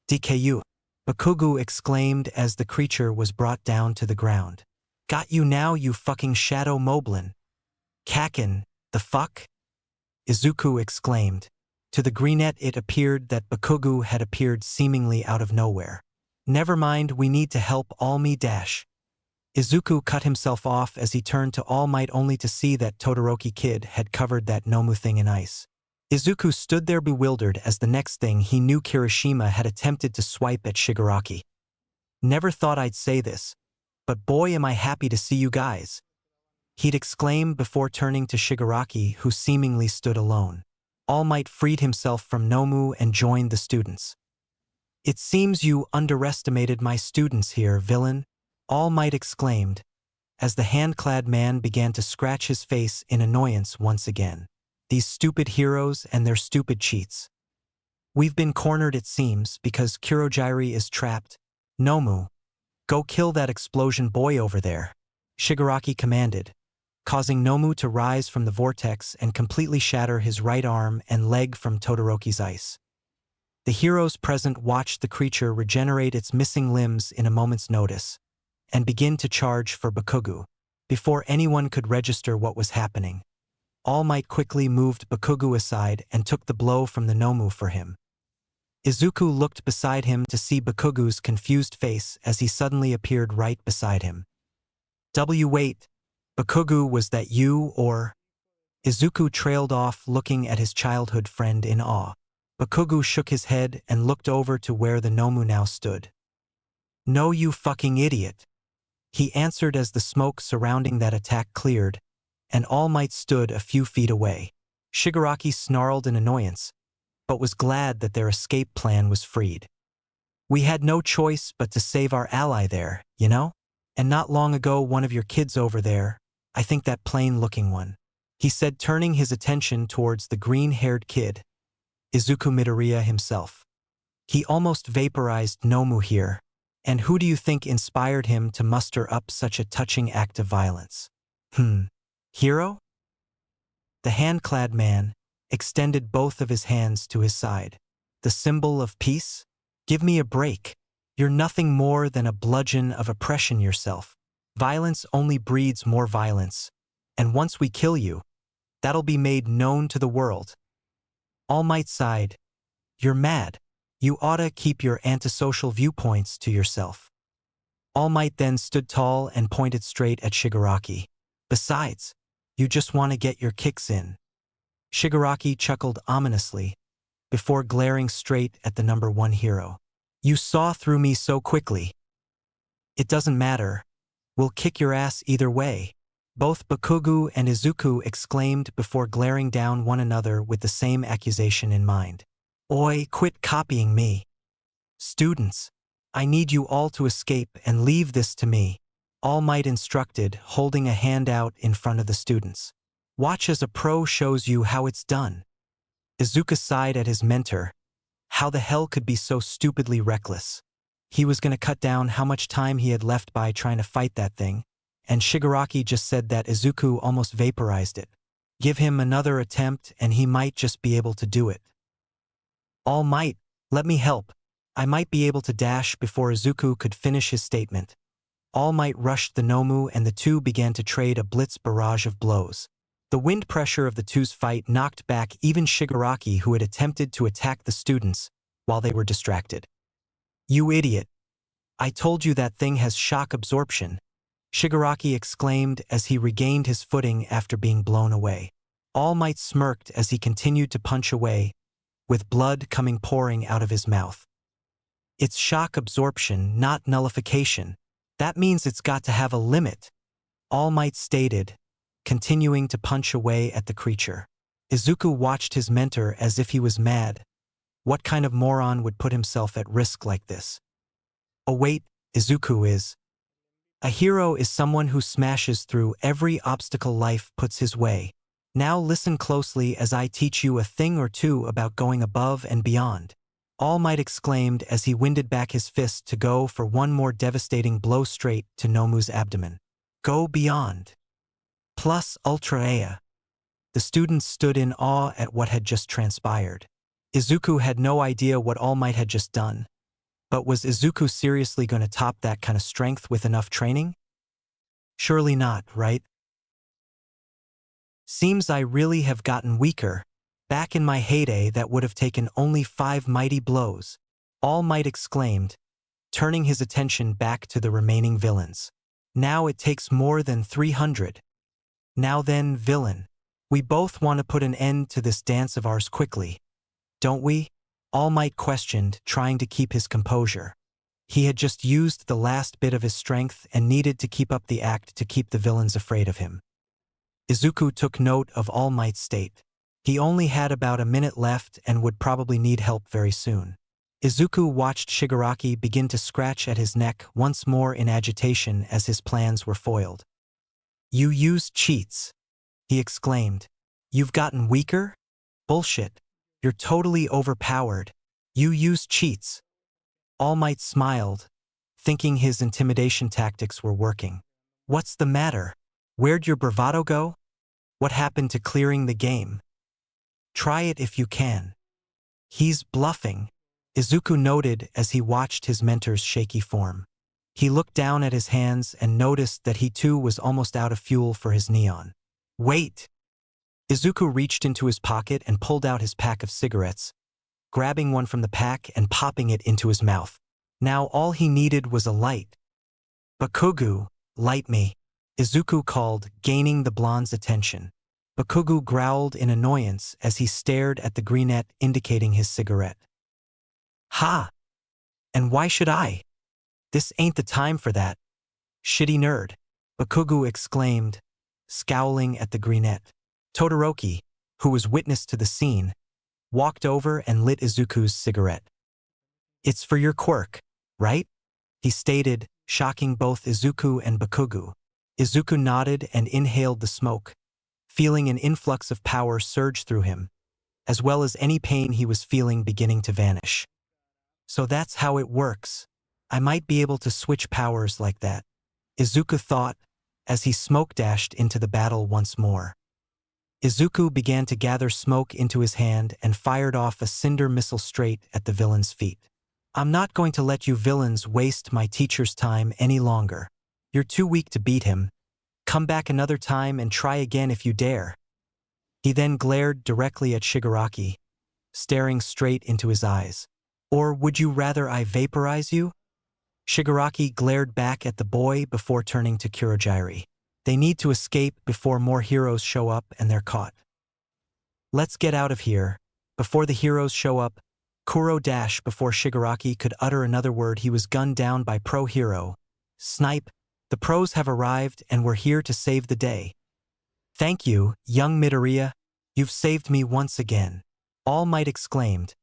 DKU, Bakugo exclaimed as the creature was brought down to the ground. Got you now, you fucking Shadow Moblin. Kakin, the fuck? Izuku exclaimed. To the greenette it appeared that Bakugo had appeared seemingly out of nowhere. Never mind, we need to help All Me dash. Izuku cut himself off as he turned to All Might only to see that Todoroki Kid had covered that Nomu thing in ice. Izuku stood there bewildered as the next thing he knew Kirishima had attempted to swipe at Shigaraki. Never thought I'd say this, but boy am I happy to see you guys, he'd exclaim before turning to Shigaraki, who seemingly stood alone. All Might freed himself from Nomu and joined the students. It seems you underestimated my students here, villain, All Might exclaimed, as the hand-clad man began to scratch his face in annoyance once again. These stupid heroes and their stupid cheats. We've been cornered, it seems, because Kurogiri is trapped. Nomu, go kill that explosion boy over there, Shigaraki commanded, causing Nomu to rise from the vortex and completely shatter his right arm and leg from Todoroki's ice. The heroes present watched the creature regenerate its missing limbs in a moment's notice, and begin to charge for Bakugo. Before anyone could register what was happening, All Might quickly moved Bakugo aside and took the blow from the Nomu for him. Izuku looked beside him to see Bakugo's confused face as he suddenly appeared right beside him. Wait, Bakugo, was that you, or? Izuku trailed off, looking at his childhood friend in awe. Bakugo shook his head and looked over to where the Nomu now stood. No, you fucking idiot, he answered as the smoke surrounding that attack cleared, and All Might stood a few feet away. Shigaraki snarled in annoyance, but was glad that their escape plan was freed. We had no choice but to save our ally there, you know? And not long ago one of your kids over there, I think that plain-looking one, he said, turning his attention towards the green-haired kid, Izuku Midoriya himself. He almost vaporized Nomu here, And who do you think inspired him to muster up such a touching act of violence? Hero? The hand-clad man extended both of his hands to his side. The symbol of peace? Give me a break. You're nothing more than a bludgeon of oppression yourself. Violence only breeds more violence. And once we kill you, that'll be made known to the world. All Might sighed. You're mad. You oughta keep your antisocial viewpoints to yourself. All Might then stood tall and pointed straight at Shigaraki. Besides, you just want to get your kicks in. Shigaraki chuckled ominously, before glaring straight at the number one hero. You saw through me so quickly. It doesn't matter. We'll kick your ass either way. Both Bakugo and Izuku exclaimed before glaring down one another with the same accusation in mind. Oi, quit copying me. Students, I need you all to escape and leave this to me. All Might instructed, holding a hand out in front of the students. Watch as a pro shows you how it's done. Izuku sighed at his mentor. How the hell could be so stupidly reckless? He was gonna cut down how much time he had left by trying to fight that thing, and Shigaraki just said that Izuku almost vaporized it. Give him another attempt and he might just be able to do it. All Might, let me help. I might be able to dash before Izuku could finish his statement. All Might rushed the Nomu and the two began to trade a blitz barrage of blows. The wind pressure of the two's fight knocked back even Shigaraki, who had attempted to attack the students while they were distracted. You idiot. I told you that thing has shock absorption, Shigaraki exclaimed as he regained his footing after being blown away. All Might smirked as he continued to punch away, with blood coming pouring out of his mouth. It's shock absorption, not nullification. That means it's got to have a limit, All Might stated, continuing to punch away at the creature. Izuku watched his mentor as if he was mad. What kind of moron would put himself at risk like this? Oh wait, Izuku is. A hero is someone who smashes through every obstacle life puts his way. Now listen closely as I teach you a thing or two about going above and beyond. All Might exclaimed as he winded back his fist to go for one more devastating blow straight to Nomu's abdomen. Go beyond. Plus Ultra Ea. The students stood in awe at what had just transpired. Izuku had no idea what All Might had just done. But was Izuku seriously going to top that kind of strength with enough training? Surely not, right? Seems I really have gotten weaker. Back in my heyday that would have taken only 5 mighty blows, All Might exclaimed, turning his attention back to the remaining villains. Now it takes more than 300. Now then, villain. We both want to put an end to this dance of ours quickly, don't we? All Might questioned, trying to keep his composure. He had just used the last bit of his strength and needed to keep up the act to keep the villains afraid of him. Izuku took note of All Might's state. He only had about a minute left and would probably need help very soon. Izuku watched Shigaraki begin to scratch at his neck once more in agitation as his plans were foiled. You used cheats, he exclaimed. You've gotten weaker? Bullshit. You're totally overpowered. You used cheats. All Might smiled, thinking his intimidation tactics were working. What's the matter? Where'd your bravado go? What happened to clearing the game? Try it if you can. He's bluffing, Izuku noted as he watched his mentor's shaky form. He looked down at his hands and noticed that he too was almost out of fuel for his neon. Wait! Izuku reached into his pocket and pulled out his pack of cigarettes, grabbing one from the pack and popping it into his mouth. Now all he needed was a light. Bakugo, light me, Izuku called, gaining the blonde's attention. Bakugo growled in annoyance as he stared at the greenette indicating his cigarette. Ha! And why should I? This ain't the time for that. Shitty nerd, Bakugo exclaimed, scowling at the greenette. Todoroki, who was witness to the scene, walked over and lit Izuku's cigarette. It's for your quirk, right? He stated, shocking both Izuku and Bakugo. Izuku nodded and inhaled the smoke, feeling an influx of power surge through him, as well as any pain he was feeling beginning to vanish. So that's how it works. I might be able to switch powers like that, Izuku thought, as he smoke dashed into the battle once more. Izuku began to gather smoke into his hand and fired off a cinder missile straight at the villain's feet. I'm not going to let you villains waste my teacher's time any longer. You're too weak to beat him. Come back another time and try again if you dare. He then glared directly at Shigaraki, staring straight into his eyes. Or would you rather I vaporize you? Shigaraki glared back at the boy before turning to Kurogiri. They need to escape before more heroes show up and they're caught. Let's get out of here. Before the heroes show up, Kuro dashed before Shigaraki could utter another word. He was gunned down by Pro Hero. Snipe, the pros have arrived and we're here to save the day. Thank you, young Midoriya. You've saved me once again. All Might exclaimed,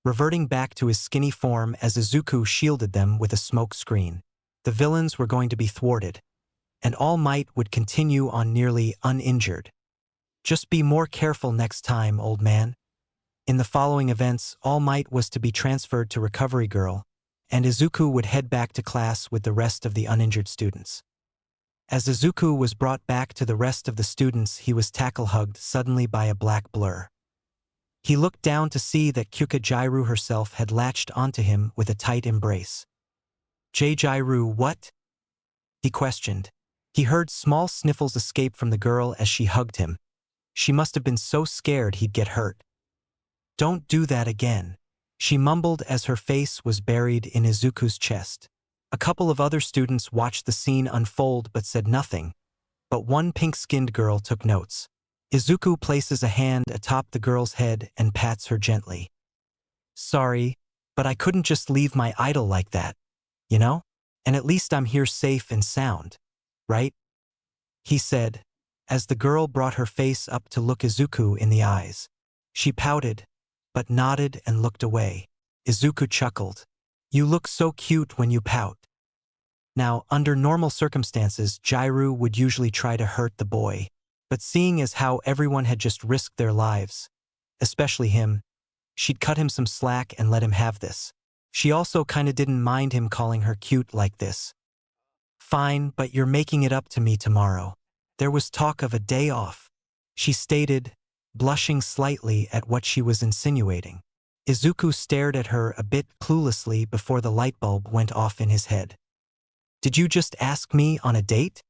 reverting back to his skinny form as Izuku shielded them with a smoke screen. The villains were going to be thwarted, and All Might would continue on nearly uninjured. Just be more careful next time, old man. In the following events, All Might was to be transferred to Recovery Girl, and Izuku would head back to class with the rest of the uninjured students. As Izuku was brought back to the rest of the students, he was tackle-hugged suddenly by a black blur. He looked down to see that Kyuka herself had latched onto him with a tight embrace. Jairu, what? He questioned. He heard small sniffles escape from the girl as she hugged him. She must have been so scared he'd get hurt. Don't do that again, she mumbled as her face was buried in Izuku's chest. A couple of other students watched the scene unfold but said nothing, but one pink-skinned girl took notes. Izuku places a hand atop the girl's head and pats her gently. Sorry, but I couldn't just leave my idol like that, you know? And at least I'm here safe and sound, right? He said, as the girl brought her face up to look Izuku in the eyes. She pouted, but nodded and looked away. Izuku chuckled. You look so cute when you pout. Now, under normal circumstances, Jairu would usually try to hurt the boy, but seeing as how everyone had just risked their lives, especially him, she'd cut him some slack and let him have this. She also kinda didn't mind him calling her cute like this. Fine, but you're making it up to me tomorrow. There was talk of a day off, she stated, blushing slightly at what she was insinuating. Izuku stared at her a bit cluelessly before the light bulb went off in his head. Did you just ask me on a date?